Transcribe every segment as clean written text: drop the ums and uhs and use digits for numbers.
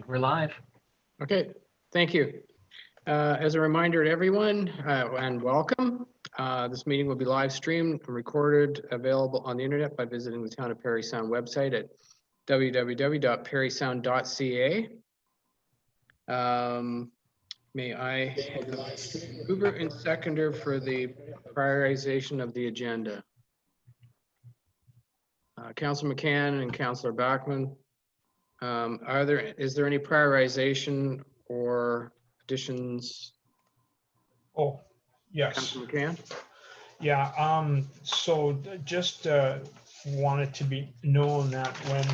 And we're live. Okay, thank you. As a reminder to everyone, and welcome, this meeting will be live streamed, recorded, available on the internet by visiting the Town of Parry Sound website at www.parrysound.ca. May I have a mover and seconder for the prioritization of the agenda? Councillor McCann and Councillor Bachman. Is there any prioritization or additions? Oh, yes. Councillor McCann? Yeah, so just wanted to be known that when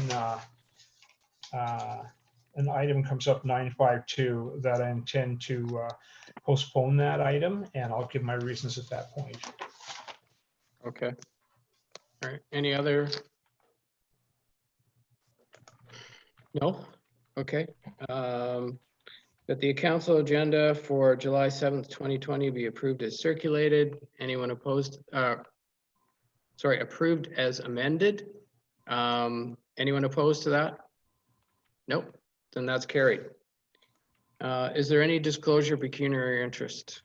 an item comes up 952, that I intend to postpone that item, and I'll give my reasons at that point. Okay. All right, any other? No? Okay. That the council agenda for July 7th, 2020 be approved as circulated. Anyone opposed? Sorry, approved as amended. Anyone opposed to that? Nope, then that's carried. Is there any disclosure of pecuniary interest?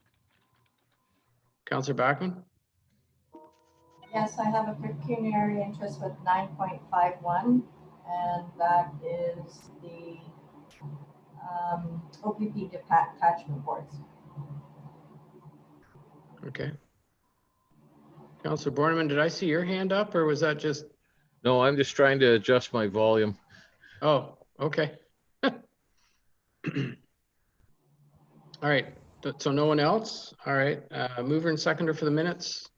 Councillor Bachman? Yes, I have a pecuniary interest with 9.51, and that is the OPP detachment boards. Okay. Councillor Borneman, did I see your hand up or was that just? No, I'm just trying to adjust my volume. Oh, okay. All right, so no one else? All right, mover and seconder for the minutes.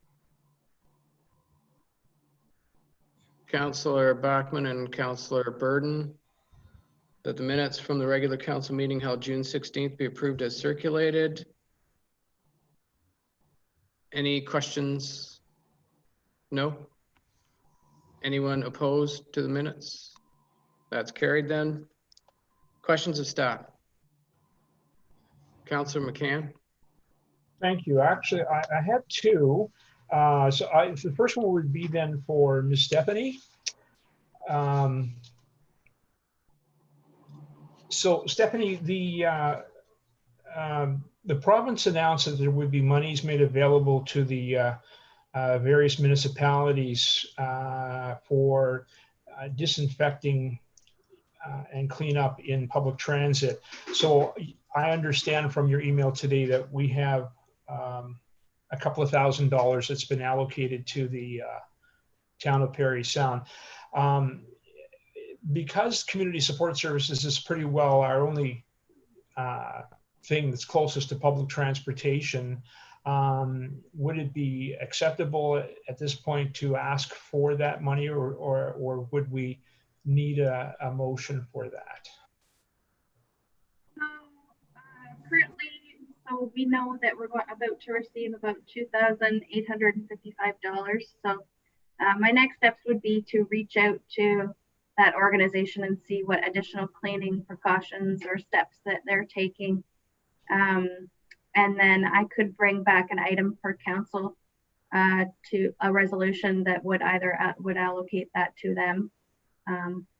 Councillor Bachman and Councillor Burden, that the minutes from the regular council meeting held June 16th be approved as circulated. Any questions? No? Anyone opposed to the minutes? That's carried then. Questions of staff? Councillor McCann? Thank you. Actually, I have two. The first one would be then for Ms. Stephanie. So Stephanie, the province announced that there would be monies made available to the various municipalities for disinfecting and cleanup in public transit. So I understand from your email today that we have a couple of $1,000s that's been allocated to the town of Parry Sound. Because community support services is pretty well our only thing that's closest to public transportation, would it be acceptable at this point to ask for that money, or would we need a motion for that? Currently, so we know that we're about to receive about $2,855. So my next steps would be to reach out to that organization and see what additional cleaning precautions or steps that they're taking. And then I could bring back an item for council to a resolution that would would allocate that to them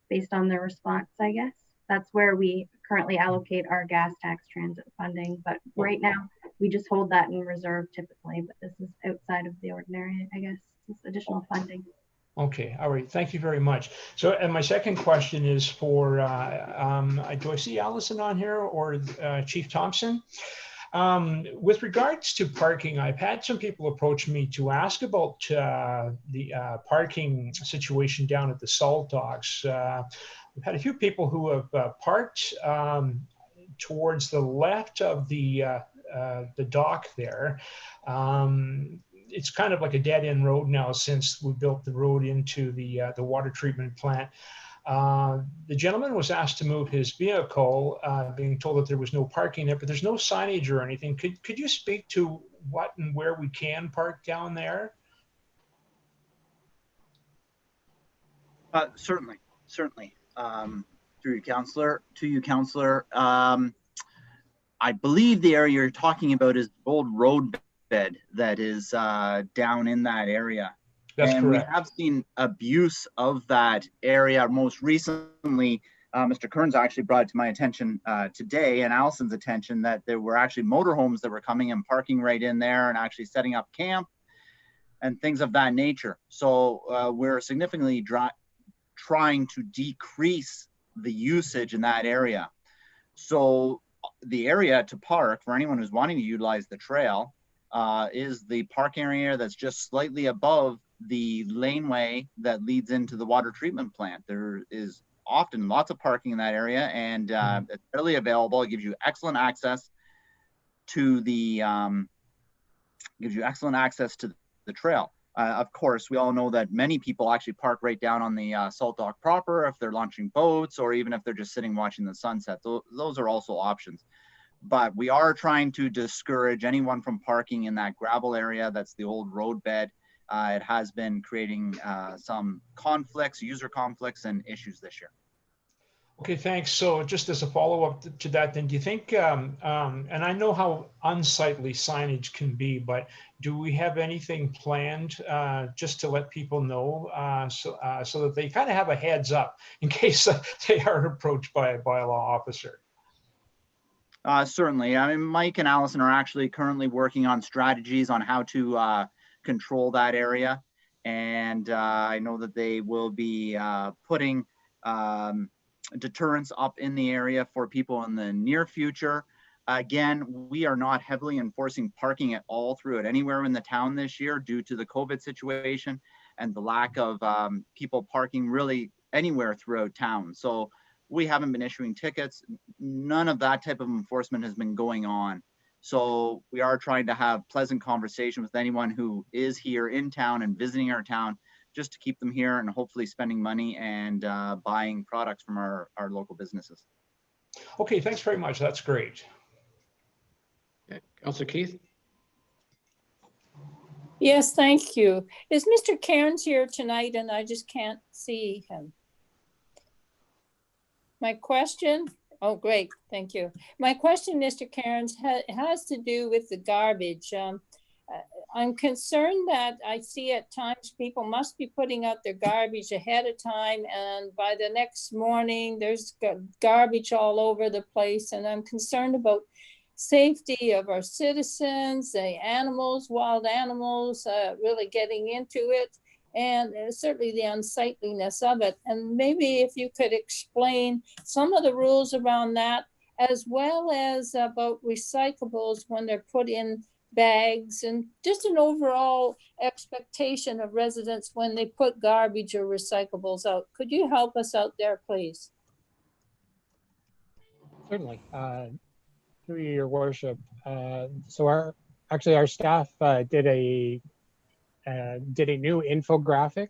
based on their response, I guess. That's where we currently allocate our gas tax transit funding. But right now, we just hold that in reserve typically, but this is outside of the ordinary, I guess, this additional funding. Okay, all right, thank you very much. So, and my second question is for, do I see Allison on here or Chief Thompson? With regards to parking, I've had some people approach me to ask about the parking situation down at the Salt Docks. We've had a few people who have parked towards the left of the dock there. It's kind of like a dead-end road now since we built the road into the water treatment plant. The gentleman was asked to move his vehicle, being told that there was no parking there, but there's no signage or anything. Could you speak to what and where we can park down there? Certainly. Through you, Councillor. I believe the area you're talking about is the old road bed that is down in that area. That's and correct. We have seen abuse of that area. Most recently, Mr. Kearns actually brought it to my attention today, and Allison's attention, that there were actually motorhomes that were coming and parking right in there and actually setting up camp and things of that nature. So we're significantly trying to decrease the usage in that area. So the area to park for anyone who's wanting to utilize the trail is the parking area that's just slightly above the laneway that leads into the water treatment plant. There is often lots of parking in that area, and it's readily available. It gives you excellent access to the trail. Of course, we all know that many people actually park right down on the salt dock proper if they're launching boats, or even if they're just sitting watching the sunset. Those are also options. But we are trying to discourage anyone from parking in that gravel area. That's the old roadbed. It has been creating some conflicts, user conflicts, and issues this year. Okay, thanks. So just as a follow-up to that, then do you think, and I know how unsightly signage can be, but do we have anything planned just to let people know so that they kind of have a heads up in case they are approached by a bylaw officer? Certainly. I mean, Mike and Allison are actually currently working on strategies on how to control that area. And I know that they will be putting deterrents up in the area for people in the near future. Again, we are not heavily enforcing parking at all throughout anywhere in the town this year due to the COVID situation and the lack of people parking really anywhere throughout town. So we haven't been issuing tickets. None of that type of enforcement has been going on. So we are trying to have pleasant conversation with anyone who is here in town and visiting our town, just to keep them here and hopefully spending money and buying products from our local businesses. Okay, thanks very much. That's great. Okay. Councillor Keith? Yes, thank you. Is Mr. Cairns here tonight and I just can't see him? My question, oh, great, thank you. My question, Mr. Cairns, has to do with the garbage. I'm concerned that I see at times people must be putting out their garbage ahead of time, and by the next morning, there's garbage all over the place, and I'm concerned about safety of our citizens, the animals, wild animals, really getting into it, and certainly the unsightliness of it. And maybe if you could explain some of the rules around that, as well as about recyclables when they're put in bags, and just an overall expectation of residents when they put garbage or recyclables out. Could you help us out there, please? Certainly. Through your worship. So our staff did a new infographic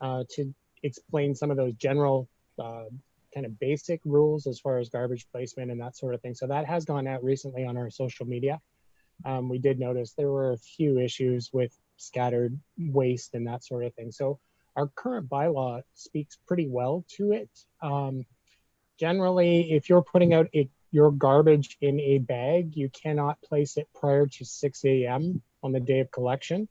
to explain some of those general kind of basic rules as far as garbage placement and that sort of thing. So that has gone out recently on our social media. We did notice there were a few issues with scattered waste and that sort of thing. So our current bylaw speaks pretty well to it. Generally, if you're putting out your garbage in a bag, you cannot place it prior to 6 a.m. on the day of collection.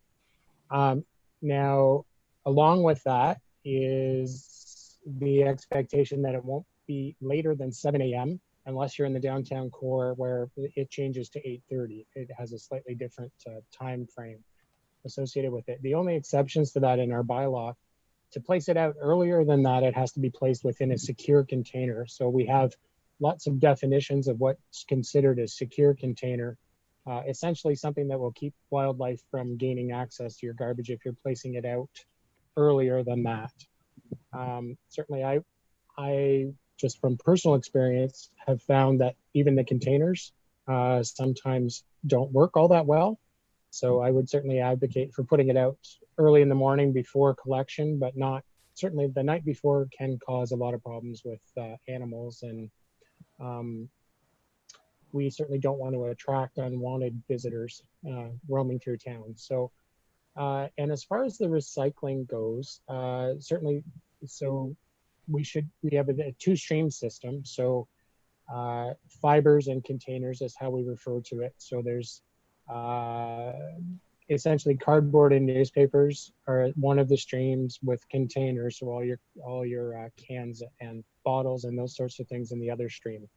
Now, along with that is the expectation that it won't be later than 7 a.m. unless you're in the downtown core where it changes to 8:30. It has a slightly different time frame associated with it. The only exceptions to that in our bylaw, to place it out earlier than that, it has to be placed within a secure container. So we have lots of definitions of what's considered a secure container. Essentially something that will keep wildlife from gaining access to your garbage if you're placing it out earlier than that. Certainly I just from personal experience have found that even the containers sometimes don't work all that well. So I would certainly advocate for putting it out early in the morning before collection, but not certainly the night before can cause a lot of problems with animals, and we certainly don't want to attract unwanted visitors roaming through town. So, and as far as the recycling goes, certainly, so we have a two-stream system. So fibers and containers is how we refer to it. So there's essentially cardboard and newspapers are one of the streams, with containers, so all your cans and bottles and those sorts of things in the other stream.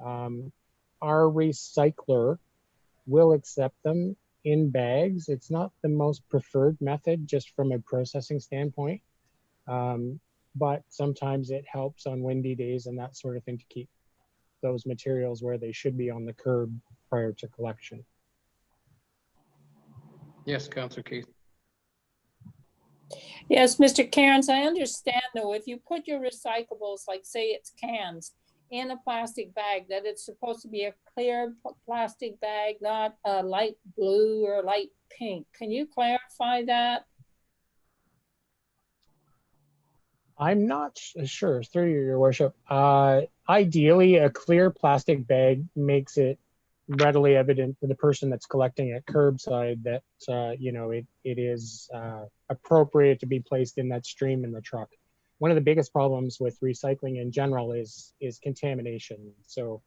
Our recycler will accept them in bags. It's not the most preferred method just from a processing standpoint, but sometimes it helps on windy days and that sort of thing to keep those materials where they should be on the curb prior to collection. Yes, Councillor Keith. Yes, Mr. Cairns, I understand though, if you put your recyclables, like say it's cans, in a plastic bag, that it's supposed to be a clear plastic bag, not a light blue or light pink. Can you clarify that? I'm not sure, through your worship. Ideally, a clear plastic bag makes it readily evident to the person that's collecting it curbside that it is appropriate to be placed in that stream in the truck. One of the biggest problems with recycling in general is contamination. So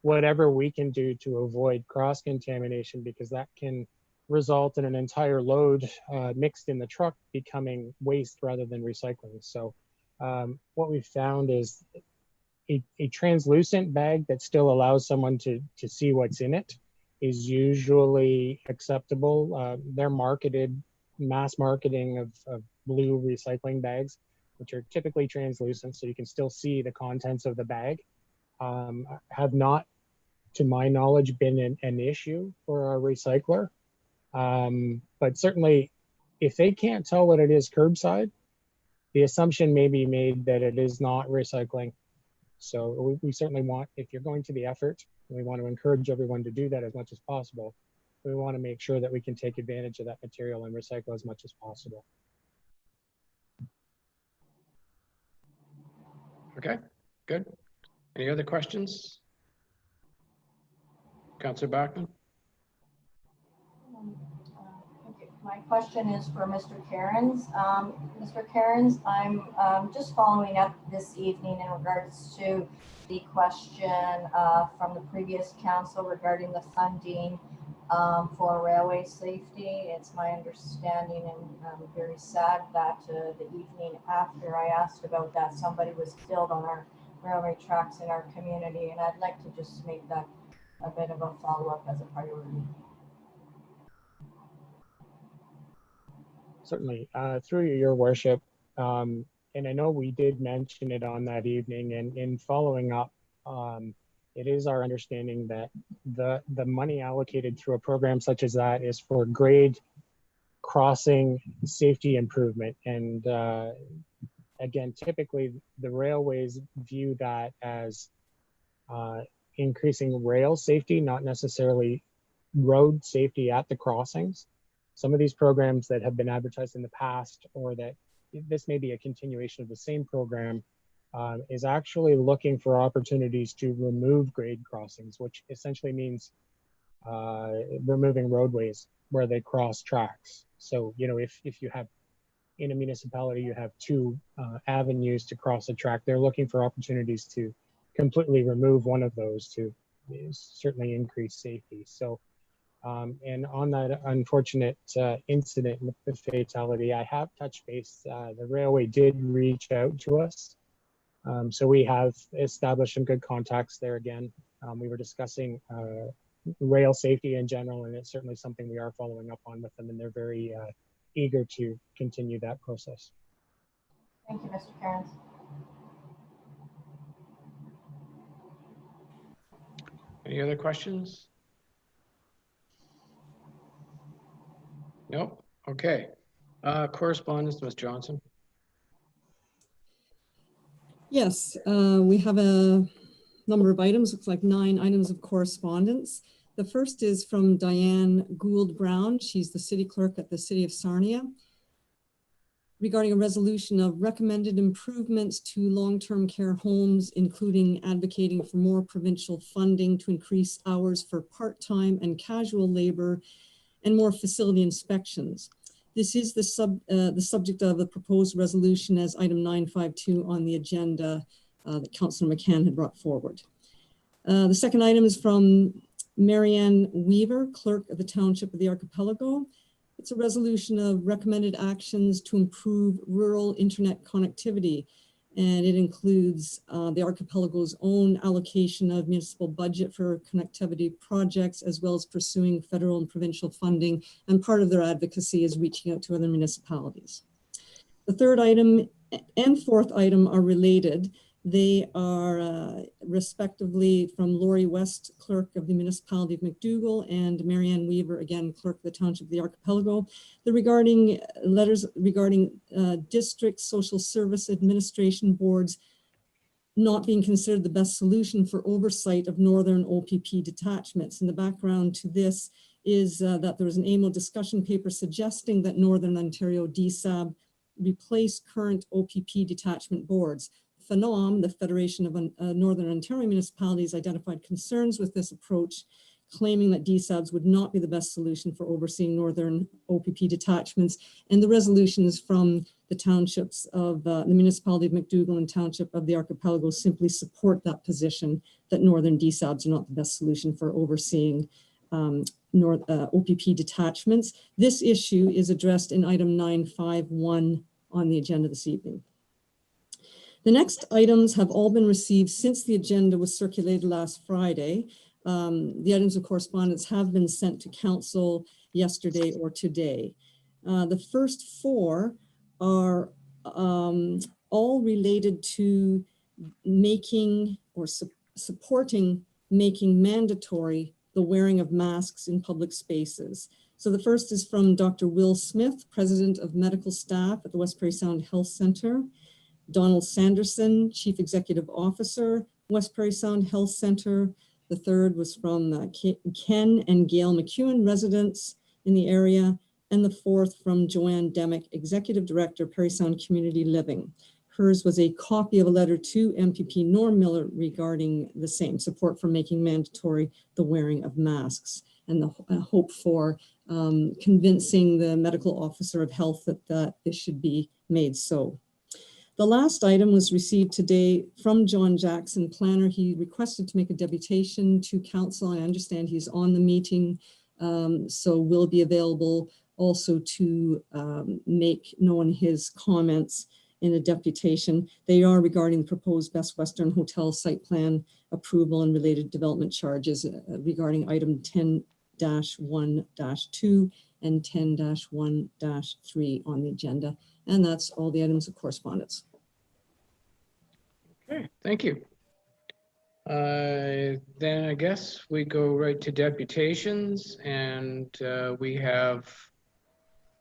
whatever we can do to avoid cross-contamination, because that can result in an entire load mixed in the truck becoming waste rather than recycling. So what we've found is a translucent bag that still allows someone to see what's in it is usually acceptable. They're marketed, mass marketing of blue recycling bags, which are typically translucent, so you can still see the contents of the bag. Have not, to my knowledge, been an issue for a recycler. But certainly, if they can't tell what it is curbside, the assumption may be made that it is not recycling. So we certainly want, if you're going to the effort, we want to encourage everyone to do that as much as possible. We want to make sure that we can take advantage of that material and recycle as much as possible. Okay, good. Any other questions? Councillor Bachman? Okay. My question is for Mr. Cairns. Mr. Cairns, I'm just following up this evening in regards to the question from the previous council regarding the funding for railway safety. It's my understanding, and I'm very sad that the evening after I asked about that, somebody was killed on our railway tracks in our community, and I'd like to just make that a bit of a follow-up as a priority. Certainly, through your worship, and I know we did mention it on that evening, and in following up, it is our understanding that the money allocated through a program such as that is for grade crossing safety improvement. And again, typically the railways view that as increasing rail safety, not necessarily road safety at the crossings. Some of these programs that have been advertised in the past, or that this may be a continuation of the same program, is actually looking for opportunities to remove grade crossings, which essentially means removing roadways where they cross tracks. So, if you have, in a municipality, you have two avenues to cross a track, they're looking for opportunities to completely remove one of those to certainly increase safety. So, and on that unfortunate incident with the fatality, I have touched base. The railway did reach out to us. So we have established some good contacts there again. We were discussing rail safety in general, and it's certainly something we are following up on with them, and they're very eager to continue that process. Thank you, Mr. Cairns. Any other questions? Nope. Okay. Correspondence, Ms. Johnson. Yes, we have a number of items, looks like 9 items of correspondence. The first is from Diane Gould-Brown. She's the city clerk at the city of Sarnia, regarding a resolution of recommended improvements to long-term care homes, including advocating for more provincial funding to increase hours for part-time and casual labor and more facility inspections. This is the subject of the proposed resolution as item 952 on the agenda that Councillor McCann had brought forward. The second item is from Marianne Weaver, clerk of the Township of the Archipelago. It's a resolution of recommended actions to improve rural internet connectivity. And it includes the archipelago's own allocation of municipal budget for connectivity projects, as well as pursuing federal and provincial funding. And part of their advocacy is reaching out to other municipalities. The third item and fourth item are related. They are respectively from Lori West, clerk of the municipality of McDougall, and Marianne Weaver, again, clerk of the township of the archipelago. They're regarding letters regarding district social service administration boards not being considered the best solution for oversight of northern OPP detachments. And the background to this is that there was an AMO discussion paper suggesting that Northern Ontario DSAB replace current OPP detachment boards. FNOM, the Federation of Northern Ontario Municipalities, identified concerns with this approach, claiming that DSABs would not be the best solution for overseeing Northern OPP detachments. And the resolution is from the townships of the municipality of McDougall and township of the archipelago simply support that position that Northern DSABs are not the best solution for overseeing OPP detachments. This issue is addressed in item 951 on the agenda this evening. The next items have all been received since the agenda was circulated last Friday. The items of correspondence have been sent to council yesterday or today. The first four are all related to making or supporting making mandatory the wearing of masks in public spaces. So the first is from Dr. Will Smith, President of Medical Staff at the West Parry Sound Health Center. Donald Sanderson, Chief Executive Officer, West Parry Sound Health Center. The third was from Ken and Gail McEwen, residents in the area. And the fourth from Joanne Demick, Executive Director, Parry Sound Community Living. Hers was a copy of a letter to MPP Norm Miller regarding the same support for making mandatory the wearing of masks and the hope for convincing the medical officer of health that this should be made so. The last item was received today from John Jackson, planner. He requested to make a deputation to council. I understand he's on the meeting, so will be available also to make known his comments in a deputation. They are regarding the proposed Best Western Hotel site plan approval and related development charges regarding item 10-1-2 and 10-1-3 on the agenda. And that's all the items of correspondence. Okay, thank you. Then I guess we go right to deputations, and we have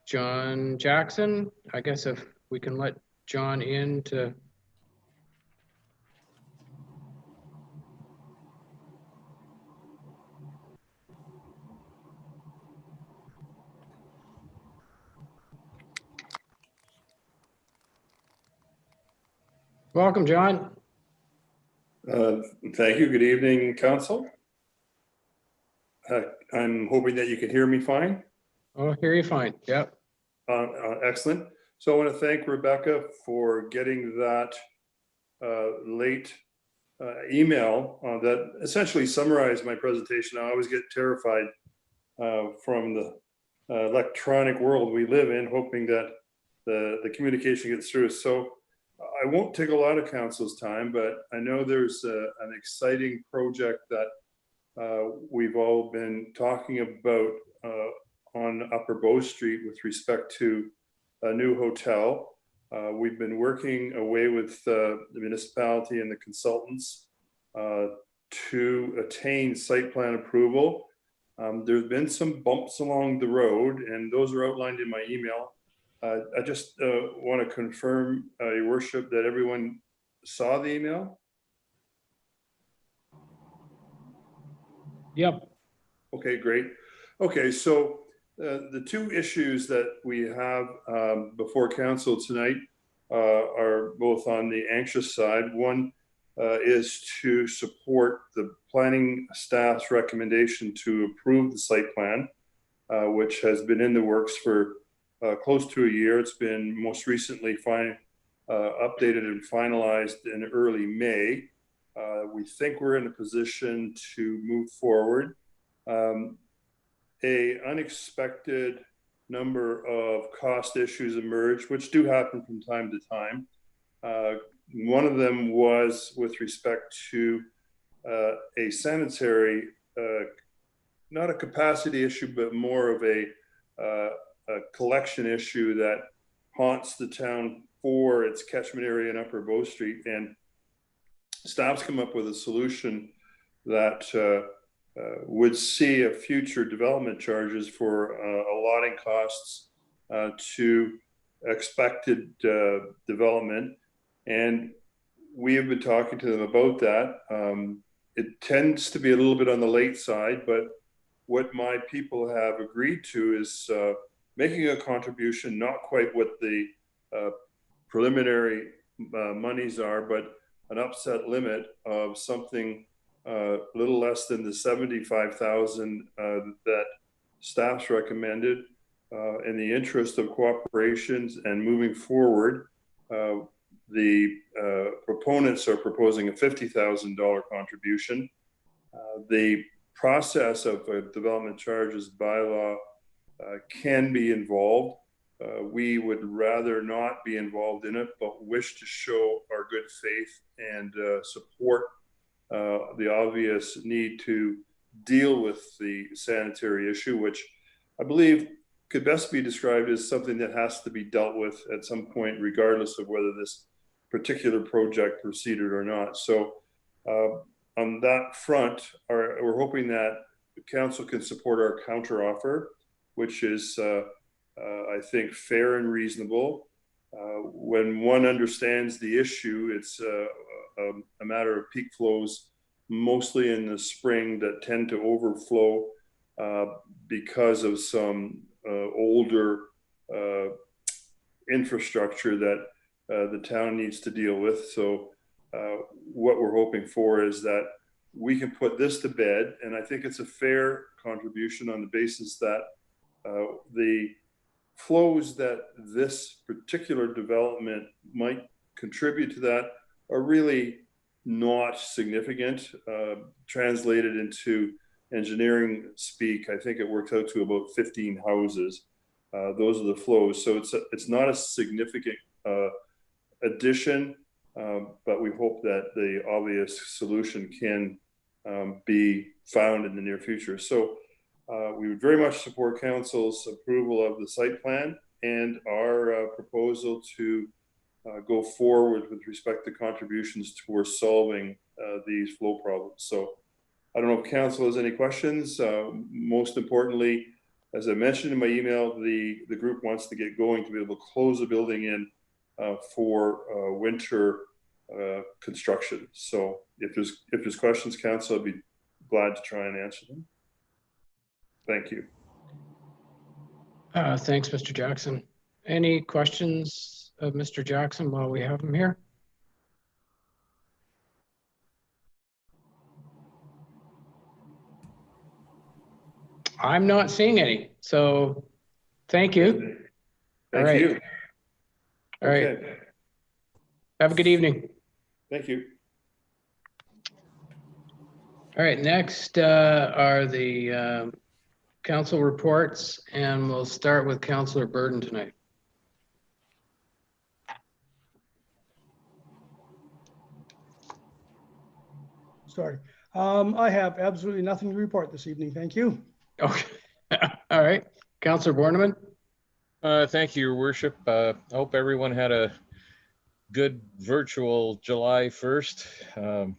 John Jackson. I guess if we can let John in to. Welcome, John. Thank you. Good evening, Council. I'm hoping that you can hear me fine. Oh, hear you fine. Yep. Excellent. So I want to thank Rebecca for getting that late email that essentially summarized my presentation. I always get terrified from the electronic world we live in, hoping that the communication gets through. So I won't take a lot of council's time, but I know there's an exciting project that we've all been talking about on Upper Bow Street with respect to a new hotel. We've been working away with the municipality and the consultants to attain site plan approval. There's been some bumps along the road, and those are outlined in my email. I just want to confirm, Your Worship, that everyone saw the email. Yep. Okay, great. Okay, so the two issues that we have before council tonight are both on the anxious side. One is to support the planning staff's recommendation to approve the site plan, which has been in the works for close to a year. It's been most recently updated and finalized in early May. We think we're in a position to move forward. A unexpected number of cost issues emerged, which do happen from time to time. One of them was with respect to a sanitary, not a capacity issue, but more of a collection issue that haunts the town for its catchment area in Upper Bow Street. And staff's come up with a solution that would see a future development charges for allotting costs to expected development. And we have been talking to them about that. It tends to be a little bit on the late side, but what my people have agreed to is making a contribution, not quite what the preliminary monies are, but an upset limit of something a little less than the 75,000 that staff's recommended. In the interest of cooperations and moving forward, the proponents are proposing a $50,000 contribution. The process of a development charges bylaw can be involved. We would rather not be involved in it, but wish to show our good faith and support the obvious need to deal with the sanitary issue, which I believe could best be described as something that has to be dealt with at some point, regardless of whether this particular project proceeded or not. So on that front, we're hoping that the council can support our counter offer, which is, I think, fair and reasonable. When one understands the issue, it's a matter of peak flows, mostly in the spring, that tend to overflow because of some older infrastructure that the town needs to deal with. So what we're hoping for is that we can put this to bed, and I think it's a fair contribution on the basis that the flows that this particular development might contribute to that are really not significant. Translated into engineering speak, I think it works out to about 15 houses. Those are the flows. So it's not a significant addition, but we hope that the obvious solution can be found in the near future. So we would very much support council's approval of the site plan and our proposal to go forward with respect to contributions towards solving these flow problems. So I don't know if council has any questions. Most importantly, as I mentioned in my email, the group wants to get going to be able to close the building in for winter construction. So if there's questions, council, I'd be glad to try and answer them. Thank you. Thanks, Mr. Jackson. Any questions of Mr. Jackson while we have him here? I'm not seeing any, so thank you. Thank you. All right. Okay. Have a good evening. Thank you. All right, next are the council reports, and we'll start with Councillor Burden tonight. Sorry. I have absolutely nothing to report this evening. Thank you. Okay. All right. Councillor Borneman. Thank you, Your Worship. I hope everyone had a good virtual July 1st.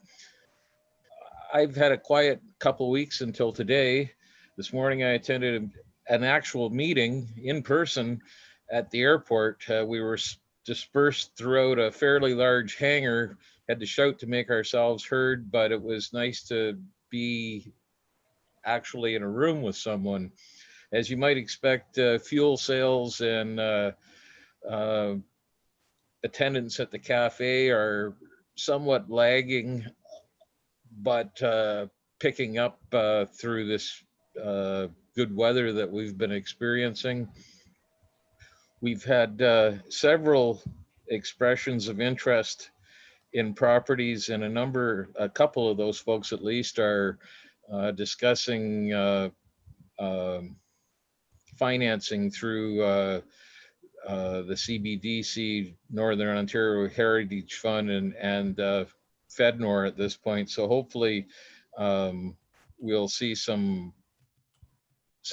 I've had a quiet couple weeks until today. This morning I attended an actual meeting in person at the airport. We were dispersed throughout a fairly large hangar, had to shout to make ourselves heard, but it was nice to be actually in a room with someone. As you might expect, fuel sales and attendance at the cafe are somewhat lagging, but picking up through this good weather that we've been experiencing. We've had several expressions of interest in properties, and a couple of those folks at least are discussing financing through the CBDC, Northern Ontario Heritage Fund, and FedNor at this point. So hopefully we'll see some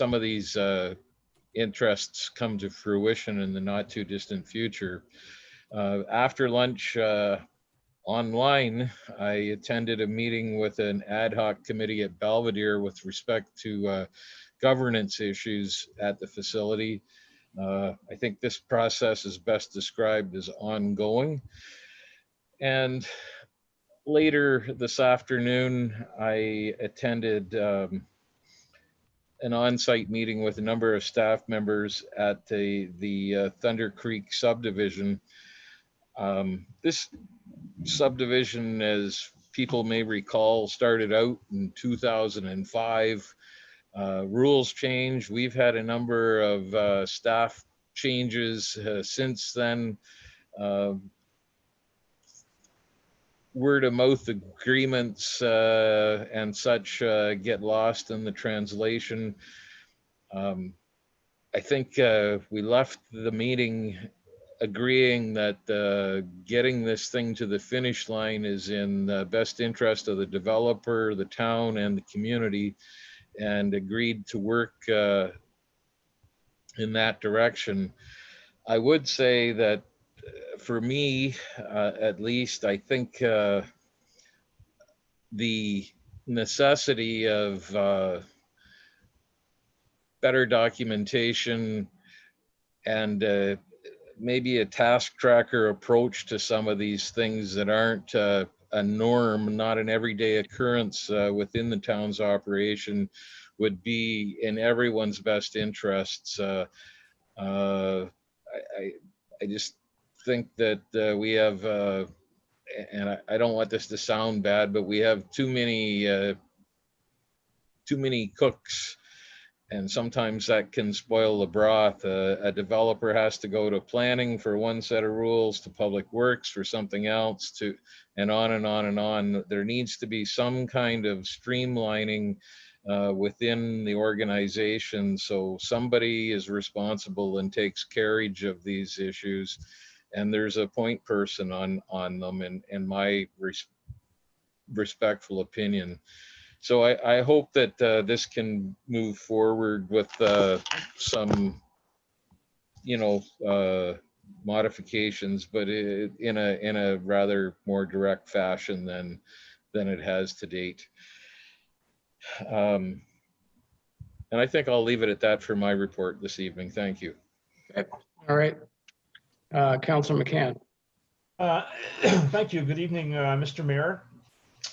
of these interests come to fruition in the not too distant future. After lunch online, I attended a meeting with an ad hoc committee at Belvedere with respect to governance issues at the facility. I think this process is best described as ongoing. And later this afternoon, I attended an on-site meeting with a number of staff members at the Thunder Creek subdivision. This subdivision, as people may recall, started out in 2005. Rules changed. We've had a number of staff changes since then. Word of mouth agreements and such get lost in the translation. I think we left the meeting agreeing that getting this thing to the finish line is in the best interest of the developer, the town, and the community, and agreed to work in that direction. I would say that for me, at least, I think the necessity of better documentation and maybe a task tracker approach to some of these things that aren't a norm, not an everyday occurrence within the town's operation, would be in everyone's best interests. I just think that we have, and I don't want this to sound bad, but we have too many cooks, and sometimes that can spoil the broth. A developer has to go to planning for one set of rules, to public works for something else, and on and on and on. There needs to be some kind of streamlining within the organization, so somebody is responsible and takes carriage of these issues, and there's a point person on them, in my respectful opinion. So I hope that this can move forward with some, modifications, but in a rather more direct fashion than it has to date. And I think I'll leave it at that for my report this evening. Thank you. Okay. All right. Councilor McCann. Thank you. Good evening, Mr. Mayor,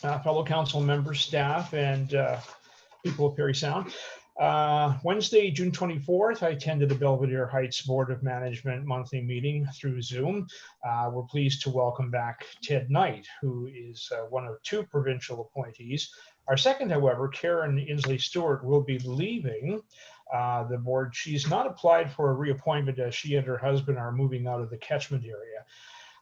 fellow council members, staff, and people of Parry Sound. Wednesday, June 24th, I attended the Belvedere Heights Board of Management monthly meeting through Zoom. We're pleased to welcome back Ted Knight, who is one of two provincial appointees. Our second, however, Karen Inslee Stewart, will be leaving the board. She's not applied for a reappointment, as she and her husband are moving out of the catchment area.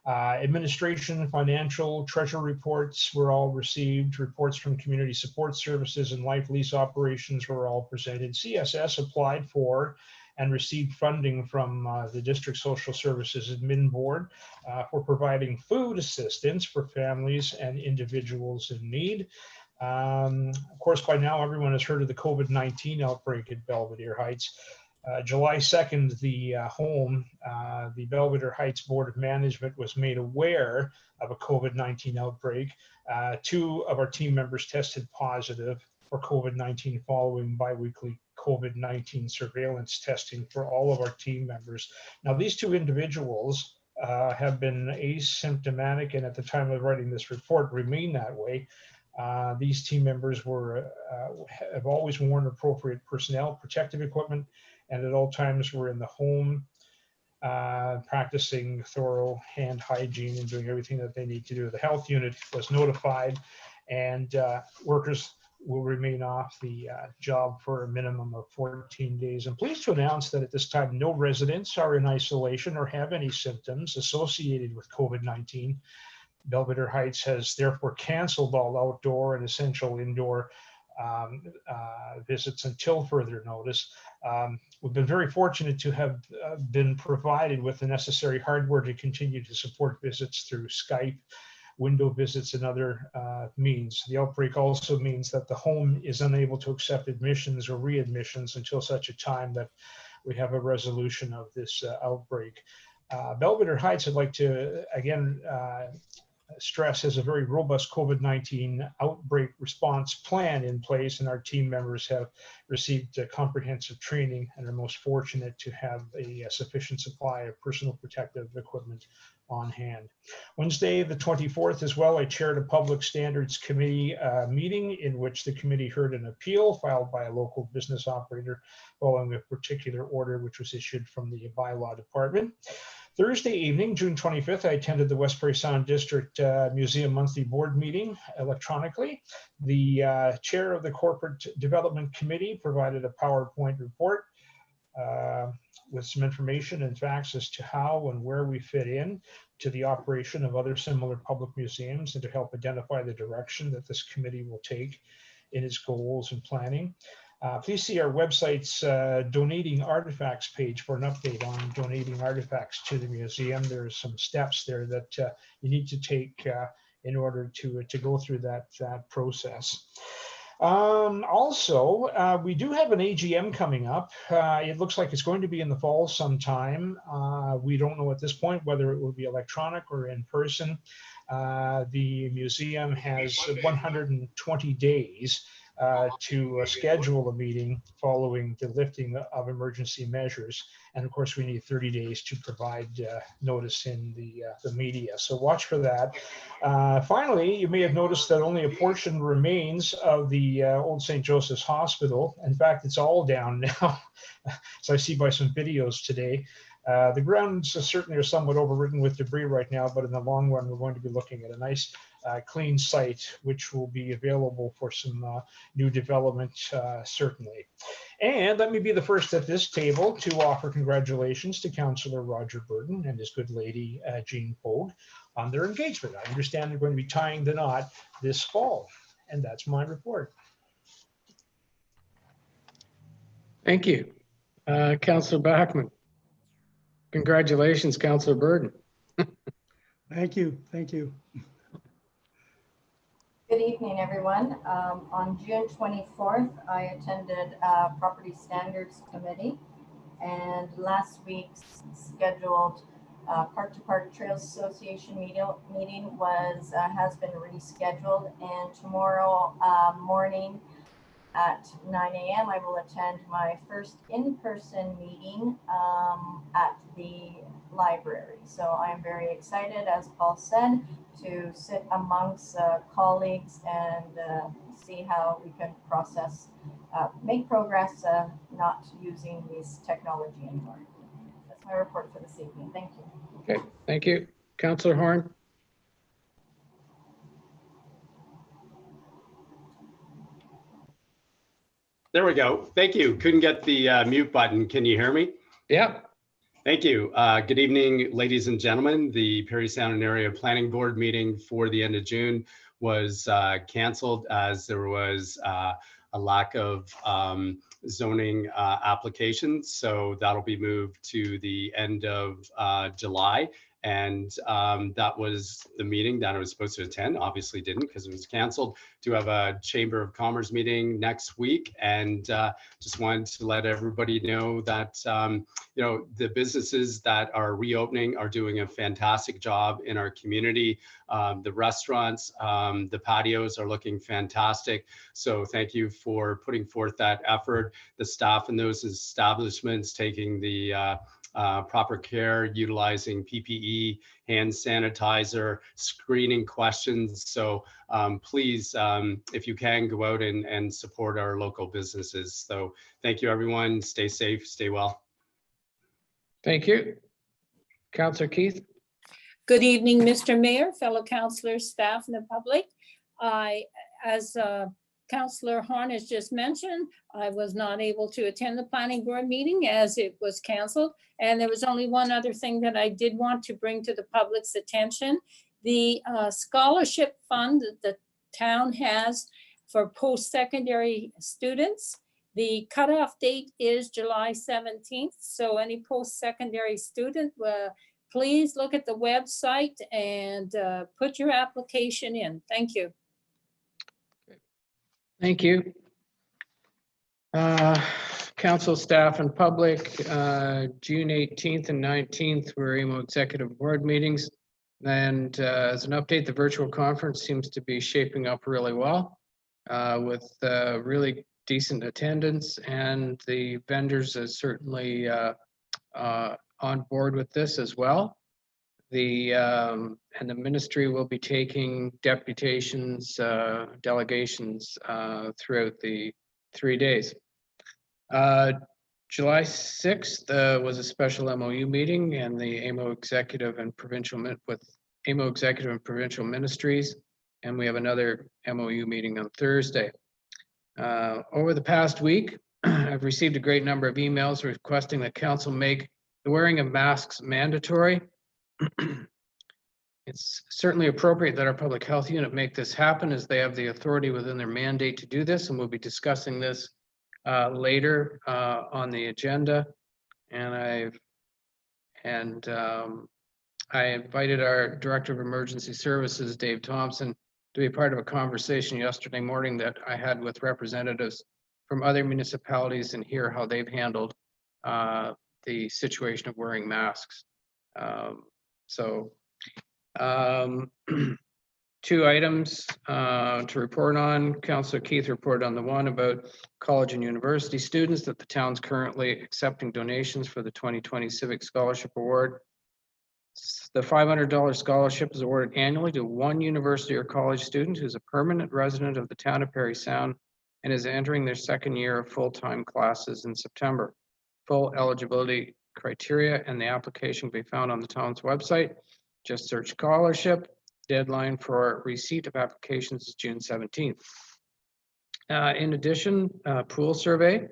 Administration, financial, treasury reports were all received. Reports from community support services and life lease operations were all presented. CSS applied for and received funding from the District Social Services Admin Board for providing food assistance for families and individuals in need. Of course, by now everyone has heard of the COVID-19 outbreak at Belvedere Heights. July 2nd, the Belvedere Heights Board of Management was made aware of a COVID-19 outbreak. Two of our team members tested positive for COVID-19 following biweekly COVID-19 surveillance testing for all of our team members. Now, these two individuals have been asymptomatic, and at the time of writing this report remain that way. These team members have always worn appropriate personnel protective equipment, and at all times were in the home practicing thorough hand hygiene and doing everything that they need to do. The health unit was notified, and workers will remain off the job for a minimum of 14 days. I'm pleased to announce that at this time, no residents are in isolation or have any symptoms associated with COVID-19. Belvedere Heights has therefore canceled all outdoor and essential indoor visits until further notice. We've been very fortunate to have been provided with the necessary hardware to continue to support visits through Skype, window visits, and other means. The outbreak also means that the home is unable to accept admissions or readmissions until such a time that we have a resolution of this outbreak. Belvedere Heights, I'd like to again stress, has a very robust COVID-19 outbreak response plan in place, and our team members have received comprehensive training and are most fortunate to have a sufficient supply of personal protective equipment on hand. Wednesday, the 24th as well, I chaired a Public Standards Committee meeting in which the committee heard an appeal filed by a local business operator following a particular order which was issued from the bylaw department. Thursday evening, June 25th, I attended the West Parry Sound District Museum monthly board meeting electronically. The chair of the Corporate Development Committee provided a PowerPoint report with some information and facts as to how and where we fit in to the operation of other similar public museums and to help identify the direction that this committee will take in its goals and planning. Please see our website's donating artifacts page for an update on donating artifacts to the museum. There are some steps there that you need to take in order to go through that process. Also, we do have an AGM coming up. It looks like it's going to be in the fall sometime. We don't know at this point whether it will be electronic or in person. The museum has 120 days to schedule a meeting following the lifting of emergency measures. And of course, we need 30 days to provide notice in the media. So watch for that. Finally, you may have noticed that only a portion remains of the old St. Joseph's Hospital. In fact, it's all down now. So I see by some videos today. The grounds certainly are somewhat overridden with debris right now, but in the long run, we're going to be looking at a nice clean site, which will be available for some new development, certainly. And let me be the first at this table to offer congratulations to Councillor Roger Burton and his good lady, Jean Pogue, on their engagement. I understand they're going to be tying the knot this fall, and that's my report. Thank you. Councillor Bachman. Congratulations, Councillor Burton. Thank you. Thank you. Good evening, everyone. On June 24th, I attended Property Standards Committee, and last week's scheduled Park to Park Trails Association meeting has been rescheduled, and tomorrow morning at 9 a.m. I will attend my first in-person meeting at the library. So I'm very excited, as Paul said, to sit amongst colleagues and see how we can make progress not using this technology anymore. That's my report for this evening. Thank you. Okay, thank you. Councillor Horn. There we go. Thank you. Couldn't get the mute button. Can you hear me? Yeah. Thank you. Good evening, ladies and gentlemen. The Parry Sound and Area Planning Board meeting for the end of June was canceled as there was a lack of zoning applications. So that'll be moved to the end of July. And that was the meeting that I was supposed to attend. Obviously didn't because it was canceled. To have a Chamber of Commerce meeting next week, and just wanted to let everybody know that you know, the businesses that are reopening are doing a fantastic job in our community. The restaurants, the patios are looking fantastic. So thank you for putting forth that effort. The staff in those establishments taking the proper care, utilizing PPE, hand sanitizer, screening questions. So please, if you can, go out and support our local businesses. So thank you, everyone. Stay safe, stay well. Thank you. Councillor Keith. Good evening, Mr. Mayor, fellow councillors, staff, and the public. As Councillor Horn has just mentioned, I was not able to attend the planning board meeting as it was canceled. And there was only one other thing that I did want to bring to the public's attention. The scholarship fund that the town has for post-secondary students. The cutoff date is July 17th. So any post-secondary student, please look at the website and put your application in. Thank you. Thank you. Council staff and public, June 18th and 19th were AMO Executive Board meetings. And as an update, the virtual conference seems to be shaping up really well with really decent attendance, and the vendors are certainly on board with this as well. And the ministry will be taking deputations, delegations throughout the 3 days. July 6th was a special MOU meeting, and the AMO Executive and Provincial with AMO Executive and Provincial Ministries, and we have another MOU meeting on Thursday. Over the past week, I've received a great number of emails requesting that council make the wearing of masks mandatory. It's certainly appropriate that our public health unit make this happen, as they have the authority within their mandate to do this, and we'll be discussing this later on the agenda. And I invited our Director of Emergency Services, Dave Thompson, to be part of a conversation yesterday morning that I had with representatives from other municipalities and hear how they've handled the situation of wearing masks. Two items to report on. Councillor Keith reported on the one about college and university students that the town's currently accepting donations for the 2020 Civic Scholarship Award. The $500 scholarship is awarded annually to one university or college student who's a permanent resident of the town of Parry Sound and is entering their second year of full-time classes in September. Full eligibility criteria and the application can be found on the town's website. Just search scholarship. Deadline for receipt of applications is June 17th. In addition, pool survey.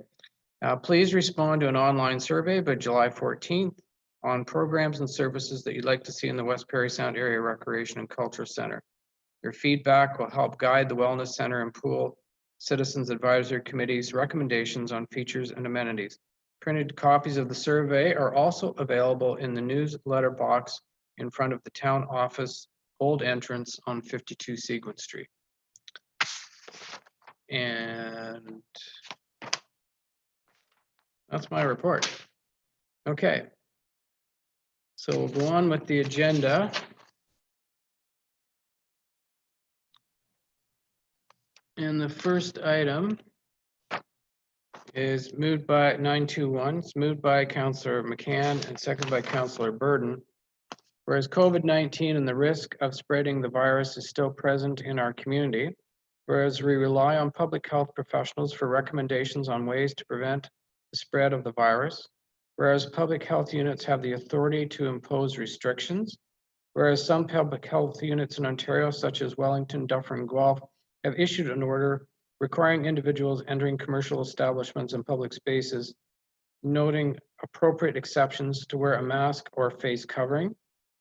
Please respond to an online survey by July 14th on programs and services that you'd like to see in the West Parry Sound Area Recreation and Culture Center. Your feedback will help guide the Wellness Center and Pool Citizens Advisory Committee's recommendations on features and amenities. Printed copies of the survey are also available in the newsletter box in front of the town office old entrance on 52 Sequent Street. And that's my report. Okay. So we'll go on with the agenda. And the first item is moved by 921. It's moved by Councillor McCann and seconded by Councillor Burden. Whereas COVID-19 and the risk of spreading the virus is still present in our community, whereas we rely on public health professionals for recommendations on ways to prevent the spread of the virus, whereas public health units have the authority to impose restrictions, whereas some public health units in Ontario, such as Wellington, Dufferin, and Guelph, have issued an order requiring individuals entering commercial establishments and public spaces, noting appropriate exceptions to wear a mask or face covering.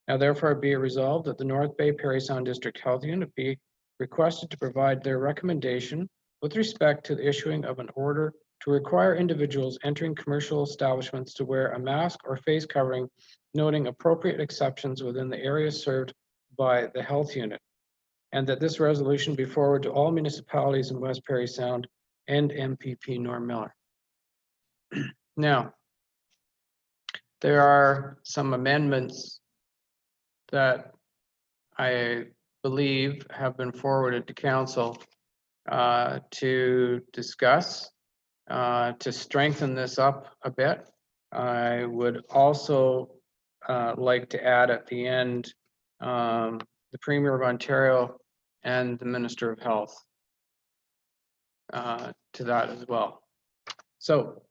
Now therefore be it resolved that the North Bay Parry Sound District Health Unit be requested to provide their recommendation with respect to the issuing of an order to require individuals entering commercial establishments to wear a mask or face covering, noting appropriate exceptions within the areas served by the health unit. And that this resolution be forwarded to all municipalities in West Parry Sound and MPP Norm Miller. Now, there are some amendments that I believe have been forwarded to council to discuss, to strengthen this up a bit. I would also like to add at the end the Premier of Ontario and the Minister of Health to that as well. So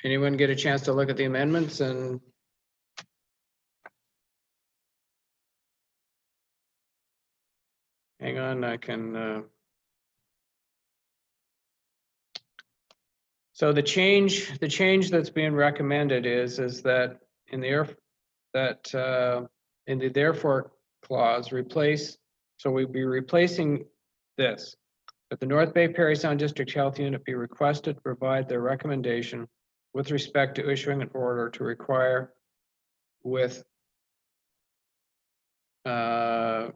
anyone get a chance to look at the amendments? And hang on, I can. So the change that's being recommended is that in the therefore clause replace, so we'd be replacing this, that the North Bay Parry Sound District Health Unit be requested to provide their recommendation with respect to issuing an order to require with and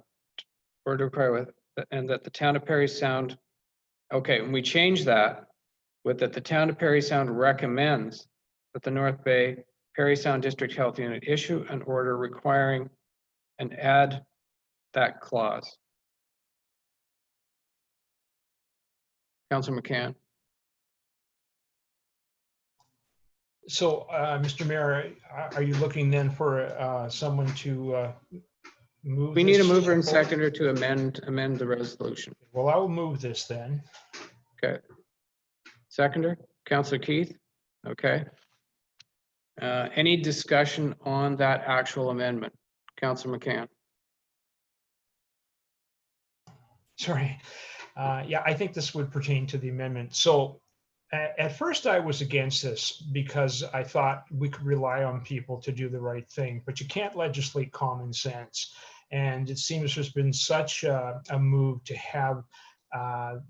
that the town of Parry Sound, okay, and we change that with that the town of Parry Sound recommends that the North Bay Parry Sound District Health Unit issue an order requiring and add that clause. Councilor McCann. So, Mr. Mayor, are you looking then for someone to move? We need a this mover and forward? seconder to amend the resolution. Well, I will move this then. Okay. Seconder, Councilor Keith. Okay. Any discussion on that actual amendment? Councilor McCann. Sorry. Yeah, I think this would pertain to the amendment. So at first I was against this because I thought we could rely on people to do the right thing, but you can't legislate common sense. And it seems there's been such a move to have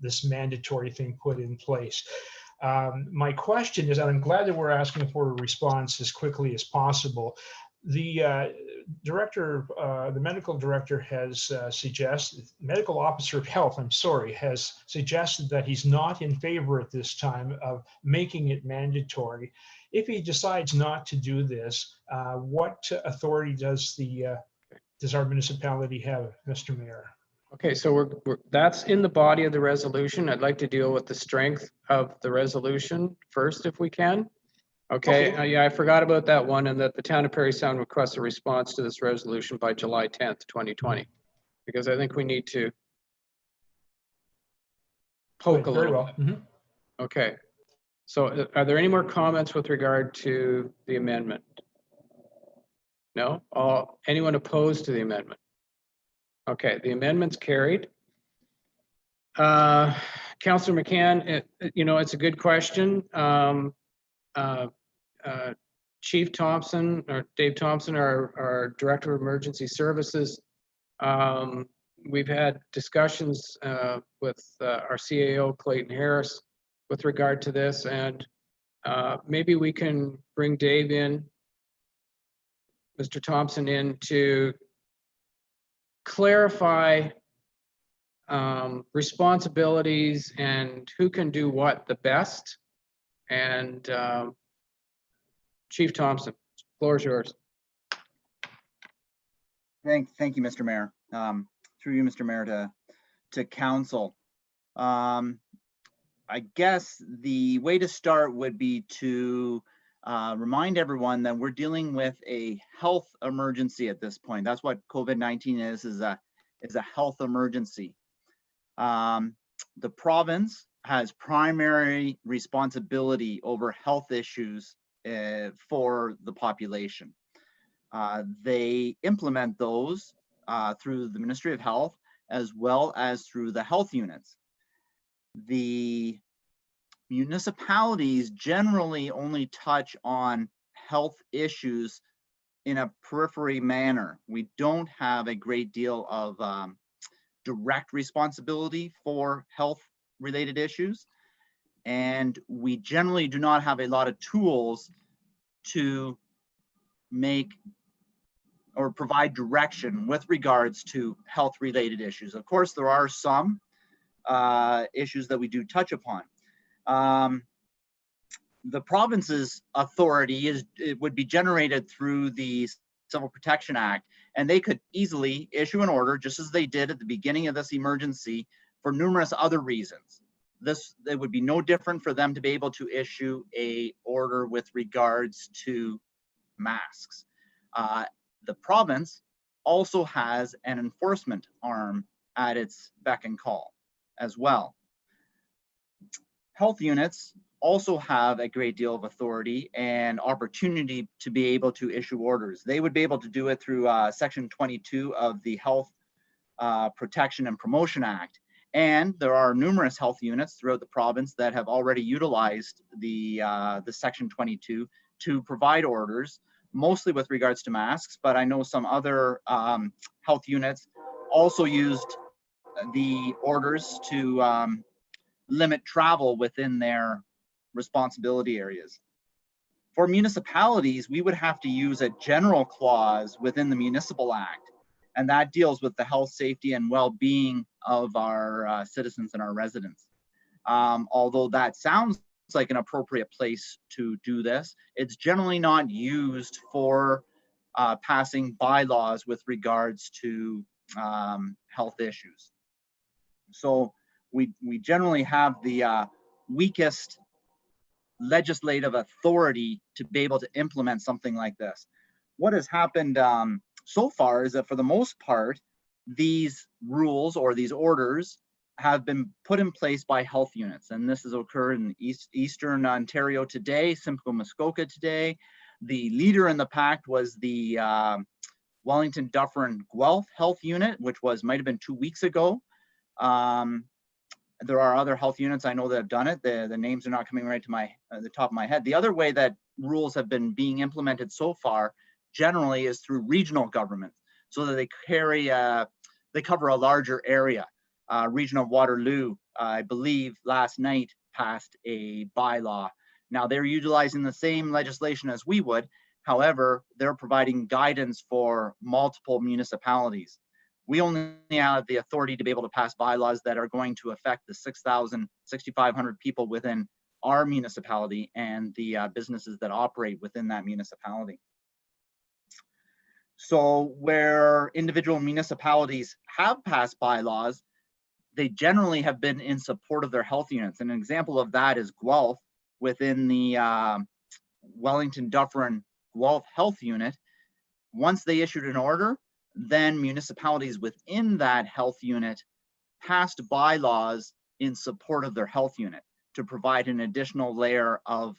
this mandatory thing put in place. My question is, and I'm glad that we're asking for a response as quickly as possible. The director, the medical director has suggested, medical officer of health, I'm sorry, has suggested that he's not in favor at this time of making it mandatory. If he decides not to do this, what authority does our municipality have, Mr. Mayor? Okay, so that's in the body of the resolution. I'd like to deal with the strength of the resolution first, if we can. Okay, yeah, I forgot about that one, and that the town of Parry Sound requests a response to this resolution by July 10th, 2020, because I think we need to poke a little bit. Mm-hmm. Okay, so are there any more comments with regard to the amendment? No? Anyone opposed to the amendment? Okay, the amendment's carried. Councilor McCann, it's a good question. Chief Thompson, or Dave Thompson, our Director of Emergency Services, we've had discussions with our CAO, Clayton Harris, with regard to this, and maybe we can bring Dave in, Mr. Thompson in, to clarify responsibilities and who can do what the best. And Chief Thompson, floor is yours. Thank you, Mr. Mayor. Through you, Mr. Mayor, to council. I guess the way to start would be to remind everyone that we're dealing with a health emergency at this point. That's what COVID-19 is a health emergency. The province has primary responsibility over health issues for the population. They implement those through the Ministry of Health as well as through the health units. The municipalities generally only touch on health issues in a periphery manner. We don't have a great deal of direct responsibility for health related issues. And we generally do not have a lot of tools to make or provide direction with regards to health related issues. Of course, there are some issues that we do touch upon. The province's authority would be generated through the Civil Protection Act, and they could easily issue an order, just as they did at the beginning of this emergency, for numerous other reasons. It would be no different for them to be able to issue a order with regards to masks. The province also has an enforcement arm at its beck and call as well. Health units also have a great deal of authority and opportunity to be able to issue orders. They would be able to do it through Section 22 of the Health Protection and Promotion Act. And there are numerous health units throughout the province that have already utilized the Section 22 to provide orders mostly with regards to masks, but I know some other health units also used the orders to limit travel within their responsibility areas. For municipalities, we would have to use a general clause within the Municipal Act, and that deals with the health, safety, and well-being of our citizens and our residents. Although that sounds like an appropriate place to do this, it's generally not used for passing bylaws with regards to health issues. So we generally have the weakest legislative authority to be able to implement something like this. What has happened so far is that for the most part, these rules or these orders have been put in place by health units. And this has occurred in Eastern Ontario today, Simcoe Muskoka today. The leader in the pack was the Wellington Dufferin Guelph Health Unit, which might have been 2 weeks ago. There are other health units I know that have done it. The names are not coming right to the top of my head. The other way that rules have been being implemented so far generally is through regional governments, so that they cover a larger area. Region of Waterloo, I believe last night passed a bylaw. Now they're utilizing the same legislation as we would. However, they're providing guidance for multiple municipalities. We only have the authority to be able to pass bylaws that are going to affect the 6,500 people within our municipality and the businesses that operate within that municipality. So where individual municipalities have passed bylaws, they generally have been in support of their health units. And an example of that is Guelph within the Wellington Dufferin Guelph Health Unit. Once they issued an order, then municipalities within that health unit passed bylaws in support of their health unit to provide an additional layer of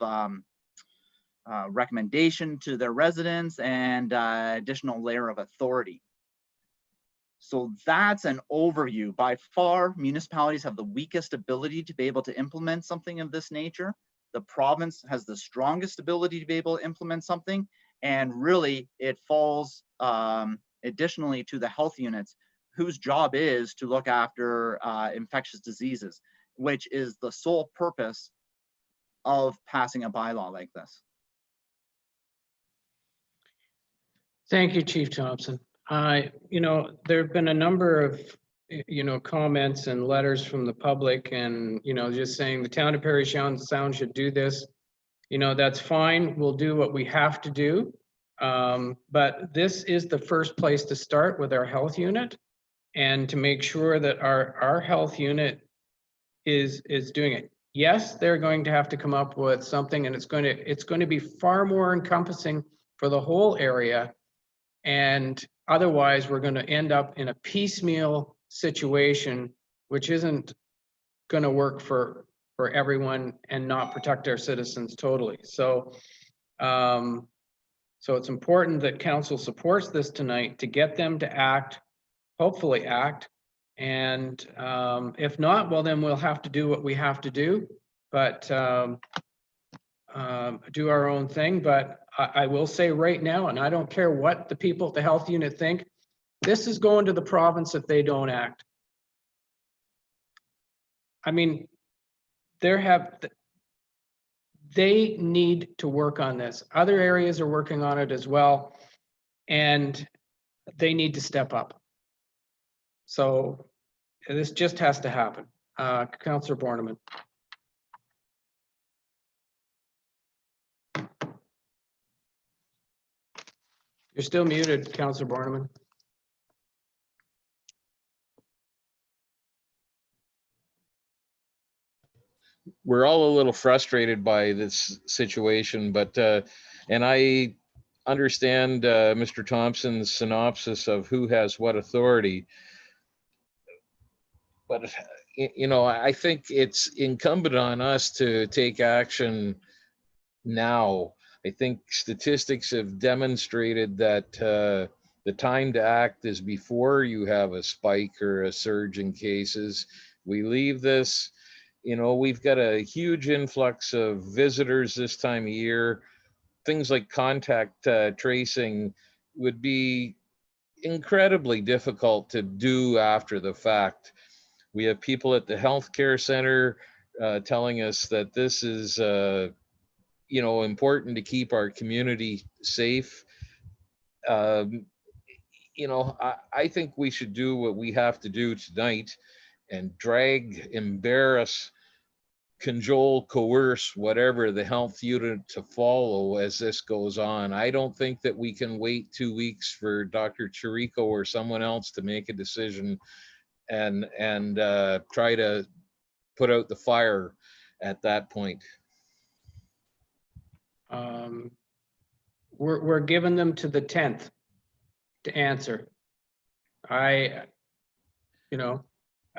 recommendation to their residents and additional layer of authority. So that's an overview. By far, municipalities have the weakest ability to be able to implement something of this nature. The province has the strongest ability to be able to implement something, and really it falls additionally to the health units, whose job is to look after infectious diseases, which is the sole purpose of passing a bylaw like this. Thank you, Chief Thompson. There have been a number of, comments and letters from the public and, just saying the town of Parry Sound should do this. That's fine. We'll do what we have to do. But this is the first place to start with our health unit and to make sure that our health unit is doing it. Yes, they're going to have to come up with something, and it's going to be far more encompassing for the whole area. And otherwise, we're going to end up in a piecemeal situation, which isn't going to work for everyone and not protect our citizens totally. So it's important that council supports this tonight to get them to act, hopefully act. And if not, well, then we'll have to do what we have to do, but do our own thing. But I will say right now, and I don't care what the people at the health unit think, this is going to the province if they don't act. I mean, they need to work on this. Other areas are working on it as well, and they need to step up. So this just has to happen. Councillor Borneman. You're still muted, Councillor Borneman. We're all a little frustrated by this situation, but and I understand Mr. Thompson's synopsis of who has what authority. But I think it's incumbent on us to take action now. I think statistics have demonstrated that the time to act is before you have a spike or a surge in cases. We leave this, we've got a huge influx of visitors this time of year. things like contact tracing would be incredibly difficult to do after the fact. We have people at the healthcare center telling us that this is, important to keep our community safe. I think we should do what we have to do tonight and drag, embarrass, cajole, coerce, whatever the health unit to follow as this goes on. I don't think that we can wait 2 weeks for Dr. Chirico or someone else to make a decision and try to put out the fire at that point. We're giving them to the 10th to answer.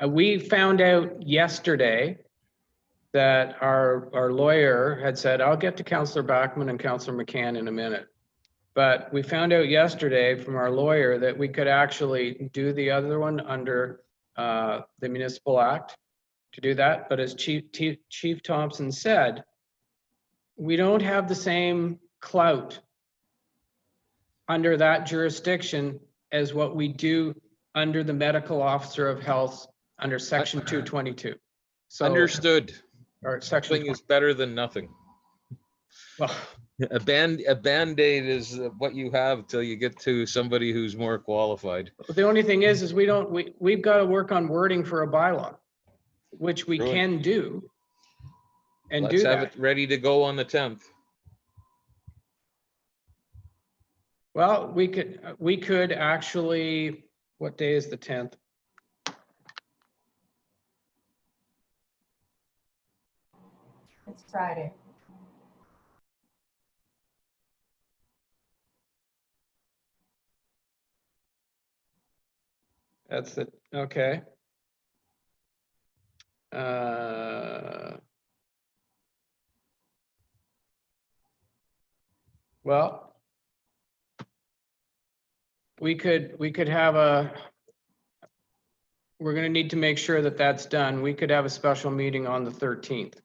We found out yesterday that our lawyer had said, I'll get to Councillor Bachman and Councillor McCann in a minute. But we found out yesterday from our lawyer that we could actually do the other one under the Municipal Act to do that. But as Chief Thompson said, we don't have the same clout under that jurisdiction as what we do under the medical officer of health under section 222. So understood. Or section Nothing is better than nothing. Well, a band-aid is what you have till you get to somebody who's more qualified. The only thing is we've got to work on wording for a bylaw, which we can do. And let's have it ready to go on the 10th. Well, we could actually, what day is the 10th? It's Friday. That's it. Okay. Well, we could have we're going to need to make sure that that's done. We could have a special meeting on the 13th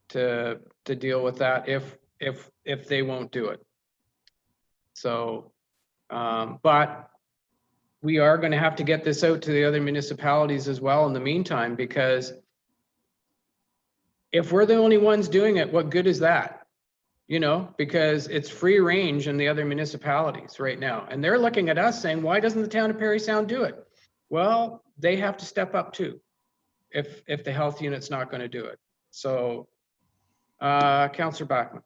to deal with that if they won't do it. So, but we are going to have to get this out to the other municipalities as well in the meantime, because if we're the only ones doing it, what good is that? Because it's free range in the other municipalities right now. And they're looking at us saying, why doesn't the town of Parry Sound do it? Well, they have to step up too, if the health unit's not going to do it. So, Councillor Bachman.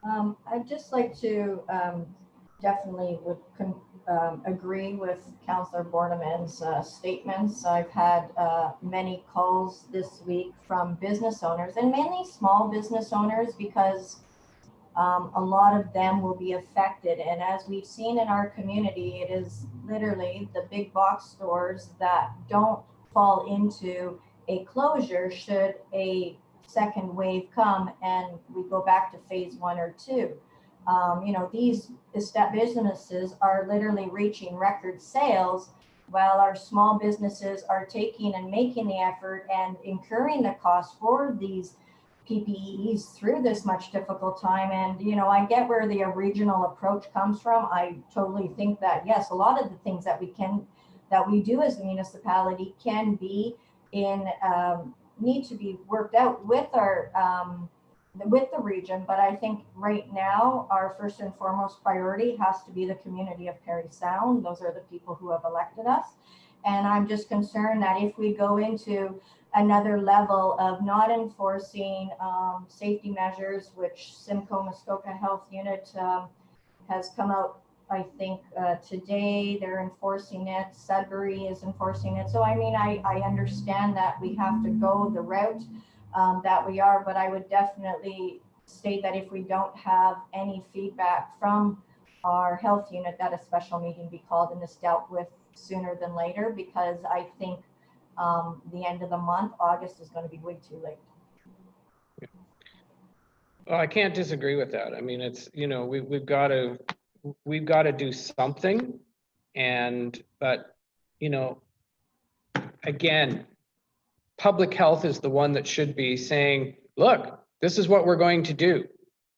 I'd just like to definitely would agree with Councillor Borneman's statements. I've had many calls this week from business owners, and mainly small business owners, because a lot of them will be affected. And as we've seen in our community, it is literally the big box stores that don't fall into a closure should a second wave come and we go back to phase 1 or 2. These businesses are literally reaching record sales, while our small businesses are taking and making the effort and incurring the cost for these PPEs through this much difficult time. And, I get where the regional approach comes from. I totally think that, yes, a lot of the things that we do as a municipality can be need to be worked out with with the region. But I think right now our first and foremost priority has to be the community of Parry Sound. Those are the people who have elected us. And I'm just concerned that if we go into another level of not enforcing safety measures, which Simcoe Muskoka Health Unit has come out, I think today they're enforcing it. Sudbury is enforcing it. So, I understand that we have to go the route that we are, but I would definitely state that if we don't have any feedback from our health unit, that a special meeting be called and this dealt with sooner than later, because I think the end of the month, August, is going to be way too late. Well, I can't disagree with that. It's, we've got to do something. But again, public health is the one that should be saying, look, This is what we're going to do,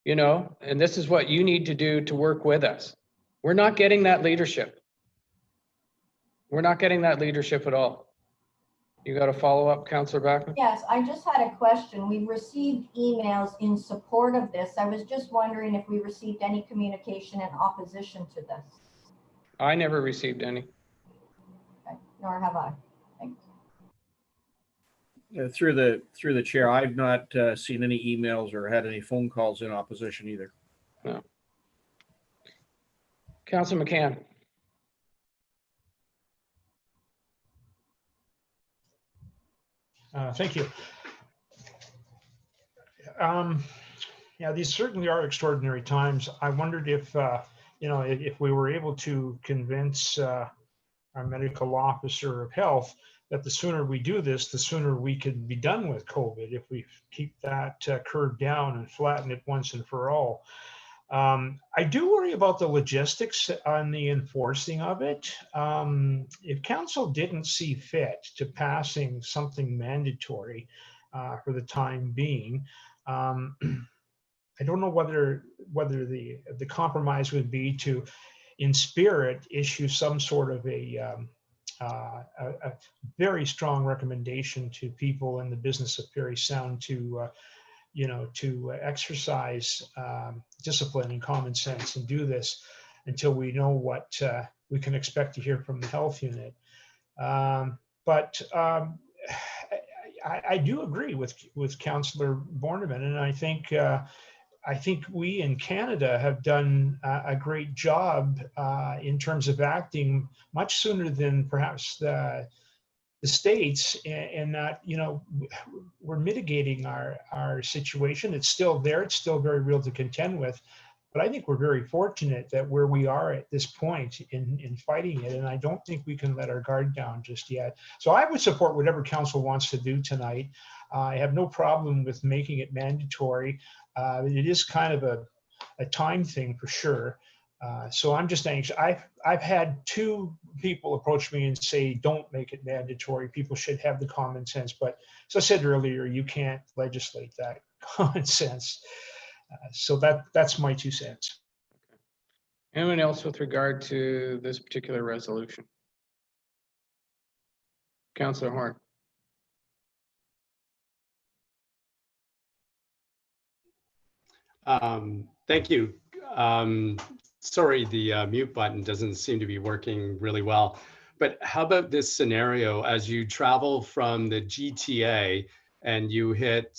you know, and this is what you need to do to work with us. We're not getting that leadership. We're not getting that leadership at all. You got a follow-up, Councillor Backman? Yes, I just had a question. We've received emails in support of this. I was just wondering if we received any communication in opposition to this. I never received any. Okay, nor have I. Thanks. Through the chair, I've not seen any emails or had any phone calls in opposition either. No. Councillor McCann. Thank you. Yeah, these certainly are extraordinary times. I wondered if, you know, if we were able to convince our medical officer of health that the sooner we do this, the sooner we could be done with COVID, if we keep that curve down and flatten it once and for all. I do worry about the logistics on the enforcing of it. If council didn't see fit to passing something mandatory for the time being, I don't know whether the compromise would be to, in spirit, issue some sort of a very strong recommendation to people in the business of Parry Sound to you know, to exercise discipline and common sense and do this until we know what we can expect to hear from the health unit. But I do agree with Councillor Borneman, and I think we in Canada have done a great job in terms of acting much sooner than perhaps the States, and that, you know, we're mitigating our situation. It's still there. It's still very real to contend with. But I think we're very fortunate that where we are at this point in fighting it, and I don't think we can let our guard down just yet. So I would support whatever council wants to do tonight. I have no problem with making it mandatory. It is kind of a time thing for sure. So I'm just anxious. I've had 2 people approach me and say, don't make it mandatory. People should have the common sense. But as I said earlier, you can't legislate that common sense. So that's my 2 cents. Anyone else with regard to this particular resolution? Councillor Horn. Thank you. Sorry, the mute button doesn't seem to be working really well. But how about this scenario as you travel from the GTA and you hit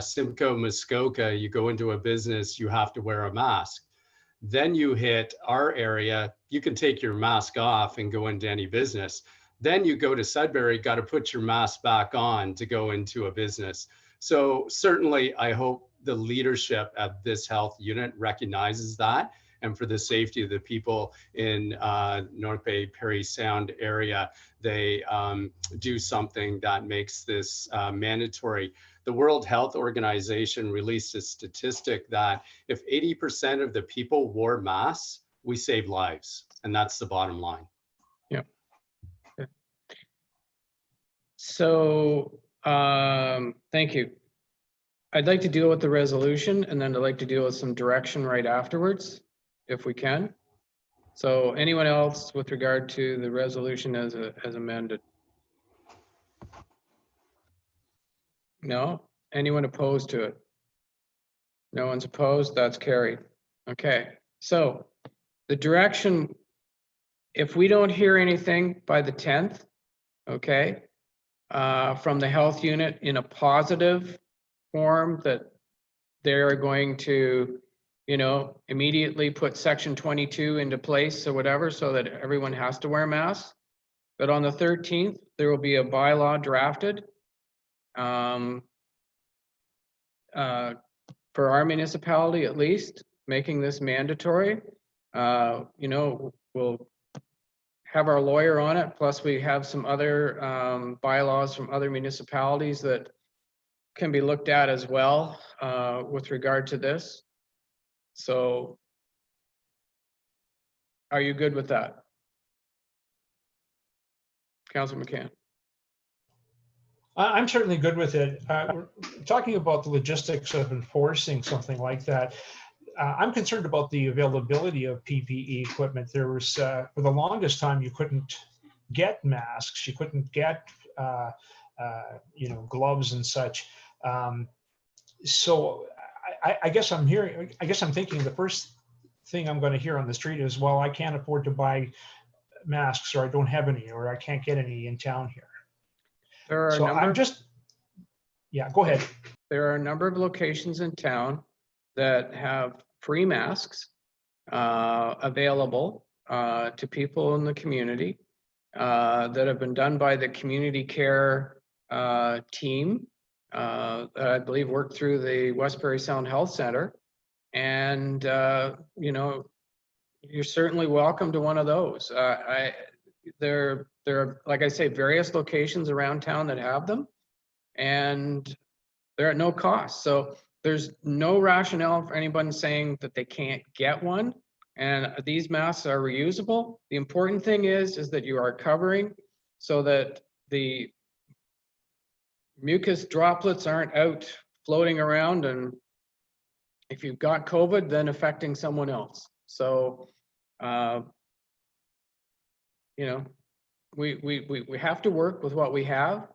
Simcoe, Muskoka, you go into a business, you have to wear a mask. Then you hit our area, you can take your mask off and go into any business. Then you go to Sudbury, got to put your mask back on to go into a business. So certainly I hope the leadership at this health unit recognizes that, and for the safety of the people in North Bay, Parry Sound area, they do something that makes this mandatory. The World Health Organization released a statistic that if 80% of the people wore masks, we save lives, and that's the bottom line. Yeah. Okay. So thank you. I'd like to deal with the resolution, and then I'd like to deal with some direction right afterwards, if we can. So anyone else with regard to the resolution as amended? No? Anyone opposed to it? No one's opposed, that's carried. Okay, so the direction, if we don't hear anything by the 10th, okay, from the health unit in a positive form that they're going to, you know, immediately put section 22 into place or whatever, so that everyone has to wear masks. But on the 13th, there will be a bylaw drafted for our municipality, at least, making this mandatory. You know, we'll have our lawyer on it. Plus we have some other bylaws from other municipalities that can be looked at as well with regard to this. So are you good with that? Councilor McCann? I'm certainly good with it. We're talking about the logistics of enforcing something like that. I'm concerned about the availability of PPE equipment. There was, for the longest time, you couldn't get masks, you couldn't get, gloves and such. So I guess I'm thinking the first thing I'm going to hear on the street is, well, I can't afford to buy masks, or I don't have any, or I can't get any in town here. There are So go ahead. There are a number of locations in town that have free masks available to people in the community that have been done by the community care team that I believe worked through the West Parry Sound Health Center. And, you're certainly welcome to one of those. There are, like I say, various locations around town that have them, and they're at no cost. So there's no rationale for anyone saying that they can't get one. And these masks are reusable. The important thing is that you are covering so that the mucus droplets aren't out floating around, and if you've got COVID, then affecting someone else. So, we have to work with what we have.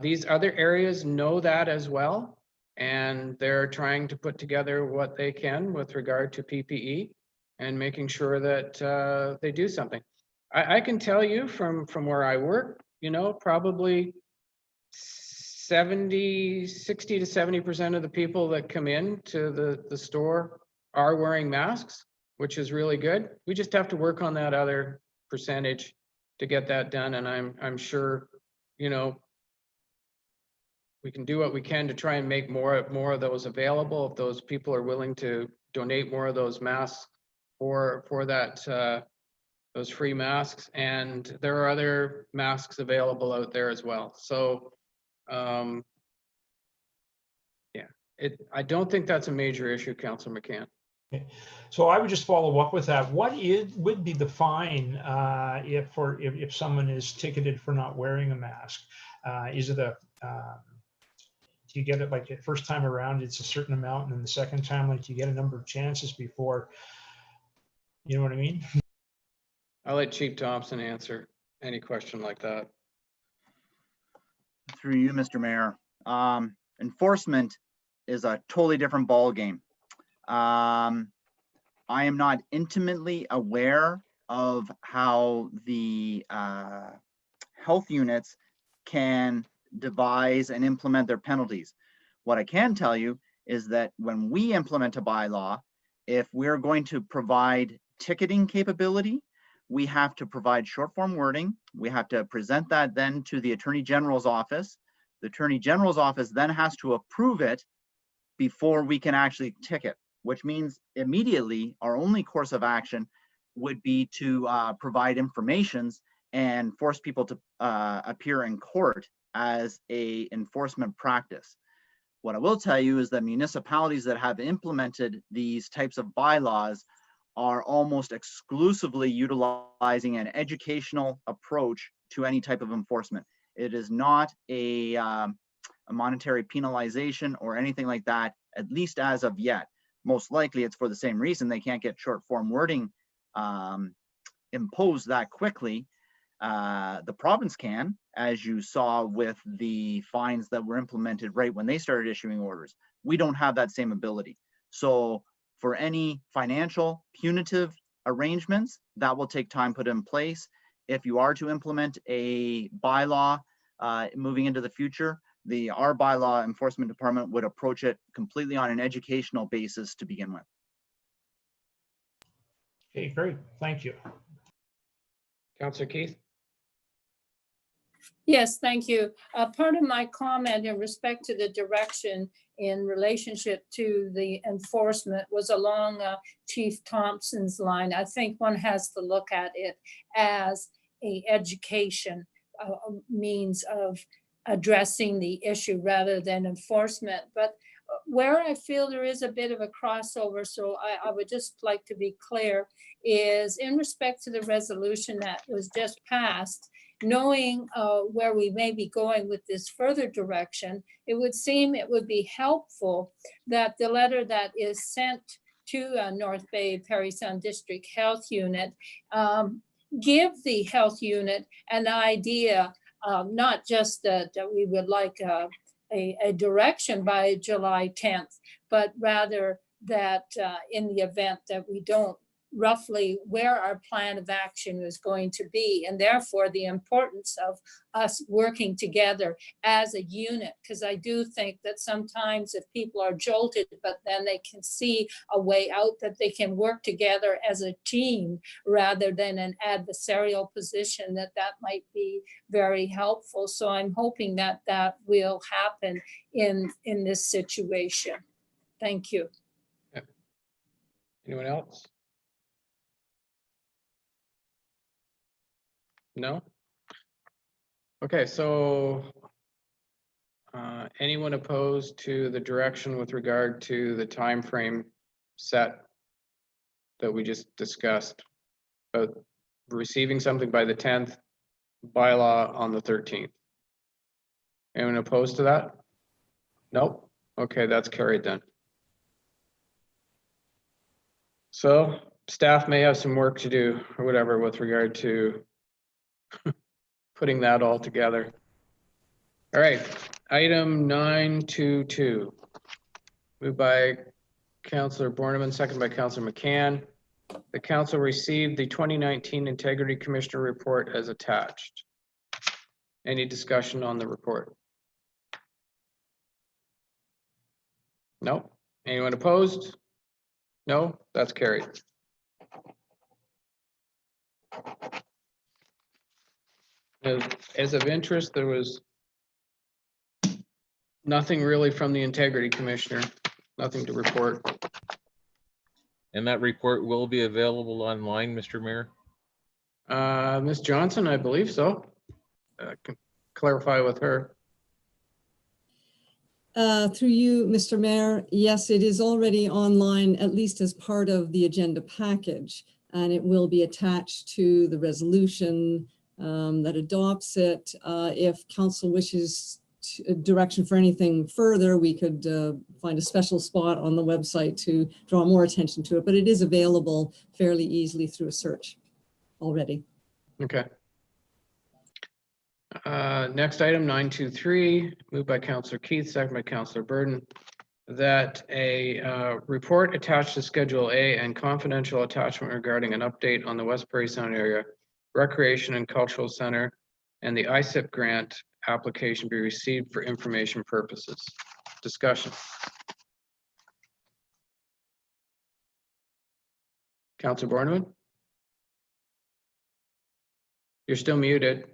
These other areas know that as well, and they're trying to put together what they can with regard to PPE and making sure that they do something. I can tell you from where I work, probably 60 to 70% of the people that come in to the store are wearing masks, which is really good. We just have to work on that other percentage to get that done. And I'm sure, we can do what we can to try and make more of those available. If those people are willing to donate more of those masks for that, those free masks. And there are other masks available out there as well. So, I don't think that's a major issue, Councillor McCann. Okay. So I would just follow up with that. What would be the fine if someone is ticketed for not wearing a mask? Is it do you get it like the first time around, it's a certain amount, and then the second time, like you get a number of chances before, you know what I mean? I'll let Chief Thompson answer any question like that. Through you, Mr. Mayor. Enforcement is a totally different ball game. I am not intimately aware of how the health units can devise and implement their penalties. What I can tell you is that when we implement a bylaw, if we're going to provide ticketing capability, we have to provide short form wording. We have to present that then to the Attorney General's office. The Attorney General's office then has to approve it before we can actually ticket, which means immediately our only course of action would be to provide informations and force people to appear in court as a enforcement practice. What I will tell you is that municipalities that have implemented these types of bylaws are almost exclusively utilizing an educational approach to any type of enforcement. It is not a monetary penalization or anything like that, at least as of yet. Most likely it's for the same reason. They can't get short form wording imposed that quickly. The province can, as you saw with the fines that were implemented right when they started issuing orders. We don't have that same ability. So for any financial punitive arrangements, that will take time put in place. If you are to implement a bylaw moving into the future, our bylaw enforcement department would approach it completely on an educational basis to begin with. Okay, great. Thank you. Councillor Keith? Yes, thank you. Part of my comment in respect to the direction in relationship to the enforcement was along Chief Thompson's line. I think one has to look at it as an education means of addressing the issue rather than enforcement. But where I feel there is a bit of a crossover, so I would just like to be clear, is in respect to the resolution that was just passed, knowing where we may be going with this further direction, it would seem it would be helpful that the letter that is sent to North Bay Parry Sound District Health Unit give the health unit an idea, not just that we would like a direction by July 10th, but rather that in the event that we don't, roughly where our plan of action is going to be, and therefore the importance of us working together as a unit. Because I do think that sometimes if people are jolted, but then they can see a way out, that they can work together as a team rather than an adversarial position, that might be very helpful. So I'm hoping that that will happen in this situation. Thank you. Anyone else? No? Okay, so anyone opposed to the direction with regard to the time frame set that we just discussed? Receiving something by the 10th, bylaw on the 13th. Anyone opposed to that? Nope. Okay, that's carried then. So staff may have some work to do or whatever with regard to putting that all together. All right, item 922. Moved by Councillor Borneman, second by Councillor McCann. The council received the 2019 Integrity Commissioner report as attached. Any discussion on the report? No. Anyone opposed? No, that's carried. As of interest, there was nothing really from the Integrity Commissioner, nothing to report. And that report will be available online, Mr. Mayor? Ms. Johnson, I believe so. Can clarify with her. Through you, Mr. Mayor, yes, it is already online, at least as part of the agenda package, and it will be attached to the resolution that adopts it. If council wishes direction for anything further, we could find a special spot on the website to draw more attention to it, but it is available fairly easily through a search already. Okay. Next item, 923, moved by Councillor Keith, second by Councillor Burden, that a report attached to Schedule A and confidential attachment regarding an update on the West Parry Sound Area Recreation and Cultural Center and the ISIP grant application be received for information purposes. Discussion. Councillor Borneman? You're still muted.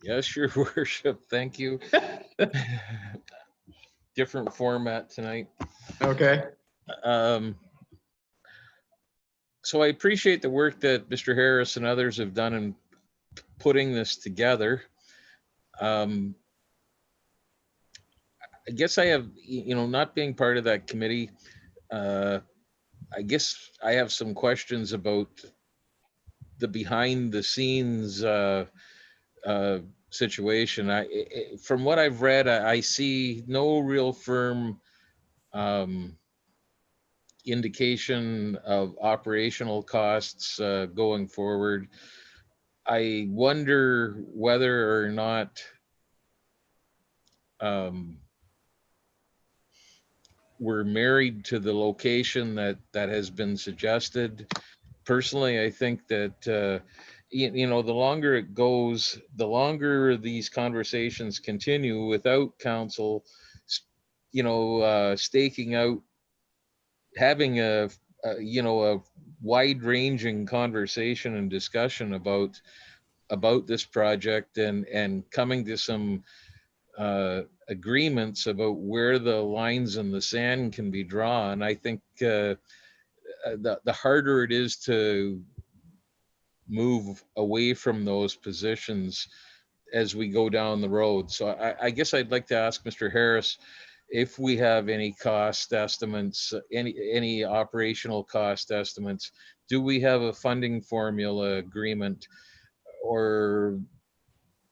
Yes, your worship. Thank you. Different format tonight. Okay. So I appreciate the work that Mr. Harris and others have done in putting this together. I guess I have, not being part of that committee, I guess I have some questions about the behind the scenes situation. From what I've read, I see no real firm indication of operational costs going forward. I wonder whether or not we're married to the location that has been suggested. Personally, I think that the longer it goes, the longer these conversations continue without council, staking out, having a wide-ranging conversation and discussion about this project and coming to some agreements about where the lines in the sand can be drawn. I think the harder it is to move away from those positions as we go down the road. So I guess I'd like to ask Mr. Harris, if we have any cost estimates, any operational cost estimates, do we have a funding formula agreement, or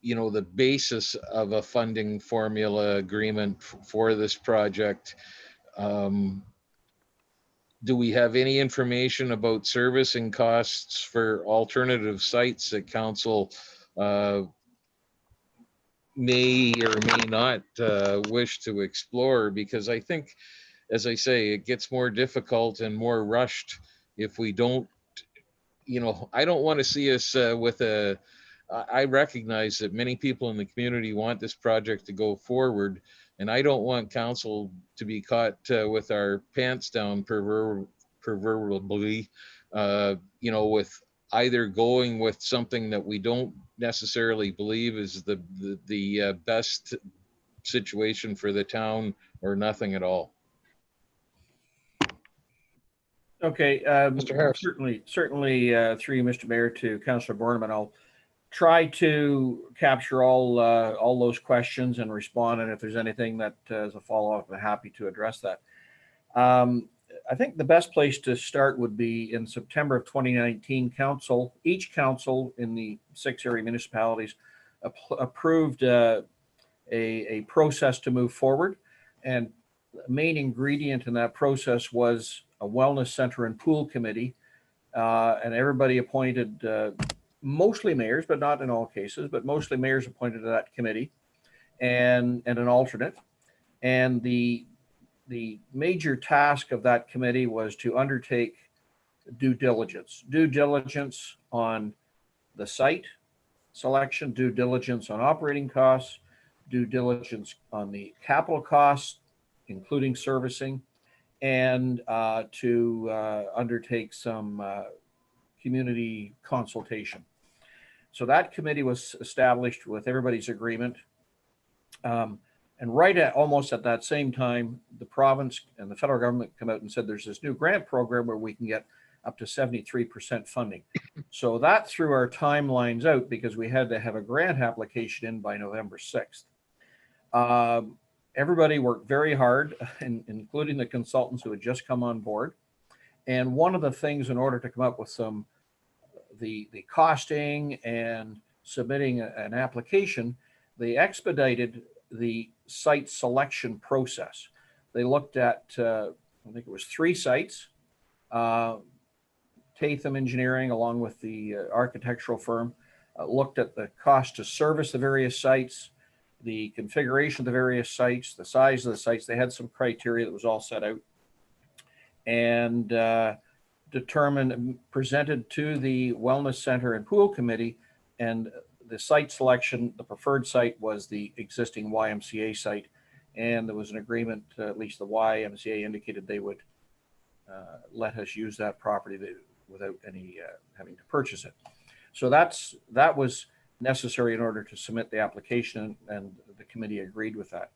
the basis of a funding formula agreement for this project? Do we have any information about servicing costs for alternative sites that council may or may not wish to explore? Because I think, as I say, it gets more difficult and more rushed if we don't, I don't want to see us with a, I recognize that many people in the community want this project to go forward, and I don't want council to be caught with our pants down proverbially, with either going with something that we don't necessarily believe is the best situation for the town, or nothing at all. Okay, Mr. Harris. certainly, through you, Mr. Mayor, to Councillor Borneman, I'll try to capture all those questions and respond. And if there's anything that is a follow-up, I'm happy to address that. I think the best place to start would be in September of 2019. Each council in the 6 area municipalities approved a process to move forward, and the main ingredient in that process was a wellness center and pool committee, and everybody appointed, mostly mayors, but not in all cases, but mostly mayors appointed to that committee, and an alternate. And the major task of that committee was to undertake due diligence on the site selection, due diligence on operating costs, due diligence on the capital costs, including servicing, and to undertake some community consultation. So that committee was established with everybody's agreement. And right at almost at that same time, the province and the federal government come out and said there's this new grant program where we can get up to 73% funding. So that threw our timelines out because we had to have a grant application in by November 6th. Everybody worked very hard, including the consultants who had just come on board. And one of the things, in order to come up with the costing and submitting an application, they expedited the site selection process. They looked at, I think it was 3 sites. Tatham Engineering, along with the architectural firm, looked at the cost to service the various sites, the configuration of the various sites, the size of the sites. They had some criteria that was all set out, and presented to the Wellness Center and Pool Committee, and the site selection, the preferred site was the existing YMCA site, and there was an agreement, at least the YMCA indicated they would let us use that property without any having to purchase it. So that was necessary in order to submit the application, and the committee agreed with that.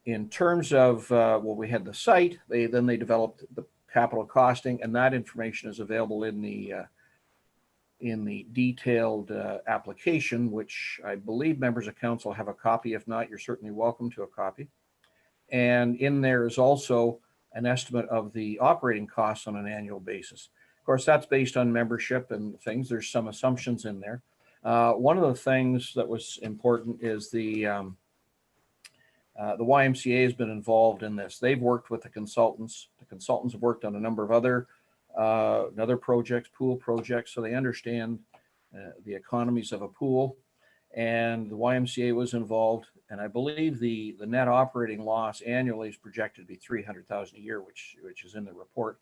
In terms of, we had the site, they developed the capital costing, and that information is available in the detailed application, which I believe members of council have a copy. If not, you're certainly welcome to a copy. And in there is also an estimate of the operating costs on an annual basis. Of course, that's based on membership and things. There's some assumptions in there. One of the things that was important is the YMCA has been involved in this. They've worked with the consultants. The consultants have worked on a number of other projects, pool projects, so they understand the economies of a pool. And the YMCA was involved, and I believe the net operating loss annually is projected to be $300,000 a year, which is in the report.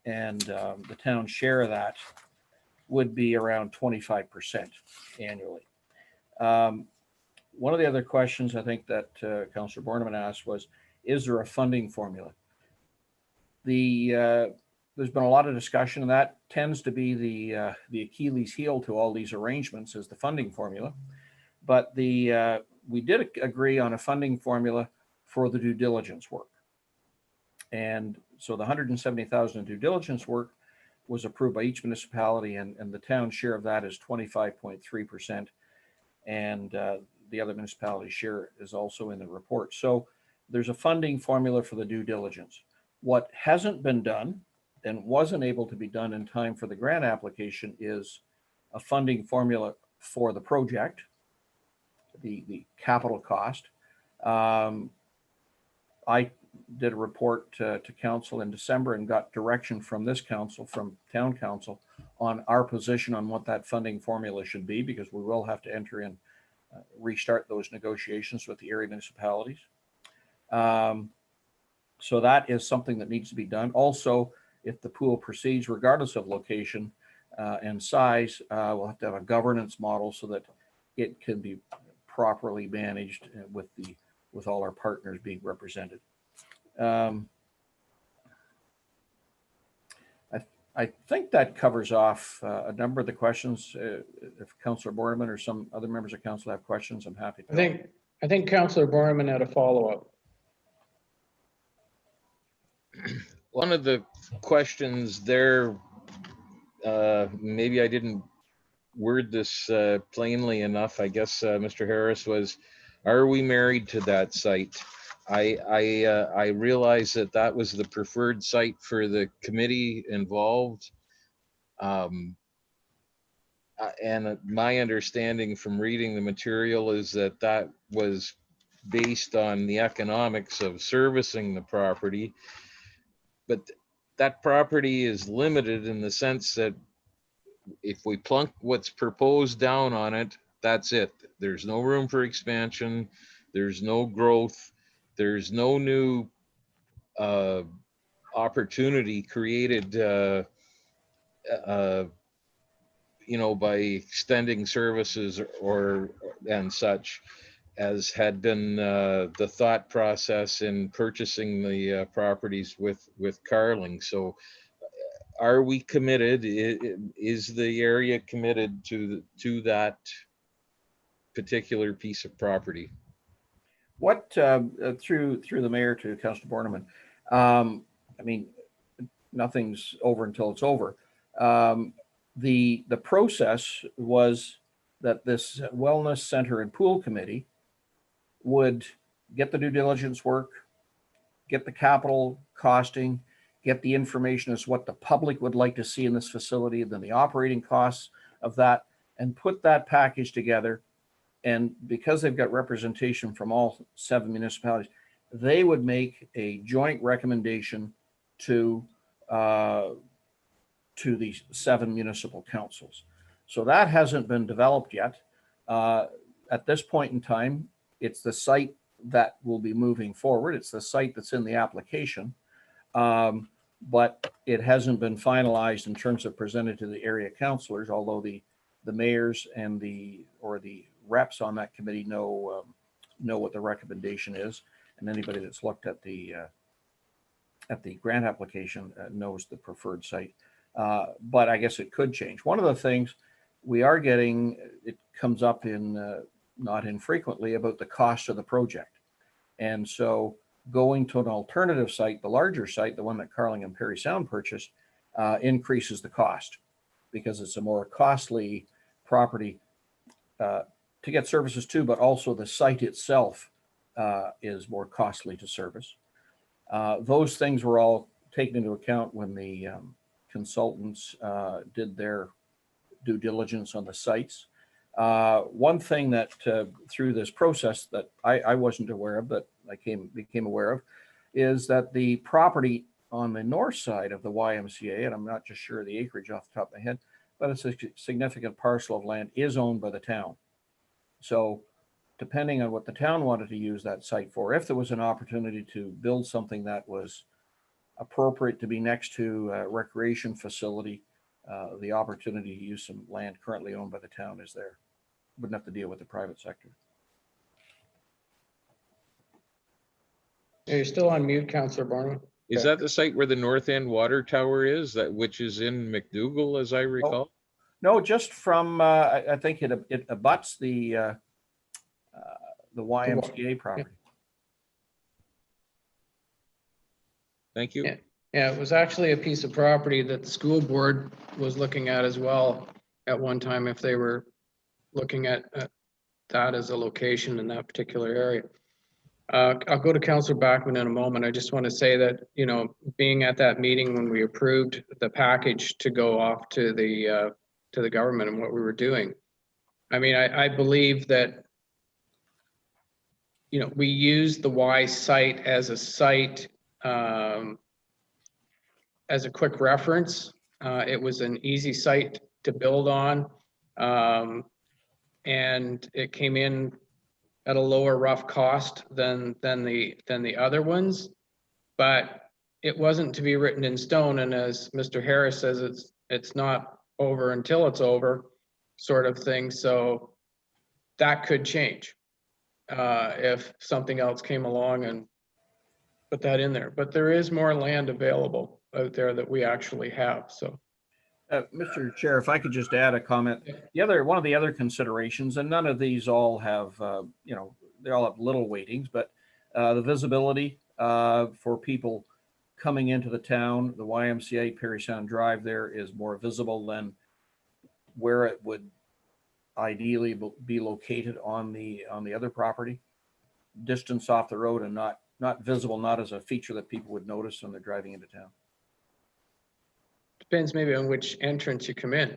And the town's share of that would be around 25% annually. One of the other questions I think that Councillor Borneman asked was, is there a funding formula? There's been a lot of discussion, and that tends to be the Achilles heel to all these arrangements, is the funding formula. But we did agree on a funding formula for the due diligence work. And so the $170,000 due diligence work was approved by each municipality, and the town share of that is 25.3%. And the other municipalities share is also in the report. So there's a funding formula for the due diligence. What hasn't been done and wasn't able to be done in time for the grant application is a funding formula for the project, the capital cost. I did a report to council in December and got direction from this council, from town council, on our position on what that funding formula should be, because we will have to enter in, restart those negotiations with the area municipalities. So that is something that needs to be done. Also, if the pool proceeds, regardless of location and size, we'll have to have a governance model so that it can be properly managed with all our partners being represented. I think that covers off a number of the questions. If Councillor Borneman or some other members of council have questions, I'm happy to. I think Councillor Borneman had a follow-up. One of the questions there, maybe I didn't word this plainly enough, I guess, Mr. Harris, was, are we married to that site? I realize that that was the preferred site for the committee involved. And my understanding from reading the material is that that was based on the economics of servicing the property. But that property is limited in the sense that if we plunk what's proposed down on it, that's it. There's no room for expansion. There's no growth. There's no new opportunity created, by extending services and such, as had been the thought process in purchasing the properties with Carling. So are we committed? Is the area committed to that particular piece of property? What, through the mayor to Councillor Borneman, I mean, nothing's over until it's over. The process was that this wellness center and pool committee would get the due diligence work, get the capital costing, get the information as what the public would like to see in this facility, then the operating costs of that, and put that package together. And because they've got representation from all 7 municipalities, they would make a joint recommendation to the 7 municipal councils. So that hasn't been developed yet. At this point in time, it's the site that will be moving forward. It's the site that's in the application, but it hasn't been finalized in terms of presented to the area councilors, although the mayors and the reps on that committee know what the recommendation is, and anybody that's looked at the grant application knows the preferred site. But I guess it could change. One of the things we are getting, it comes up in not infrequently, about the cost of the project, and so going to an alternative site, the larger site, the one that Carling and Parry Sound purchased, increases the cost because it's a more costly property to get services to, but also the site itself is more costly to service. Those things were all taken into account when the consultants did their due diligence on the sites. One thing that through this process that I wasn't aware of, but I became aware of, is that the property on the north side of the YMCA, and I'm not just sure of the acreage off the top of my head, but it's a significant parcel of land, is owned by the town. So depending on what the town wanted to use that site for, if there was an opportunity to build something that was appropriate to be next to a recreation facility, the opportunity to use some land currently owned by the town is there. Wouldn't have to deal with the private sector. You're still on mute, Councillor Borneman. Is that the site where the North End Water Tower is, which is in McDougall, as I recall? No, just from I think it abuts the YMCA property. Thank you. Yeah, it was actually a piece of property that the school board was looking at as well at one time, if they were looking at that as a location in that particular area. I'll go to Councillor Backman in a moment. I just want to say that, you know, being at that meeting when we approved the package to go off to the government and what we were doing, I mean, I believe that, you know, we used the Y site as a site as a quick reference. It was an easy site to build on, and it came in at a lower rough cost than the other ones, but it wasn't to be written in stone. And as Mr. Harris says, it's not over until it's over, sort of thing. So that could change if something else came along and put that in there. But there is more land available out there that we actually have. So. Mr. Chair, if I could just add a comment. One of the other considerations, and none of these all have, you know, they all have little weightings, but the visibility for people coming into the town, the YMCA Parry Sound Drive there is more visible than where it would ideally be located on the other property. Distance off the road and not visible, not as a feature that people would notice when they're driving into town. Depends maybe on which entrance you come in.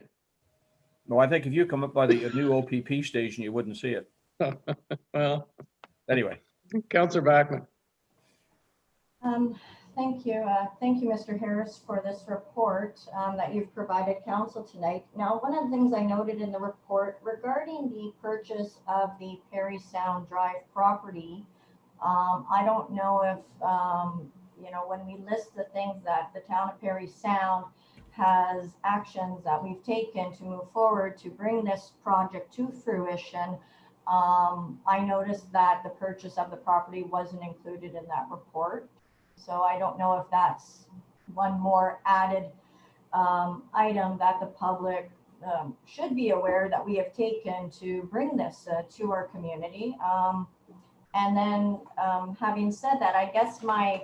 No, I think if you come up by the new OPP station, you wouldn't see it. Well, anyway. Councillor Backman. Thank you. Thank you, Mr. Harris, for this report that you've provided council tonight. Now, one of the things I noted in the report regarding the purchase of the Parry Sound Drive property, I don't know if, you know, when we list the things that the town of Parry Sound has actions that we've taken to move forward to bring this project to fruition, I noticed that the purchase of the property wasn't included in that report. So I don't know if that's one more added item that the public should be aware that we have taken to bring this to our community. And then having said that, I guess my,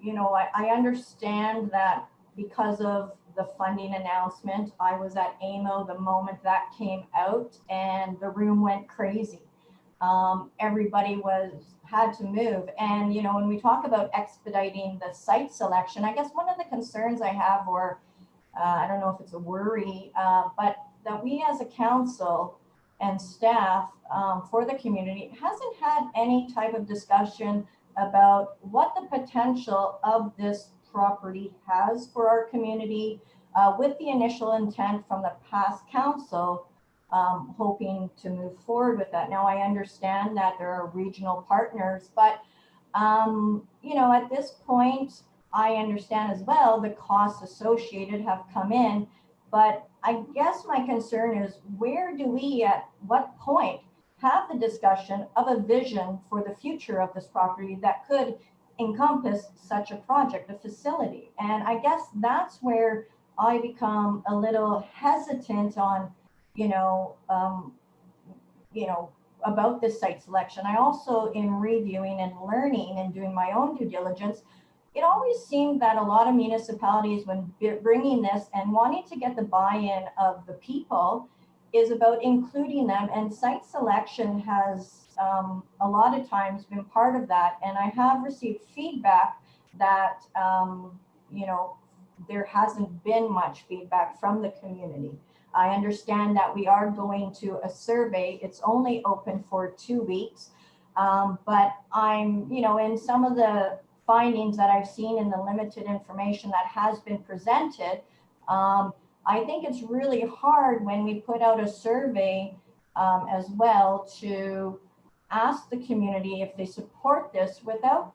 you know, I understand that because of the funding announcement, I was at AMO the moment that came out and the room went crazy. Everybody had to move. And, you know, when we talk about expediting the site selection, I guess one of the concerns I have, or I don't know if it's a worry, but that we as a council and staff for the community hasn't had any type of discussion about what the potential of this property has for our community with the initial intent from the past council, hoping to move forward with that. Now, I understand that there are regional partners, but you know, at this point, I understand as well the costs associated have come in, but I guess my concern is where do we at what point have the discussion of a vision for the future of this property that could encompass such a project, a facility? And I guess that's where I become a little hesitant on, you know, about this site selection. I also, in reviewing and learning and doing my own due diligence, it always seemed that a lot of municipalities, when bringing this and wanting to get the buy-in of the people, is about including them, and site selection has a lot of times been part of that. And I have received feedback that, you know, there hasn't been much feedback from the community. I understand that we are going to a survey. It's only open for 2 weeks, but I'm, you know, in some of the findings that I've seen in the limited information that has been presented, I think it's really hard when we put out a survey as well to ask the community if they support this without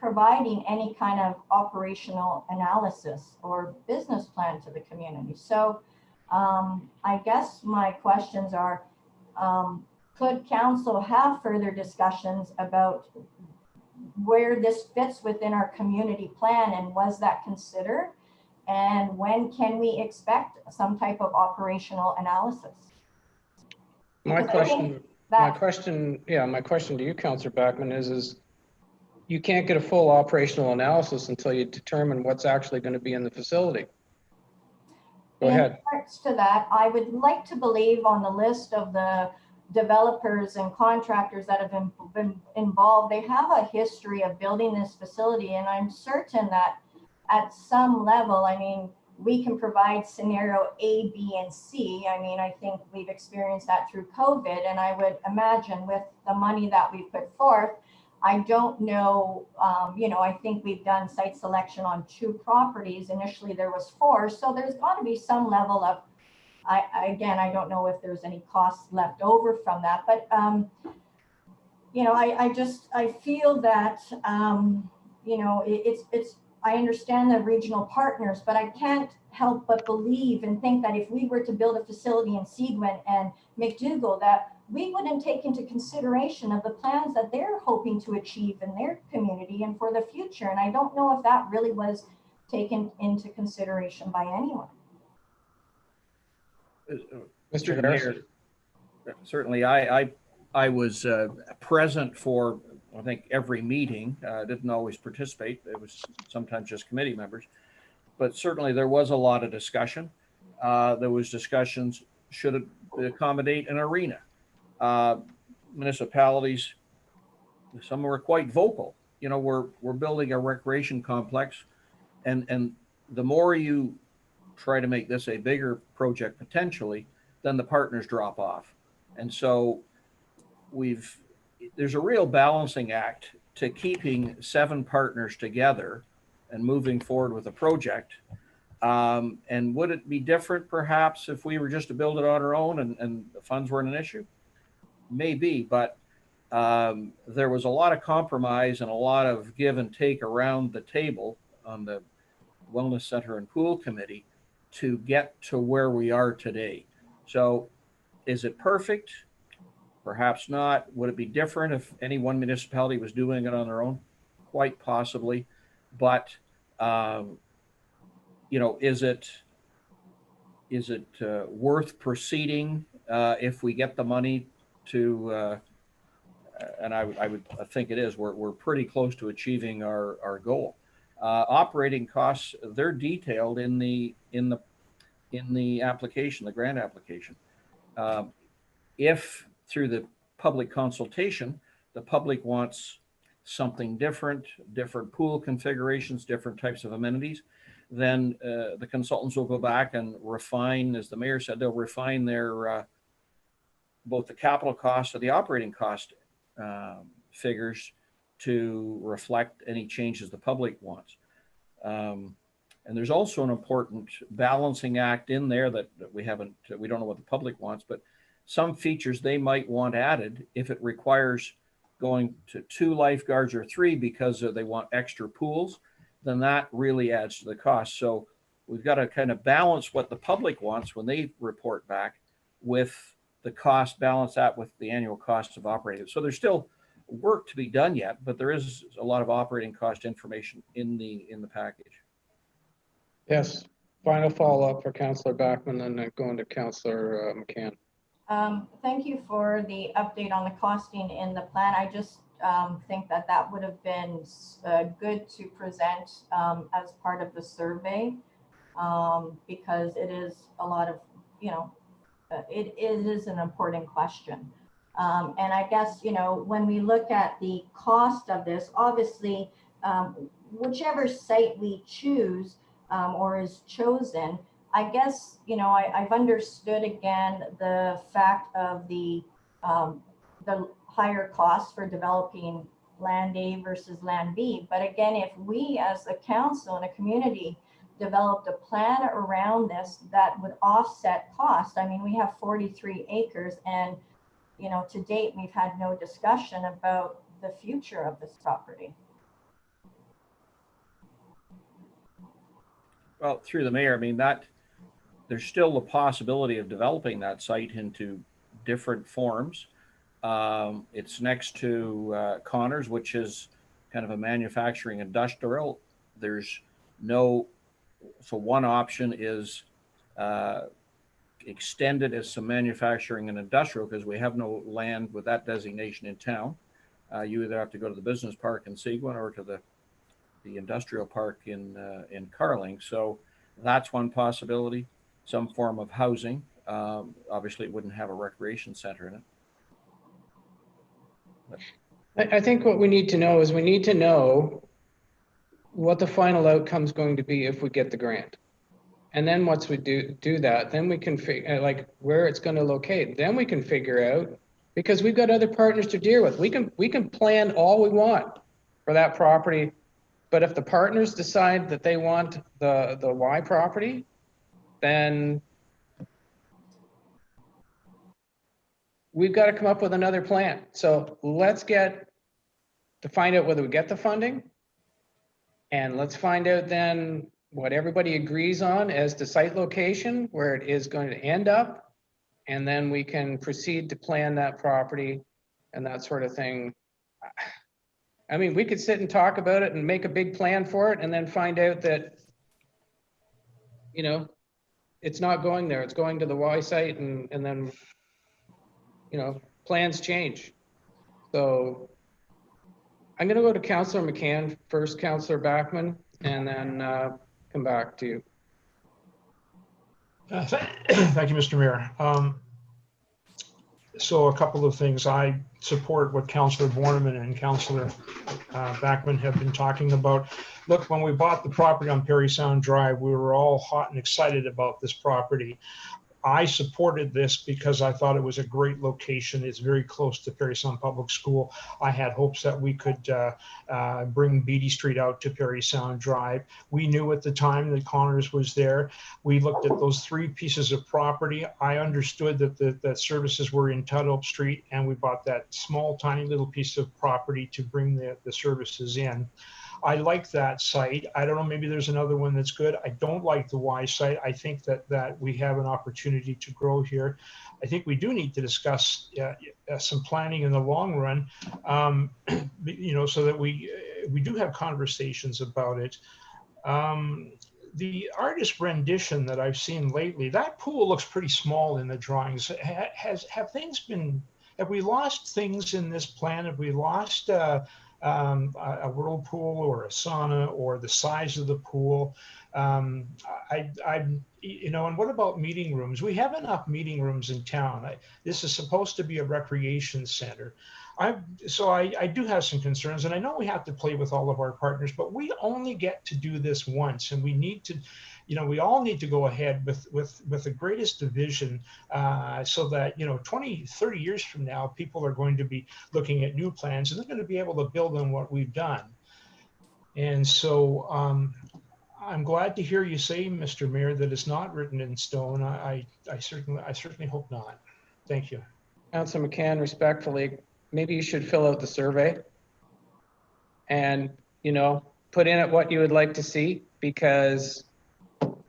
providing any kind of operational analysis or business plan to the community. So I guess my questions are, could council have further discussions about where this fits within our community plan, and was that considered? And when can we expect some type of operational analysis? My question to you, Councillor Backman, is you can't get a full operational analysis until you determine what's actually going to be in the facility. Go In ahead. regards to that, I would like to believe on the list of the developers and contractors that have been involved, they have a history of building this facility. And I'm certain that at some level, I mean, we can provide scenario A, B, and C. I mean, I think we've experienced that through COVID. And I would imagine with the money that we put forth, I don't know, I think we've done site selection on 2 properties. Initially, there was 4. So there's got to be some level of, I don't know if there's any costs left over from that. But, I feel that, I understand the regional partners, but I can't help but believe and think that if we were to build a facility in Seguin and McDougall, that we wouldn't take into consideration of the plans that they're hoping to achieve in their community and for the future. And I don't know if that really was taken into consideration by anyone. Mr. Harris? Certainly, I was present for, I think, every meeting. Didn't always participate. It was sometimes just committee members. But certainly there was a lot of discussion. There was discussions, should it accommodate an arena? Municipalities, some were quite vocal. We're building a recreation complex, and the more you try to make this a bigger project potentially, then the partners drop off. And so there's a real balancing act to keeping 7 partners together and moving forward with a project. And would it be different perhaps if we were just to build it on our own and the funds weren't an issue? Maybe, but there was a lot of compromise and a lot of give and take around the table on the Wellness Center and Pool Committee to get to where we are today. So is it perfect? Perhaps not. Would it be different if any one municipality was doing it on their own? Quite possibly. But, is it worth proceeding if we get the money to, and I think it is, we're pretty close to achieving our goal. Operating costs, they're detailed in the application, the grant application. If through the public consultation, the public wants something different pool configurations, different types of amenities, then the consultants will go back and refine, as the mayor said, they'll refine their both the capital cost or the operating cost figures to reflect any changes the public wants. And there's also an important balancing act in there that we don't know what the public wants, but some features they might want added if it requires going to 2 lifeguards or 3 because they want extra pools, then that really adds to the cost. So we've got to kind of balance what the public wants when they report back with the cost, balance that with the annual costs of operating. So there's still work to be done yet, but there is a lot of operating cost information in the package. Yes. Final follow-up for Councillor Backman, and then going to Councillor McCann. Thank you for the update on the costing in the plan. I just think that would have been good to present as part of the survey because it is a lot of, it is an important question. And I guess, when we look at the cost of this, obviously, whichever site we choose or is chosen, I guess, I've understood again the fact of the higher costs for developing land A versus land B. But again, if we as a council and a community developed a plan around this that would offset cost, I mean, we have 43 acres and, to date, we've had no discussion about the future of this property. Well, through the mayor, I mean, there's still the possibility of developing that site into different forms. It's next to Connors, which is kind of a manufacturing industrial. So one option is extended as some manufacturing and industrial because we have no land with that designation in town. You either have to go to the business park in Seguin or to the industrial park in Carling. So that's one possibility. some form of housing. Obviously, it wouldn't have a recreation center in it. I think what we need to know is we need to know what the final outcome is going to be if we get the grant. And then once we do that, then we can figure like where it's going to locate. Then we can figure out, because we've got other partners to deal with. We can plan all we want for that property, but if the partners decide that they want the Y property, then we've got to come up with another plan. So let's get to find out whether we get the funding, and let's find out then what everybody agrees on as to site location, where it is going to end up, and then we can proceed to plan that property and that sort of thing. I mean, we could sit and talk about it and make a big plan for it and then find out that, you know, it's not going there, it's going to the Y site, and then, you know, plans change. So I'm going to go to Councillor McCann first, Councillor Backman, and then come back to you. Thank you, Mr. Mayor. So a couple of things. I support what Councillor Borneman and Councillor Backman have been talking about. Look, when we bought the property on Parry Sound Drive, we were all hot and excited about this property. I supported this because I thought it was a great location. It's very close to Parry Sound Public School. I had hopes that we could bring Beatty Street out to Parry Sound Drive. We knew at the time that Connors was there. We looked at those 3 pieces of property. I understood that that services were in Tuttle Street, and we bought that small, tiny little piece of property to bring the services in. I like that site. I don't know, maybe there's another one that's good. I don't like the Y site. I think that we have an opportunity to grow here. I think we do need to discuss some planning in the long run, you know, so that we do have conversations about it. The artist rendition that I've seen lately, that pool looks pretty small in the drawings. Have we lost things in this plan? Have we lost a whirlpool or a sauna or the size of the pool? You know, and what about meeting rooms? We have enough meeting rooms in town. This is supposed to be a recreation center. So I do have some concerns, and I know we have to play with all of our partners, but we only get to do this once, and we need to, you know, we all need to go ahead with the greatest vision, so that, you know, 20, 30 years from now, people are going to be looking at new plans, and they're going to be able to build on what we've done. And so I'm glad to hear you say, Mr. Mayor, that it's not written in stone. I certainly hope not. Thank you. Councillor McCann, respectfully, maybe you should fill out the survey and, you know, put in it what you would like to see, because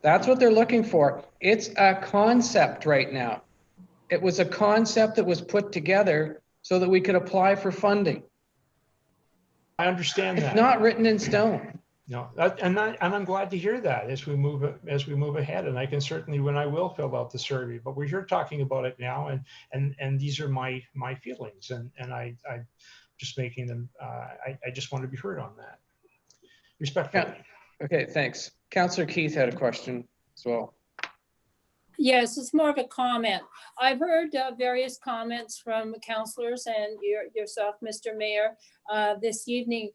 that's what they're looking for. It's a concept right now. It was a concept that was put together so that we could apply for funding. I understand that. It's not written in stone. No, and I'm glad to hear that as we move ahead. And I can certainly, when I will fill out the survey, but we're here talking about it now, and these are my feelings, and I'm just making them. I just want to be heard on that, respectfully. Yeah. Okay, thanks. Councillor Keith had a question as well. Yes, it's more of a comment. I've heard various comments from councillors and yourself, Mr. Mayor, this evening.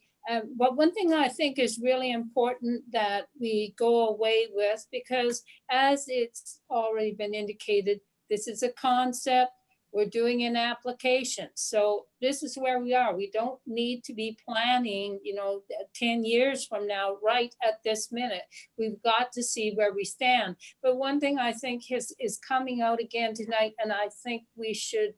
But one thing I think is really important that we go away with, because as it's already been indicated, this is a concept. We're doing an application. So this is where we are. We don't need to be planning, you know, 10 years from now, right at this minute. We've got to see where we stand. But one thing I think is coming out again tonight, and I think we should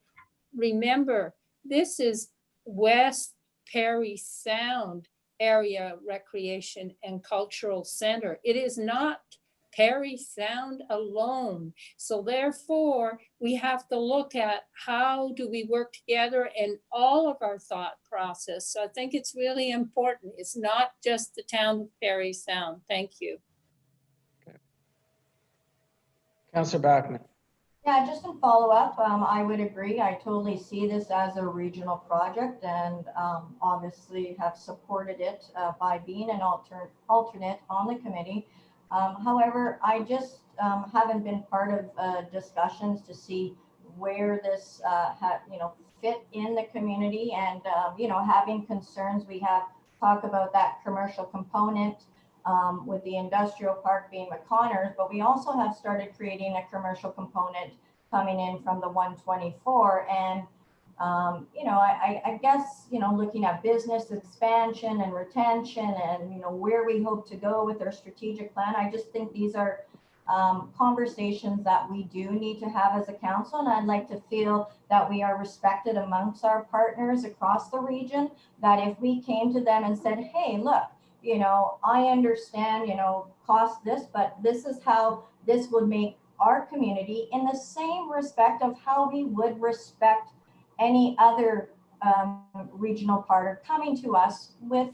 remember, this is West Parry Sound Area Recreation and Cultural Center. It is not Parry Sound alone. So therefore, we have to look at how do we work together in all of our thought process. So I think it's really important. It's not just the town of Parry Sound. Thank you. Okay. Councillor Backman. Yeah, just in follow up, I would agree. I totally see this as a regional project, and obviously have supported it by being an alternate on the committee. However, I just haven't been part of discussions to see where this fit in the community, and having concerns. We have talked about that commercial component with the industrial park being McConners, but we also have started creating a commercial component coming in from the 124. And I guess, looking at business expansion and retention and, where we hope to go with our strategic plan, I just think these are conversations that we do need to have as a council. And I'd like to feel that we are respected amongst our partners across the region, that if we came to them and said, hey, look, I understand, cost this, but this is how this would make our community in the same respect of how we would respect any other regional partner coming to us with,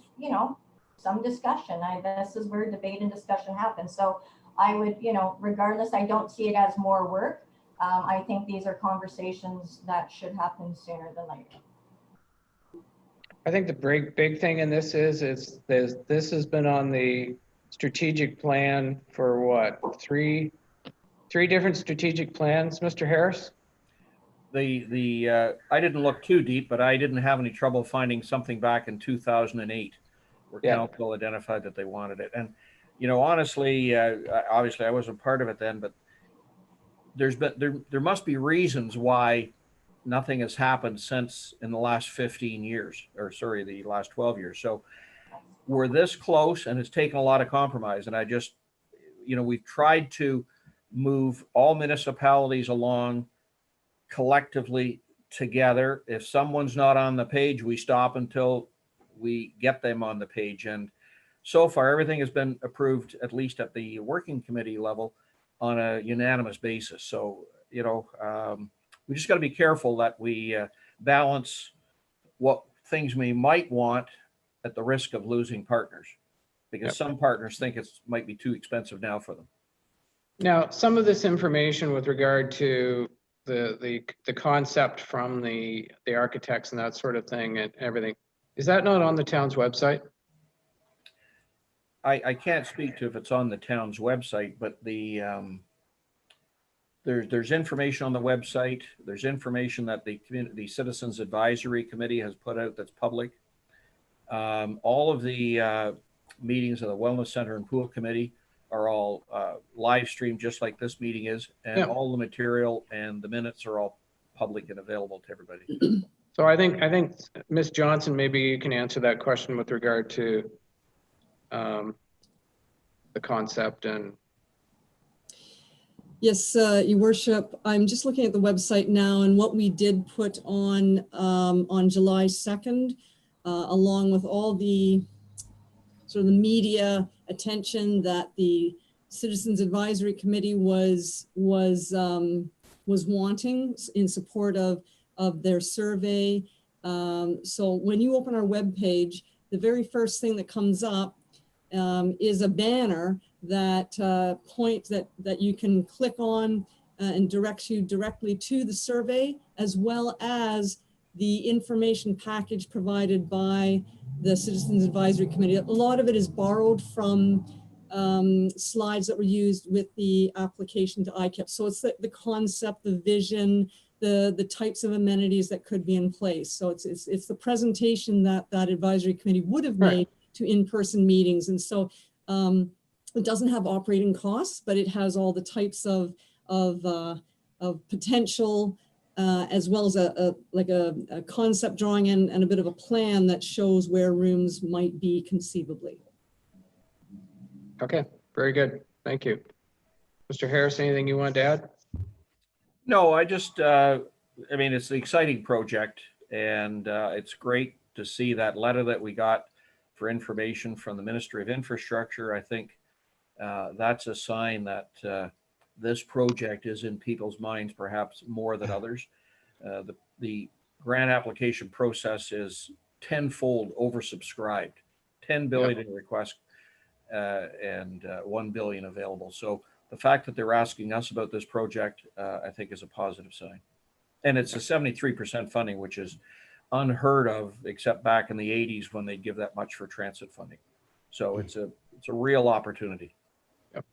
some discussion. This is where debate and discussion happens. So I would, regardless, I don't see it as more work. I think these are conversations that should happen sooner than later. I think the big thing in this is this has been on the strategic plan for what, three different strategic plans, Mr. Harris? I didn't look too deep, but I didn't have any trouble finding something back in 2008 where council identified that they wanted it. And, honestly, obviously I wasn't part of it then, but there must be reasons why nothing has happened since in the last 15 years, or sorry, the last 12 years. So we're this close, and it's taken a lot of compromise. And I just, we've tried to move all municipalities along collectively together. If someone's not on the page, we stop until we get them on the page. And so far, everything has been approved, at least at the working committee level, on a unanimous basis. So, we just got to be careful that we balance what things we might want at the risk of losing partners, because some partners think it might be too expensive now for them. Now, some of this information with regard to the concept from the architects and that sort of thing and everything, is that not on the town's website? I can't speak to if it's on the town's website, but there's information on the website. There's information that the Citizens Advisory Committee has put out that's public. All of the meetings of the Wellness Center and Pool Committee are all live streamed, just like this meeting is, and all the material and the minutes are all public and available to everybody. So I think Ms. Johnson, maybe you can answer that question with regard to the concept and. Yes, Your Worship. I'm just looking at the website now, and what we did put on July 2nd, along with all the sort of the media attention that the Citizens Advisory Committee was wanting in support of their survey. So when you open our webpage, the very first thing that comes up is a banner that that you can click on and directs you directly to the survey, as well as the information package provided by the Citizens Advisory Committee. A lot of it is borrowed from slides that were used with the application to ICAP. So it's the concept, the vision, the types of amenities that could be in place. So it's the presentation that advisory committee would have made to in-person meetings. And so it doesn't have operating costs, but it has all the types of potential, as well as a concept drawing and a bit of a plan that shows where rooms might be conceivably. Okay, very good. Thank you. Mr. Harris, anything you wanted to add? No, I just, I mean, it's an exciting project, and it's great to see that letter that we got for information from the Ministry of Infrastructure. I think that's a sign that this project is in people's minds, perhaps more than others. The grant application process is tenfold oversubscribed, 10 billion in request and 1 billion available. So the fact that they're asking us about this project, I think, is a positive sign. And it's a 73% funding, which is unheard of, except back in the 80s when they'd give that much for transit funding. So it's a real opportunity. Yep.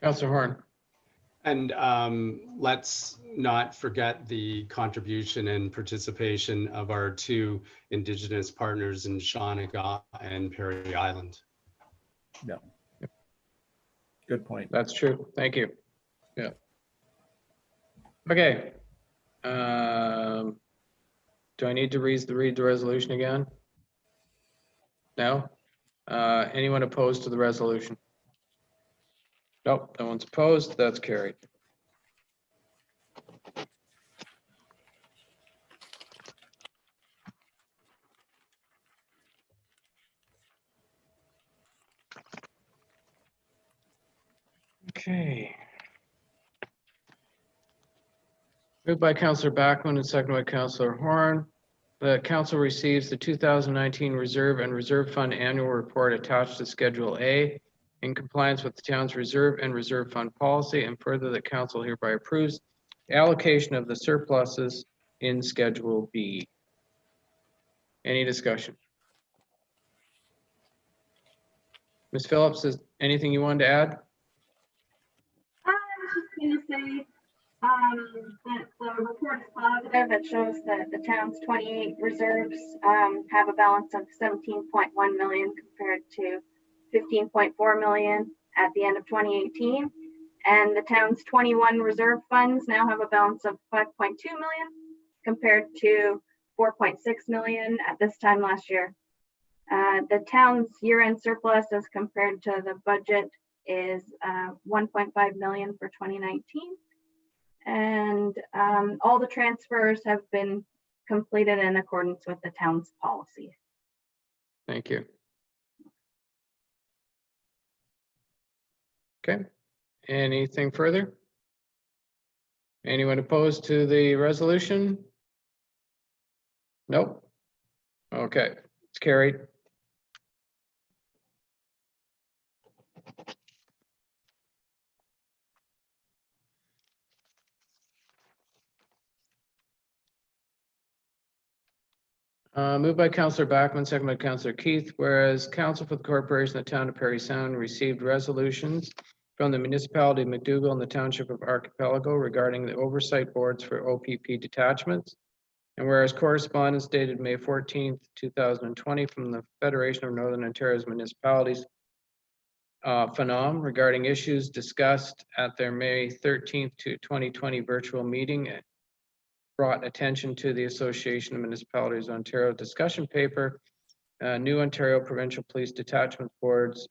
Councillor Horn. And let's not forget the contribution and participation of our two Indigenous partners in Shawnee and Parry Island. Yeah. Good point. That's true. Thank you. Yeah. Okay. Do I need to read the resolution again? No? Anyone opposed to the resolution? Nope, no one's opposed. That's carried. Okay. Moved by Councillor Backman and seconded by Councillor Horn. The council receives the 2019 Reserve and Reserve Fund Annual Report attached to Schedule A in compliance with the town's Reserve and Reserve Fund policy, and further the council hereby approves the allocation of the surpluses in Schedule B. Any discussion? Ms. Phillips, is anything you wanted to add? I was just going to say that the report is positive. It shows that the town's 28 reserves have a balance of 17.1 million compared to 15.4 million at the end of 2018. And the town's 21 reserve funds now have a balance of 5.2 million compared to 4.6 million at this time last year. The town's year-end surplus as compared to the budget is 1.5 million for 2019. And all the transfers have been completed in accordance with the town's policy. Thank you. Okay. Anything further? Anyone opposed to the resolution? Nope. Okay, it's carried. Moved by Councillor Backman, second by Councillor Keith, whereas Council for the Corporation of the Town of Parry Sound received resolutions from the municipality of McDougall and the Township of Archipelago regarding the oversight boards for OPP detachments. And whereas correspondence dated May 14th, 2020 from the Federation of Northern Ontario's Municipalities, FNOM, regarding issues discussed at their May 13th to 2020 virtual meeting, brought attention to the Association of Municipalities Ontario discussion paper, New Ontario Provincial Police Detachment Boards,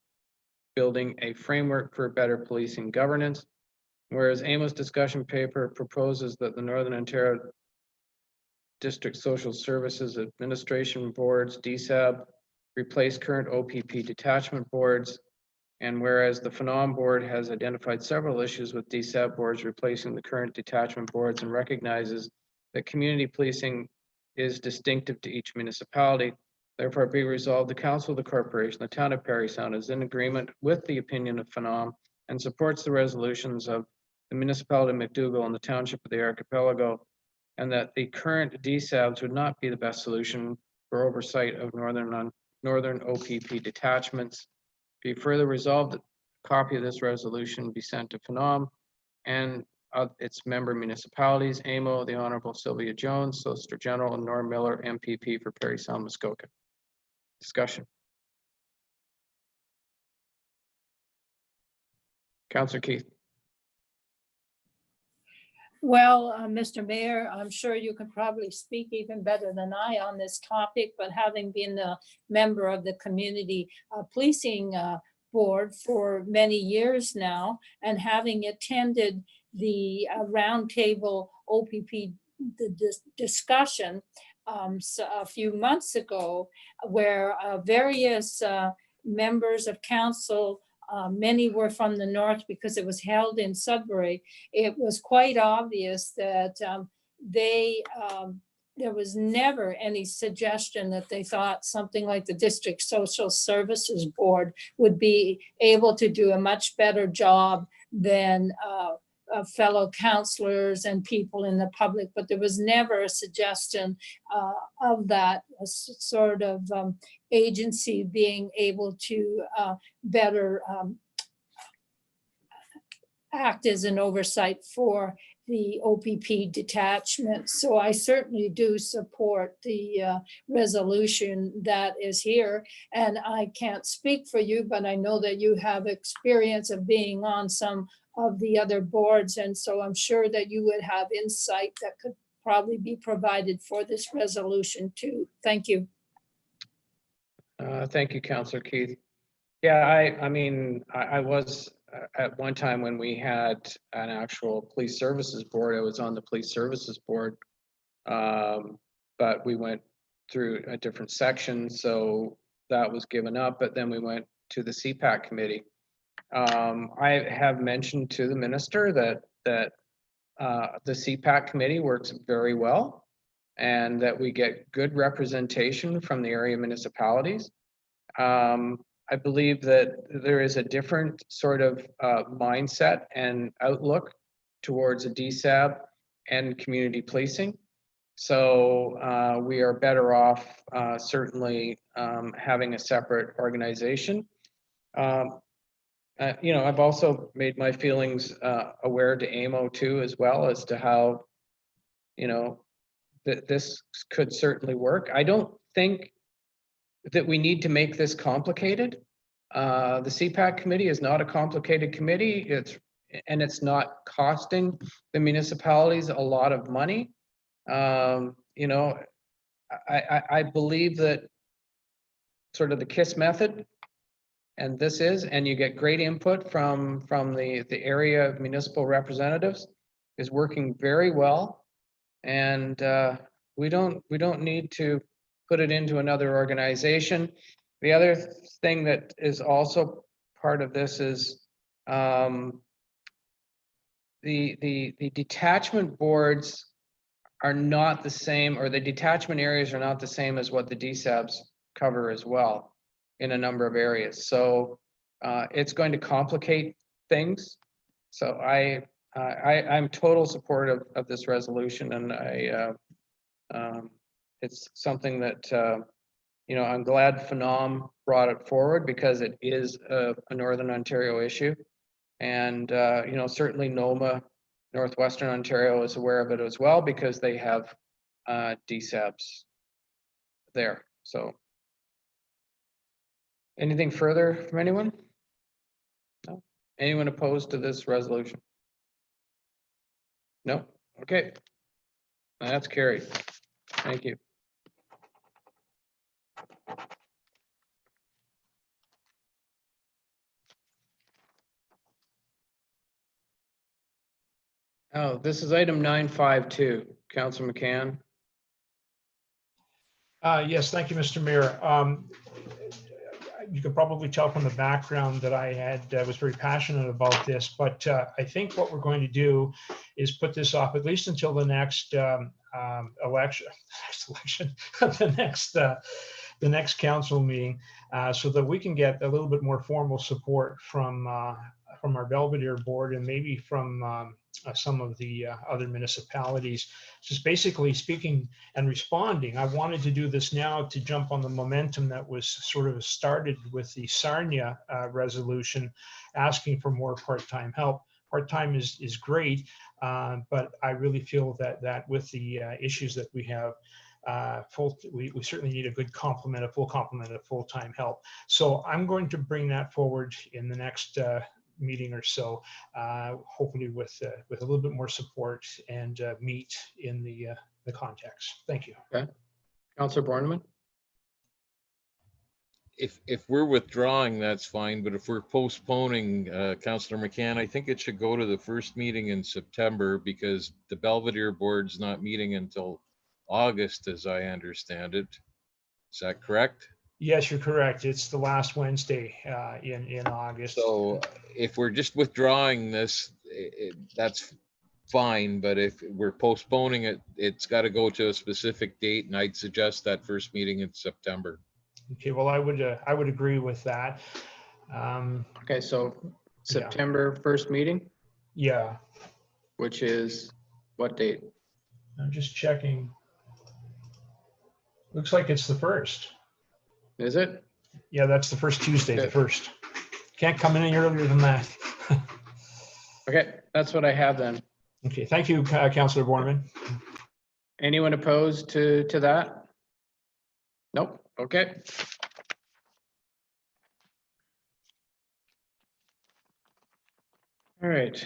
building a framework for better policing governance. Whereas Amos discussion paper proposes that the Northern Ontario District Social Services Administration Boards, DSAB, replace current OPP detachment boards. And whereas the FNOM board has identified several issues with DSAB boards replacing the current detachment boards and recognizes that community policing is distinctive to each municipality. Therefore, be resolved, the Council of the Corporation, the Town of Parry Sound, is in agreement with the opinion of FNOM and supports the resolutions of the municipality of McDougall and the Township of the Archipelago, and that the current DSABs would not be the best solution for oversight of northern OPP detachments. Be further resolved that a copy of this resolution be sent to FNOM and its member municipalities, AMO, the Honorable Sylvia Jones, Solicitor General, and Norm Miller, MPP for Parry Sound, Muskoka. Discussion. Councillor Keith. Well, Mr. Mayor, I'm sure you could probably speak even better than I on this topic, but having been a member of the community policing board for many years now, and having attended the roundtable OPP discussion a few months ago, where various members of council, many were from the north because it was held in Sudbury. It was quite obvious that there was never any suggestion that they thought something like the District Social Services Board would be able to do a much better job than fellow councillors and people in the public, but there was never a suggestion of that sort of agency being able to better act as an oversight for the OPP detachment. So I certainly do support the resolution that is here. And I can't speak for you, but I know that you have experience of being on some of the other boards. And so I'm sure that you would have insight that could probably be provided for this resolution too. Thank you. Thank you, Councillor Keith. Yeah, I mean, I was at one time when we had an actual police services board, I was on the police services board. But we went through a different section, so that was given up, but then we went to the CPAC committee. I have mentioned to the minister that the CPAC committee works very well and that we get good representation from the area municipalities. I believe that there is a different sort of mindset and outlook towards a DSAB and community policing. So we are better off certainly having a separate organization. You know, I've also made my feelings aware to AMO too, as well, as to how, you know, that this could certainly work. I don't think that we need to make this complicated. The CPAC committee is not a complicated committee. It's not costing the municipalities a lot of money. You know, I believe that sort of the KISS method, and this is, and you get great input from the area municipal representatives, is working very well. And we don't need to put it into another organization. The other thing that is also part of this is the detachment boards are not the same, or the detachment areas are not the same as what the DSABs cover as well in a number of areas. So it's going to complicate things. So I'm total support of this resolution, and it's something that you know, I'm glad Phenom brought it forward because it is a Northern Ontario issue. And, you know, certainly NOMA, Northwestern Ontario, is aware of it as well because they have DSABs there. So anything further from anyone? No? Anyone opposed to this resolution? No? Okay. That's carried. Thank you. Oh, this is item 952. Councillor McCann. Yes, thank you, Mr. Mayor. You can probably tell from the background that I was very passionate about this, but I think what we're going to do is put this off at least until the next election, the next council meeting, so that we can get a little bit more formal support from our Belvedere board and maybe from some of the other municipalities. Just basically speaking and responding, I wanted to do this now to jump on the momentum that was sort of started with the Sarnia resolution, asking for more part-time help. Part-time is great, but I really feel that with the issues that we have, we certainly need a good complement, a full complement of full-time help. So I'm going to bring that forward in the next meeting or so, hopefully with a little bit more support and meat in the context. Thank you. Okay. Councillor Borneman. If we're withdrawing, that's fine, but if we're postponing, Councillor McCann, I think it should go to the first meeting in September because the Belvedere board's not meeting until August, as I understand it. Is that correct? Yes, you're correct. It's the last Wednesday in August. So if we're just withdrawing this, that's fine. But if we're postponing it, it's got to go to a specific date, and I'd suggest that first meeting in September. Okay, well, I would agree with that. Okay, so September 1st meeting? Yeah. Which is what date? I'm just checking. Looks like it's the 1st. Is it? Yeah, that's the first Tuesday, Okay. the 1st. Can't come in any earlier than that. Okay, that's what I have then. Okay, thank you, Councillor Borneman. Anyone opposed to that? Nope, okay. All right,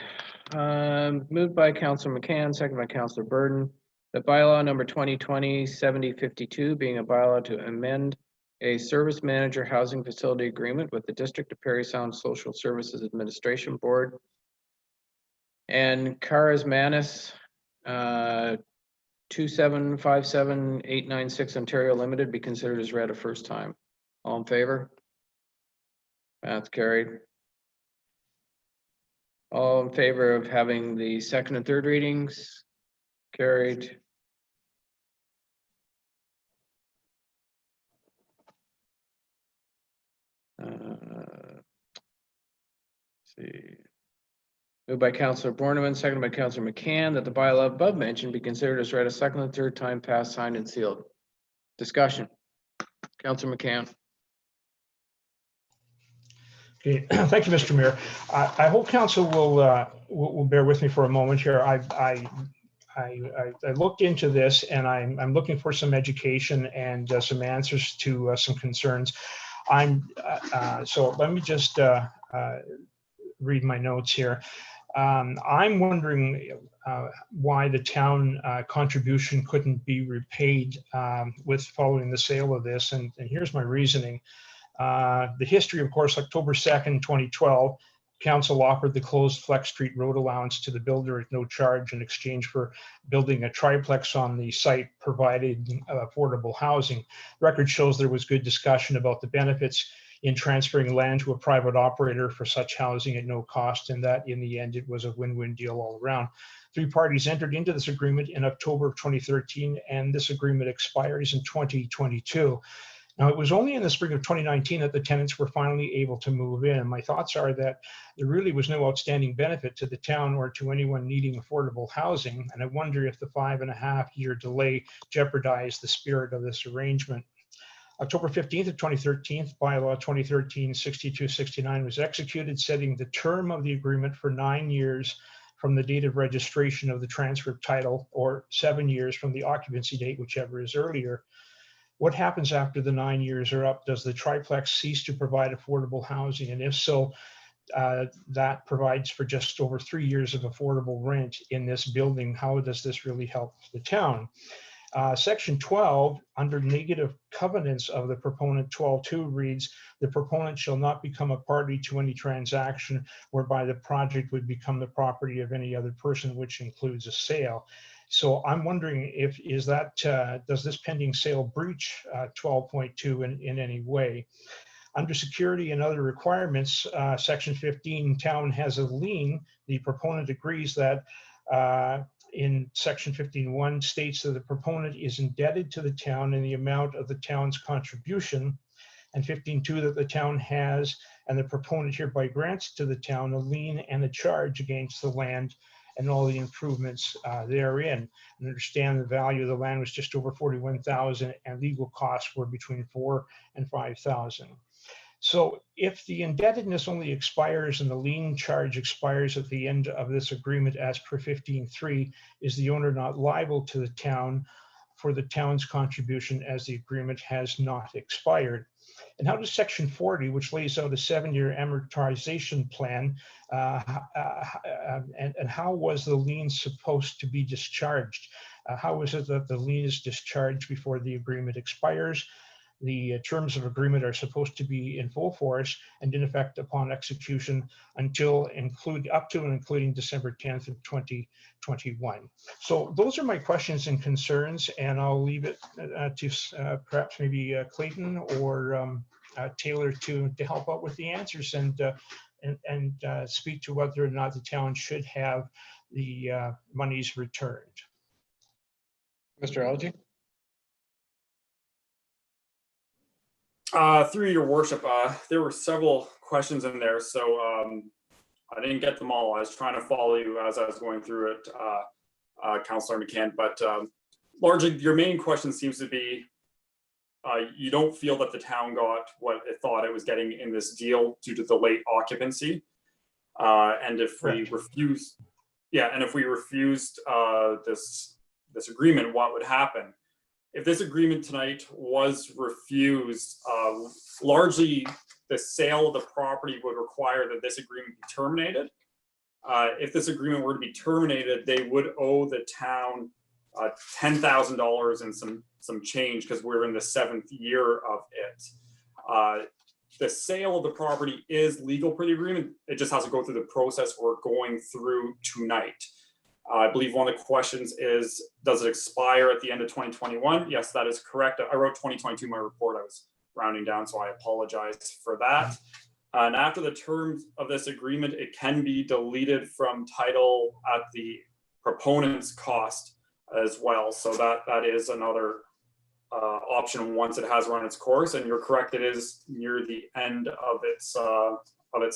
moved by Councillor McCann, second by Councillor Burden. The bylaw number 2020-7052 being a bylaw to amend a service manager housing facility agreement with the District of Parry Sound Social Services Administration Board and Caras Manus 2757896 Ontario Limited be considered as read a first time. All in favor? That's carried. All in favor of having the second and third readings? Carried. See. Moved by Councillor Borneman, seconded by Councillor McCann, that the bylaw above mentioned be considered as read a second and third time, passed, signed, and sealed. Discussion. Councillor McCann. Okay, thank you, Mr. Mayor. I hope council will bear with me for a moment here. I looked into this and I'm looking for some education and some answers to some concerns. So let me just read my notes here. I'm wondering why the town contribution couldn't be repaid with following the sale of this, and here's my reasoning. The history, of course, October 2nd, 2012, council offered the closed Flex Street road allowance to the builder at no charge in exchange for building a triplex on the site, providing affordable housing. Record shows there was good discussion about the benefits in transferring land to a private operator for such housing at no cost, and that in the end it was a win-win deal all around. Three parties entered into this agreement in October of 2013, and this agreement expires in 2022. Now, it was only in the spring of 2019 that the tenants were finally able to move in. My thoughts are that there really was no outstanding benefit to the town or to anyone needing affordable housing, and I wonder if the 5.5-year delay jeopardized the spirit of this arrangement. October 15th of 2013, bylaw 2013-6269 was executed, setting the term of the agreement for 9 years from the date of registration of the transfer of title, or 7 years from the occupancy date, whichever is earlier. What happens after the 9 years are up? Does the triplex cease to provide affordable housing? And if so, that provides for just over 3 years of affordable rent in this building. How does this really help the town? Section 12, under negative covenants of the proponent, 12.2 reads, the proponent shall not become a party to any transaction whereby the project would become the property of any other person, which includes a sale. So I'm wondering if does this pending sale breach 12.2 in any way? Under security and other requirements, section 15, town has a lien. The proponent agrees that in section 15.1 states that the proponent is indebted to the town in the amount of the town's contribution, and 15.2 that the town has, and the proponent hereby grants to the town a lien and a charge against the land and all the improvements therein. And understand the value of the land was just over $41,000 and legal costs were between $4,000 and $5,000. So if the indebtedness only expires and the lien charge expires at the end of this agreement as per 15.3, is the owner not liable to the town for the town's contribution as the agreement has not expired? And how does section 40, which lays out a 7-year amortization plan, and how was the lien supposed to be discharged? How is it that the lien is discharged before the agreement expires? The terms of agreement are supposed to be in full force and in effect upon execution until up to and including December 10th of 2021. So those are my questions and concerns, and I'll leave it to perhaps maybe Clayton or Taylor to help out with the answers and speak to whether or not the town should have the monies returned. Mr. Algy? Through your worship, there were several questions in there, so I didn't get them all. I was trying to follow you as I was going through it, Councillor McCann, but largely your main question seems to be you don't feel that the town got what it thought it was getting in this deal due to the late occupancy. And if we refuse, and if we refused this agreement, what would happen? If this agreement tonight was refused, largely the sale of the property would require that this agreement be terminated. If this agreement were to be terminated, they would owe the town $10,000 and some change, because we're in the 7th year of it. The sale of the property is legal per the agreement. It just has to go through the process we're going through tonight. I believe one of the questions is, does it expire at the end of 2021? Yes, that is correct. I wrote 2022 in my report. I was rounding down, so I apologize for that. And after the terms of this agreement, it can be deleted from title at the proponent's cost as well. So that is another option once it has run its course. And you're correct, it is near the end of its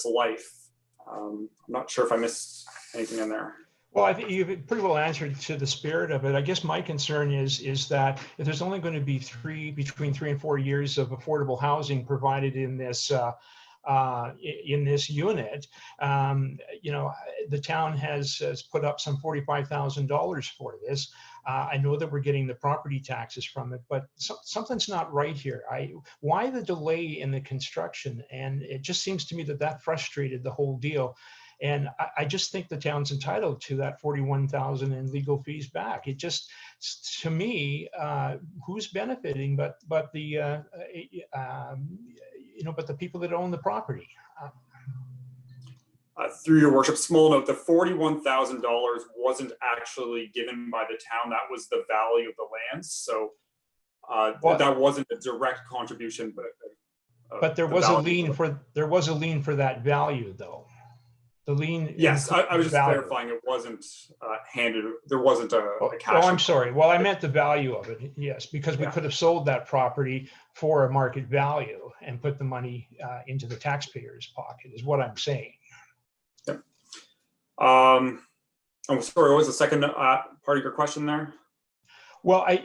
life. I'm not sure if I missed anything in there. Well, I think you've pretty well answered to the spirit of it. I guess my concern is that if there's only going to be between 3 and 4 years of affordable housing provided in this unit, the town has put up some $45,000 for this. I know that we're getting the property taxes from it, but something's not right here. Why the delay in the construction? And it just seems to me that frustrated the whole deal. And I just think the town's entitled to that $41,000 in legal fees back. It just, to me, who's benefiting but the but the people that own the property. Through your worship, small note: the $41,000 wasn't actually given by the town. That was the value of the land. So that wasn't a direct contribution, but there was a lien for that value, though. The lien. Yes, I was just clarifying. It wasn't handed. There wasn't a cash. Oh, I'm sorry. Well, I meant the value of it. Yes, because we could have sold that property for a market value and put the money into the taxpayer's pocket, is what I'm saying. Yep. I'm sorry. What was the second part of your question there? Well, I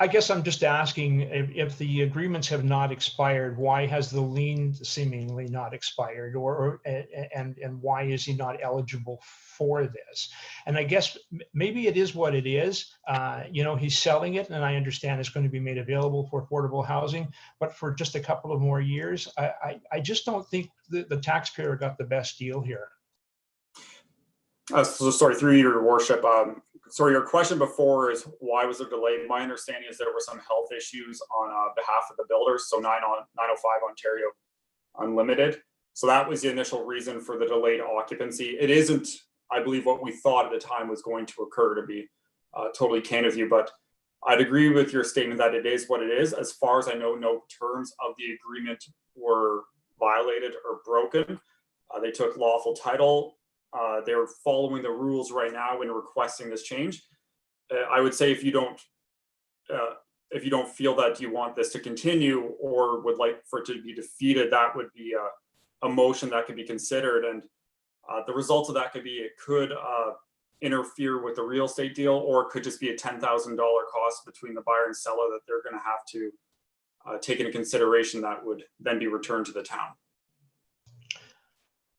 guess I'm just asking if the agreements have not expired, why has the lien seemingly not expired, and why is he not eligible for this? And I guess maybe it is what it is. He's selling it, and I understand it's going to be made available for affordable housing, but for just a couple of more years, I just don't think the taxpayer got the best deal here. So sorry, through your worship. Sorry, your question before is why was there delay? My understanding is there were some health issues on behalf of the builders, so 905 Ontario Unlimited. So that was the initial reason for the delayed occupancy. It isn't, I believe, what we thought at the time was going to occur, to be totally candid with you, but I'd agree with your statement that it is what it is. As far as I know, no terms of the agreement were violated or broken. They took lawful title. They're following the rules right now in requesting this change. I would say if you don't feel that you want this to continue or would like for it to be defeated, that would be a motion that could be considered. And the result of that could be it could interfere with the real estate deal, or it could just be a $10,000 cost between the buyer and seller that they're going to have to take into consideration that would then be returned to the town.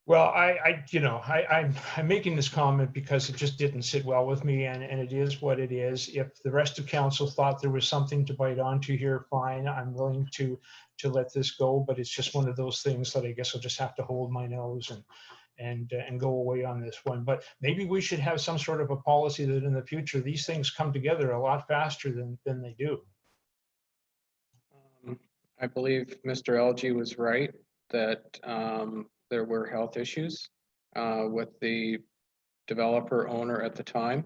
Well, I'm making this comment because it just didn't sit well with me, and it is what it is. If the rest of council thought there was something to bite onto here, fine. I'm willing to let this go, but it's just one of those things that I guess I'll just have to hold my nose and go away on this one. But maybe we should have some sort of a policy that in the future these things come together a lot faster than they do. I believe Mr. LG was right that there were health issues with the developer owner at the time.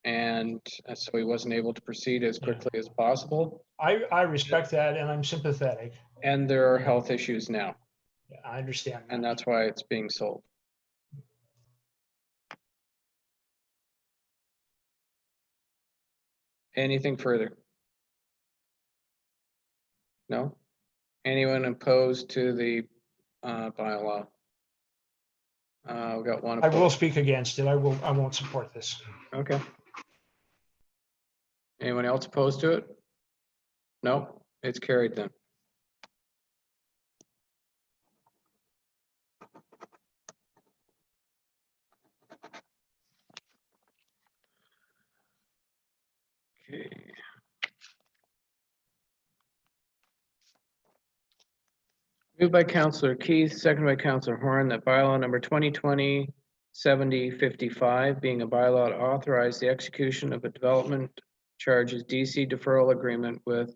And so he wasn't able to proceed as quickly as possible. I respect that, and I'm sympathetic. And there are health issues now. Yeah, I understand that. And that's why it's being sold. Anything further? No? Anyone opposed to the bylaw? We got one. I will speak against it. I won't support this. Okay. Anyone else opposed to it? No, it's carried then. Okay. Moved by Councillor Keith, second by Councillor Horn, that bylaw number 2020-7055, being a bylaw to authorize the execution of a development charges DC deferral agreement with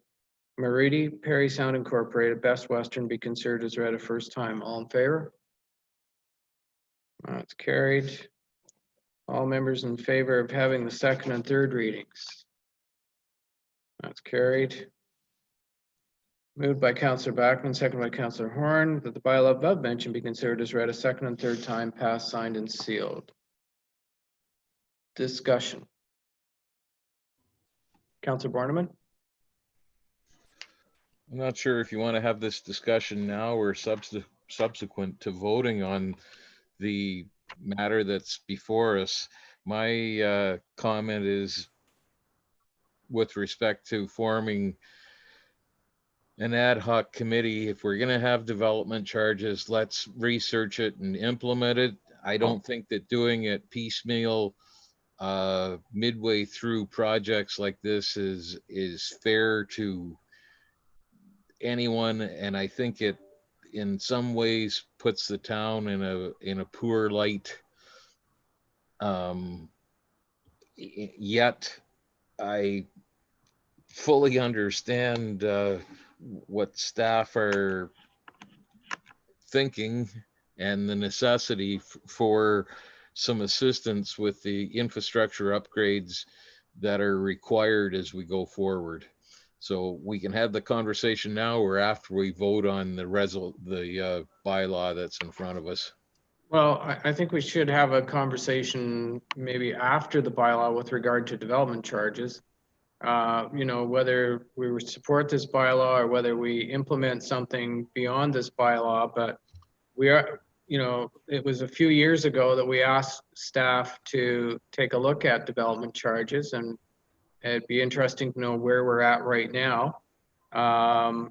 Marudi Parry Sound Incorporated, Best Western, be considered as read a first time. All in favor? That's carried. All members in favor of having the second and third readings? That's carried. Moved by Councillor Backman, second by Councillor Horn, that the bylaw above mentioned be considered as read a second and third time, passed, signed, and sealed. Discussion. Councillor Borneman? I'm not sure if you want to have this discussion now or subsequent to voting on the matter that's before us. My comment is with respect to forming an ad hoc committee. If we're going to have development charges, let's research it and implement it. I don't think that doing it piecemeal midway through projects like this is fair to anyone, and I think it in some ways puts the town in a poor light. Yet I fully understand what staff are thinking and the necessity for some assistance with the infrastructure upgrades that are required as we go forward. So we can have the conversation now or after we vote on the bylaw that's in front of us. Well, I think we should have a conversation maybe after the bylaw with regard to development charges. You know, whether we would support this bylaw or whether we implement something beyond this bylaw, but we are, you know, it was a few years ago that we asked staff to take a look at development charges, and it'd be interesting to know where we're at right now. I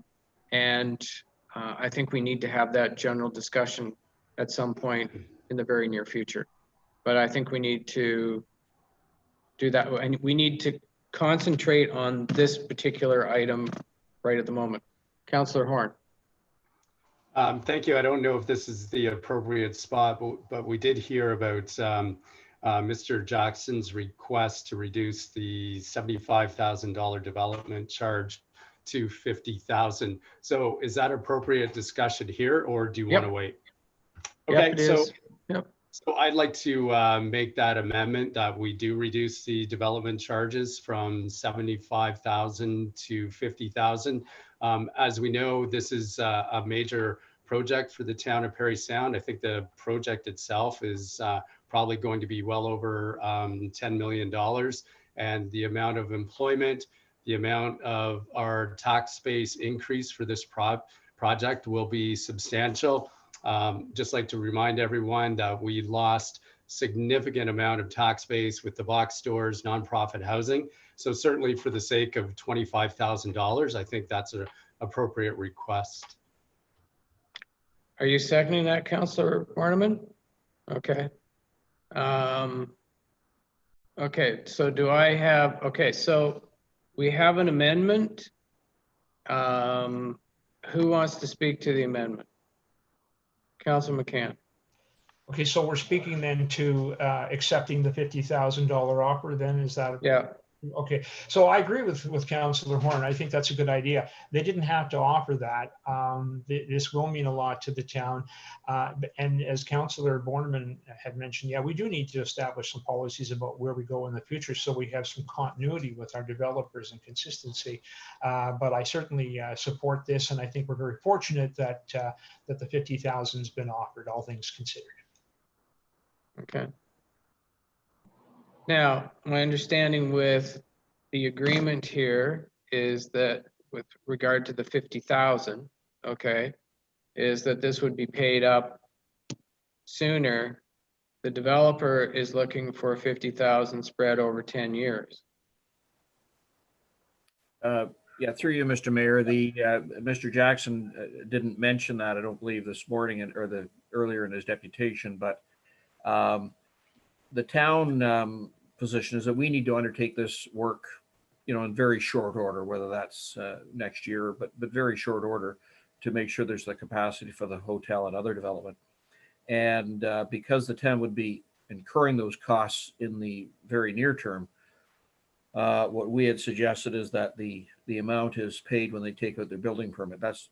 think we need to have that general discussion at some point in the very near future. But I think we need to do that, and we need to concentrate on this particular item right at the moment. Councillor Horn. Thank you. I don't know if this is the appropriate spot, but we did hear about Mr. Jackson's request to reduce the $75,000 development charge to $50,000. So is that appropriate discussion here, or do you want to wait? Okay, so I'd like to make that amendment that we do reduce the development charges from $75,000 to $50,000. As we know, this is a major project for the town of Parry Sound. I think the project itself is probably going to be well over $10 million. And the amount of employment, the amount of our tax base increase for this project will be substantial. Just like to remind everyone that we lost significant amount of tax base with the box stores, nonprofit housing. So certainly for the sake of $25,000, I think that's an appropriate request. Are you seconding that, Councillor Borneman? Okay. Okay, so do I have, okay, so we have an amendment. Who wants to speak to the amendment? Councillor McCann. Okay, so we're speaking then to accepting the $50,000 offer then, is that? Yeah. Okay, so I agree with Councillor Horn. I think that's a good idea. They didn't have to offer that. This will mean a lot to the town. And as Councillor Borneman had mentioned, yeah, we do need to establish some policies about where we go in the future so we have some continuity with our developers and consistency. But I certainly support this, and I think we're very fortunate that that the $50,000 has been offered, all things considered. Okay. Now, my understanding with the agreement here is that with regard to the 50,000, okay, is that this would be paid up sooner. The developer is looking for 50,000 spread over 10 years. Yeah, through you, Mr. Mayor, Mr. Jackson didn't mention that, I don't believe, this morning or earlier in his deputation, but the town position is that we need to undertake this work in very short order, whether that's next year, but very short order, to make sure there's the capacity for the hotel and other development. And because the town would be incurring those costs in the very near term, what we had suggested is that the amount is paid when they take out their building permit. That's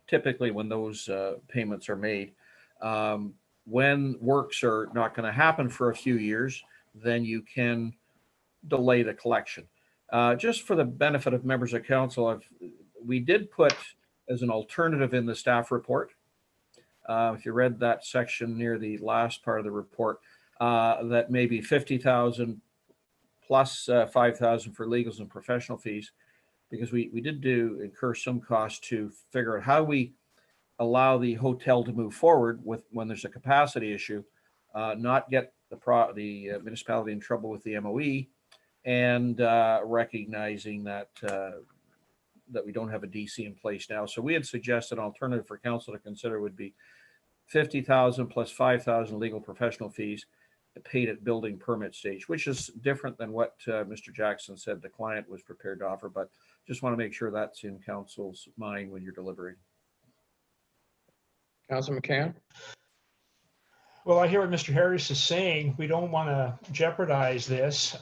typically when those payments are made. When works are not going to happen for a few years, then you can delay the collection. Just for the benefit of members of council, we did put as an alternative in the staff report, if you read that section near the last part of the report, that maybe 50,000 plus 5,000 for legals and professional fees, because we did incur some cost to figure out how we allow the hotel to move forward when there's a capacity issue, not get the municipality in trouble with the MOE, and recognizing that we don't have a DC in place now. So we had suggested an alternative for council to consider would be 50,000 plus 5,000 legal professional fees paid at building permit stage, which is different than what Mr. Jackson said the client was prepared to offer, but just want to make sure that's in council's mind when you're deliberating. Councilor McCann? Well, I hear what Mr. Harris is saying. We don't want to jeopardize this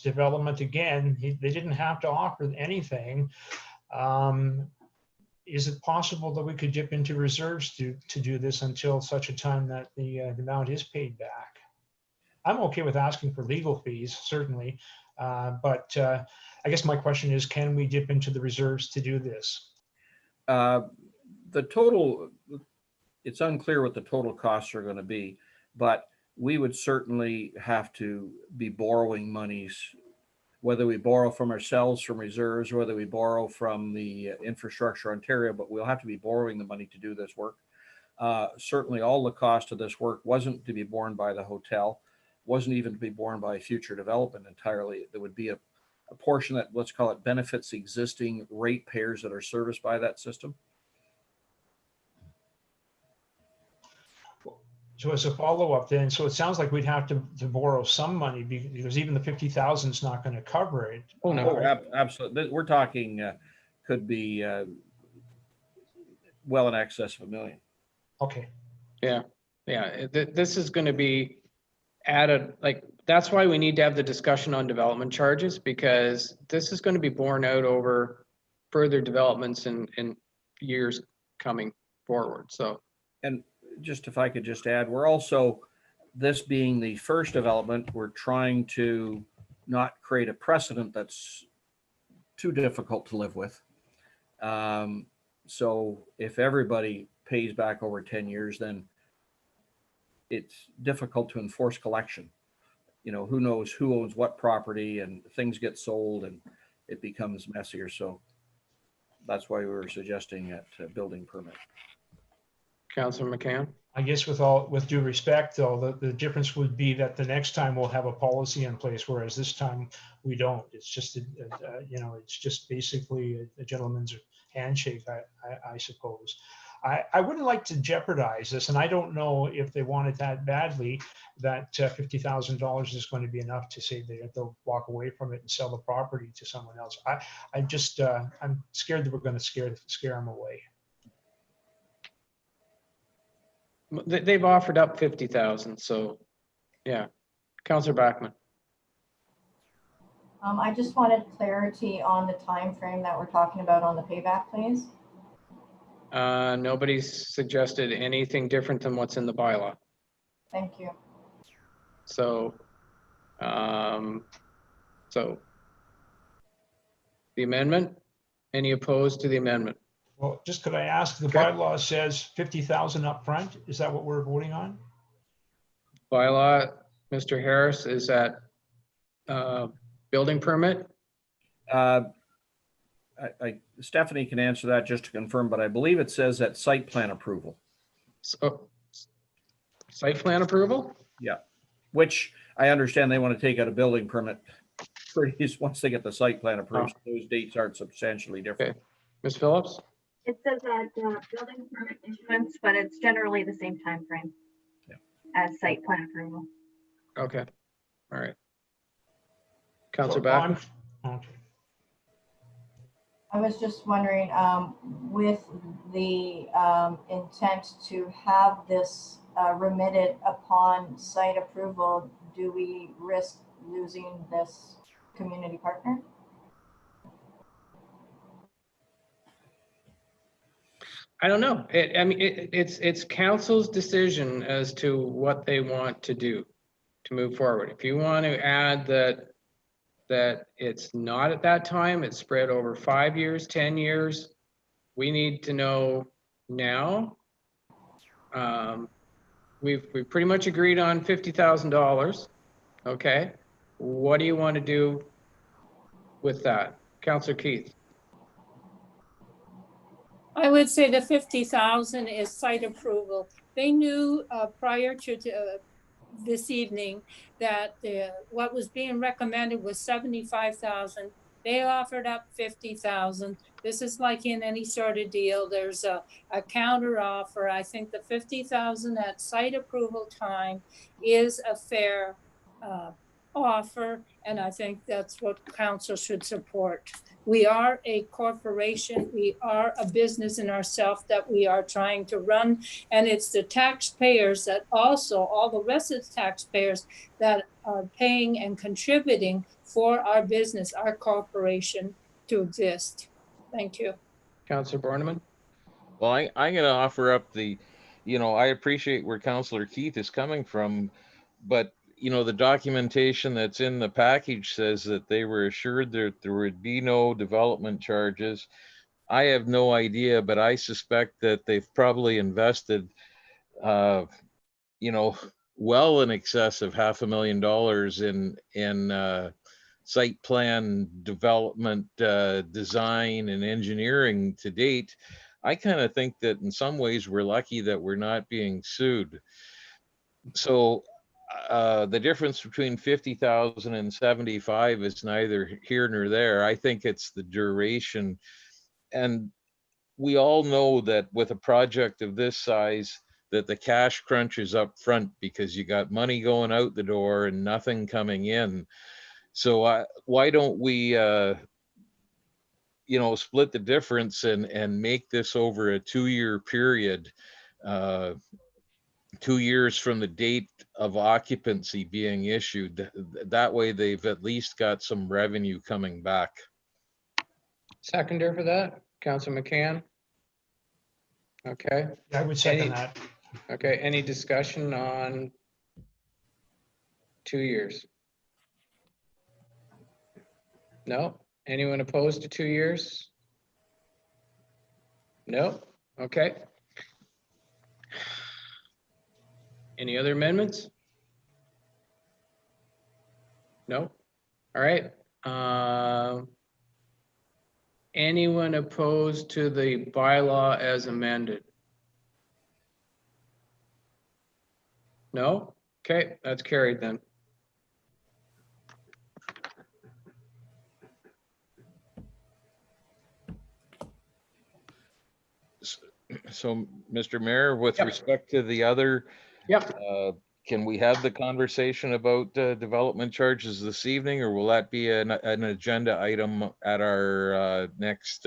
development again. They didn't have to offer anything. Is it possible that we could dip into reserves to do this until such a time that the amount is paid back? I'm okay with asking for legal fees, certainly, but I guess my question is, can we dip into the reserves to do this? The total, it's unclear what the total costs are going to be, but we would certainly have to be borrowing monies, whether we borrow from ourselves from reserves, or whether we borrow from the Infrastructure Ontario, but we'll have to be borrowing the money to do this work. Certainly all the cost of this work wasn't to be borne by the hotel, wasn't even to be borne by future development entirely. There would be a portion that, let's call it, benefits existing ratepayers that are serviced by that system. So as a follow-up then, so it sounds like we'd have to borrow some money, because even the 50,000 is not going to cover it. Oh, no, absolutely. We're talking could be well in excess of $1 million. Okay. Yeah. This is going to be added, like, that's why we need to have the discussion on development charges, because this is going to be borne out over further developments in years coming forward. So, and just if I could just add, we're also, this being the first development, we're trying to not create a precedent that's too difficult to live with. So if everybody pays back over 10 years, then it's difficult to enforce collection. Who knows who owns what property, and things get sold and it becomes messier. So that's why we were suggesting a building permit. Councilor McCann? I guess with due respect, though, the difference would be that the next time we'll have a policy in place, whereas this time we don't. It's just, it's just basically a gentleman's handshake, I suppose. I wouldn't like to jeopardize this, and I don't know if they want it that badly, that $50,000 is going to be enough to say they'll walk away from it and sell the property to someone else. I'm scared that we're going to scare them away. They've offered up 50,000, so yeah. Councillor Backman. I just wanted clarity on the time frame that we're talking about on the payback, please. Nobody's suggested anything different than what's in the bylaw. Thank you. So, the amendment, any opposed to the amendment? Well, just could I ask, the bylaw says 50,000 up front. Is that what we're voting on? Bylaw, Mr. Harris, is that building permit? Stephanie can answer that just to confirm, but I believe it says that site plan approval. So, site plan approval? Yeah, which I understand they want to take out a building permit once they get the site plan approved. Oh. Those dates aren't substantially different. Okay. Ms. Phillips? It says that building permit issuance, but it's generally the same time frame as site plan approval. Okay. All right. Councillor So Back. okay. I was just wondering, with the intent to have this remitted upon site approval, do we risk losing this community partner? I don't know. It's council's decision as to what they want to do to move forward. If you want to add that it's not at that time, it's spread over 5 years, 10 years, we need to know now. We've pretty much agreed on $50,000. Okay. What do you want to do with that? Councillor Keith. I would say the 50,000 is site approval. They knew prior to this evening that what was being recommended was 75,000. They offered up 50,000. This is like in any sort of deal. There's a counter offer. I think the 50,000 at site approval time is a fair offer, and I think that's what council should support. We are a corporation. We are a business in ourselves that we are trying to run. And it's the taxpayers that also, all the rest of the taxpayers that are paying and contributing for our business, our corporation to exist. Thank you. Councillor Borneman. Well, I'm going to offer up I appreciate where Councillor Keith is coming from, but the documentation that's in the package says that they were assured that there would be no development charges. I have no idea, but I suspect that they've probably invested, well in excess of $500,000 in site plan development, design, and engineering to date. I kind of think that in some ways we're lucky that we're not being sued. So the difference between 50,000 and 75 is neither here nor there. I think it's the duration. And we all know that with a project of this size, that the cash crunch is up front because you got money going out the door and nothing coming in. So why don't we, split the difference and make this over a 2-year period, 2 years from the date of occupancy being issued. That way they've at least got some revenue coming back. Seconder for that, Councillor McCann. Okay. I would second that. Okay, any discussion on 2 years? No? Anyone opposed to 2 years? No? Okay. Any other amendments? No? All right. Anyone opposed to the bylaw as amended? No? Okay, that's carried then. So, Mr. Mayor, with respect to the other, can we have the conversation about development charges this evening, or will that be an agenda item at our next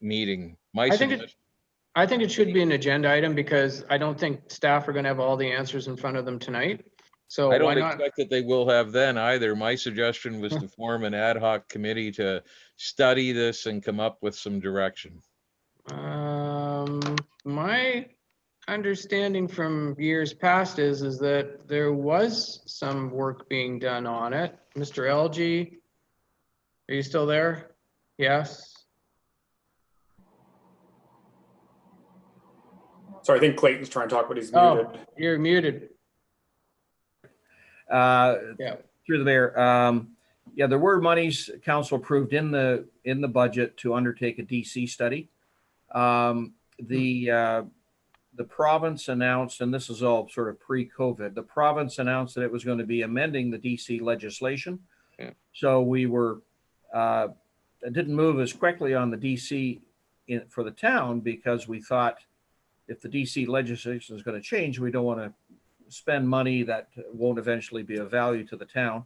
meeting? I think it should be an agenda item because I don't think staff are going to have all the answers in front of them tonight. So I don't why not? expect that they will have then either. My suggestion was to form an ad hoc committee to study this and come up with some direction. My understanding from years past is that there was some work being done on it. Mr. LG, are you still there? Yes. Sorry, I think Clayton's trying to talk, but he's muted. You're muted. Through the mayor. Yeah, there were monies council approved in the budget to undertake a DC study. The province announced, and this is all sort of pre-COVID, the province announced that it was going to be amending the DC legislation. So we were, it didn't move as quickly on the DC for the town because we thought if the DC legislation is going to change, we don't want to spend money that won't eventually be of value to the town.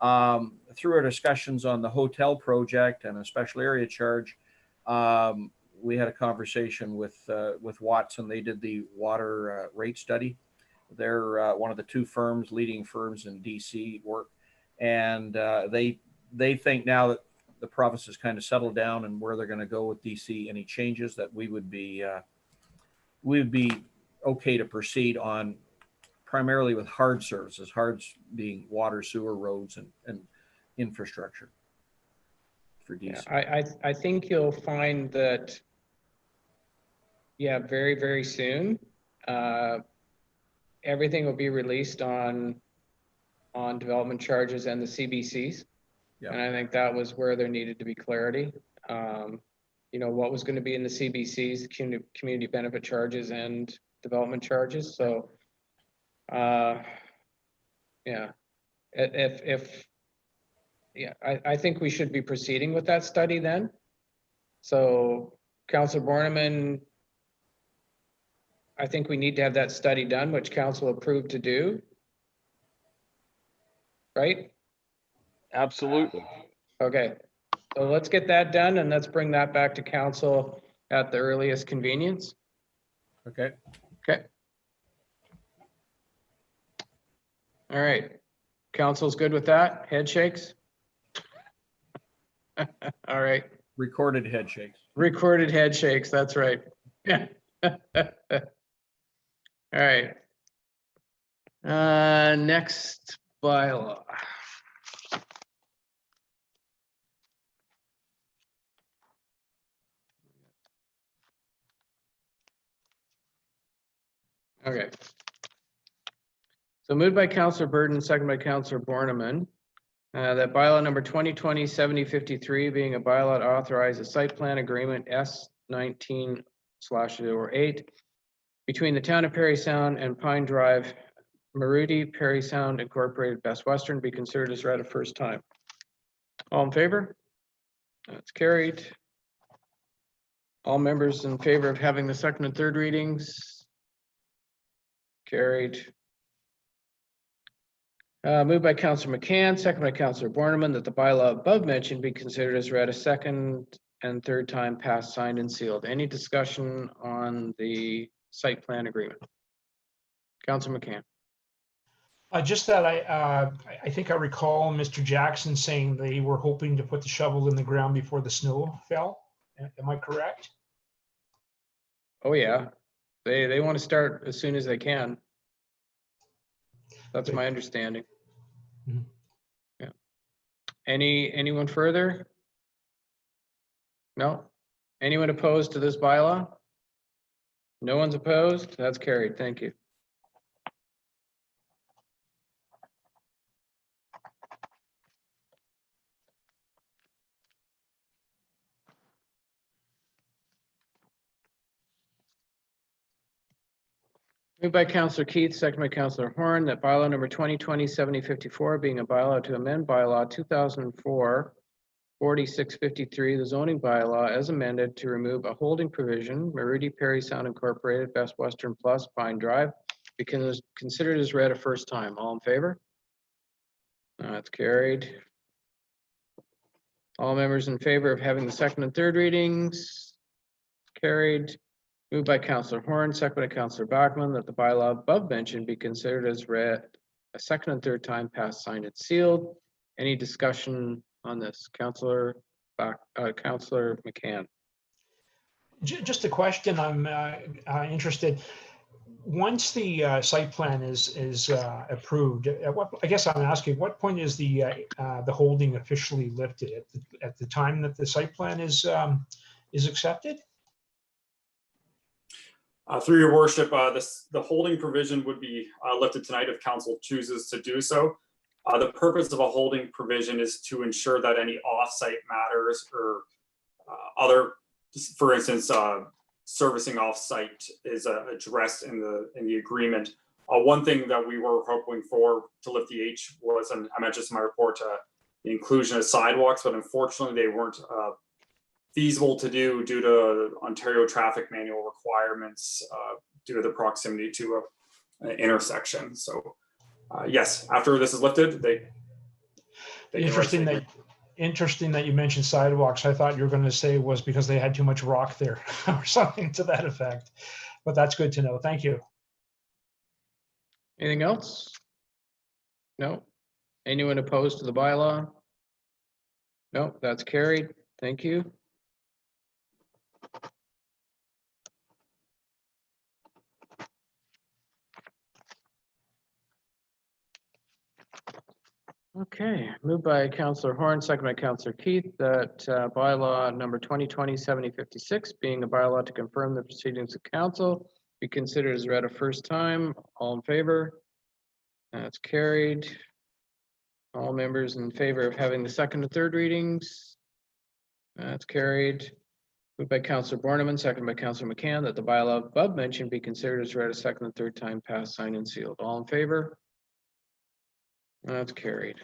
Through our discussions on the hotel project and a special area charge, we had a conversation with Watson. They did the water rate study. They're one of the two leading firms in DC work, and they think now that the province has kind of settled down and where they're going to go with DC, any changes, that we would be okay to proceed on primarily with hard services, hards being water, sewer, roads, and infrastructure for DC. Yeah, I think you'll find that, yeah, very, very soon, everything will be released on development charges and the CBCs. Yeah. And I think that was where there needed to be clarity. You know, what was going to be in the CBCs, community benefit charges and development charges. So, yeah, I think we should be proceeding with that study then. So, Councillor Borneman, I think we need to have that study done, which council approved to do. Right? Absolutely. Okay, so let's get that done and let's bring that back to council at the earliest convenience. Okay. Okay. All right. Council's good with that? Head shakes? All right. Recorded head shakes. Recorded head shakes, that's right. Yeah. All right. Next bylaw. Okay. So moved by Councillor Burton, second by Councillor Borneman, that bylaw number 2020-7053 being a bylaw to authorize a site plan agreement S19/08 between the town of Parry Sound and Pine Drive, Maruti Parry Sound Incorporated, Best Western, be considered as read a first time. All in favor? That's carried. All members in favor of having the second and third readings? Carried. Moved by Councillor McCann, second by Councillor Borneman, that the bylaw above mentioned be considered as read a second and third time passed, signed, and sealed. Any discussion on the site plan agreement? Councillor McCann. Just that I think I recall Mr. Jackson saying they were hoping to put the shovel in the ground before the snow fell. Am I correct? Oh yeah, they want to start as soon as they can. That's my understanding. Mm-hmm. Yeah. Anyone further? No? Anyone opposed to this bylaw? No one's opposed? That's carried. Thank you. Moved by Councillor Keith, second by Councillor Horn, that bylaw number 2020-7054 being a bylaw to amend bylaw 2004-4653, the zoning bylaw as amended to remove a holding provision, Maruti Parry Sound Incorporated, Best Western Plus, Pine Drive, because considered as read a first time. All in favor? That's carried. All members in favor of having the second and third readings? Carried. Moved by Councillor Horn, second by Councillor Bachman, that the bylaw above mentioned be considered as read a second and third time passed, signed, and sealed. Any discussion on this? Councillor McCann. Just a question. I'm interested. Once the site plan is approved, I guess I'm asking, what point is the holding officially lifted? At the time that the site plan is accepted? Through your worship, the holding provision would be lifted tonight if council chooses to do so. The purpose of a holding provision is to ensure that any off-site matters or other, for instance, servicing off-site is addressed in the agreement. One thing that we were hoping for to lift the H was, and I mentioned in my report, the inclusion of sidewalks, but unfortunately they weren't feasible to do due to Ontario traffic manual requirements due to the proximity to an intersection. So yes, after this is lifted, Interesting that you mentioned sidewalks. I thought you were going to say it was because they had too much rock there or something to that effect. But that's good to know. Thank you. Anything else? No. Anyone opposed to the bylaw? No, that's carried. Thank you. Okay, moved by Councillor Horn, second by Councillor Keith, that bylaw number 2020-7056, being a bylaw to confirm the proceedings of council, be considered as read a first time. All in favor? That's carried. All members in favor of having the second and third readings? That's carried. Moved by Councillor Borneman, second by Councillor McCann, that the bylaw above mentioned be considered as read a second and third time, passed, signed, and sealed. All in favor? That's carried.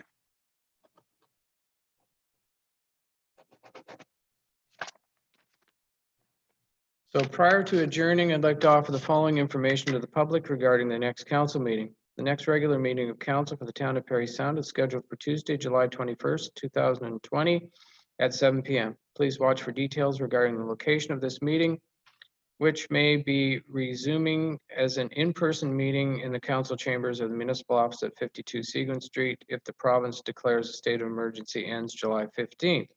So prior to adjourning, I'd like to offer the following information to the public regarding the next council meeting. The next regular meeting of council for the town of Parry Sound is scheduled for Tuesday, July 21st, 2020 at 7 p.m. Please watch for details regarding the location of this meeting, which may be resuming as an in-person meeting in the council chambers of the municipal office at 52 Seguin Street if the province declares a state of emergency ends July 15th.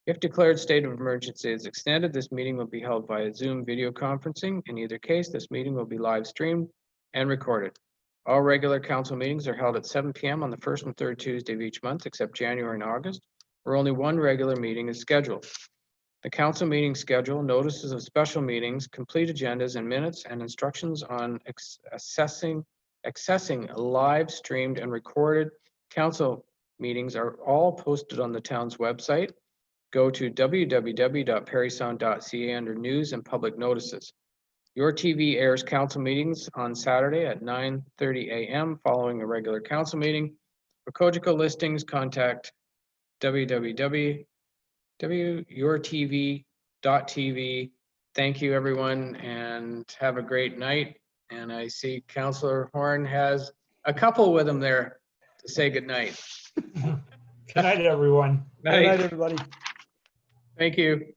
If declared state of emergency is extended, this meeting will be held via Zoom video conferencing. In either case, this meeting will be live streamed and recorded. All regular council meetings are held at 7 p.m. on the first and third Tuesday of each month, except January and August, where only one regular meeting is scheduled. The council meeting schedule, notices of special meetings, complete agendas and minutes, and instructions on accessing live streamed and recorded council meetings are all posted on the town's website. Go to www.parrysound.ca under news and public notices. Your TV airs council meetings on Saturday at 9:30 a.m. following a regular council meeting. For Cogeco listings, contact www.yourtv.tv. Thank you, everyone, and have a great night. And I see Councillor Horn has a couple with him there to say good night. Good night, everyone. Good night, everybody. Thank you.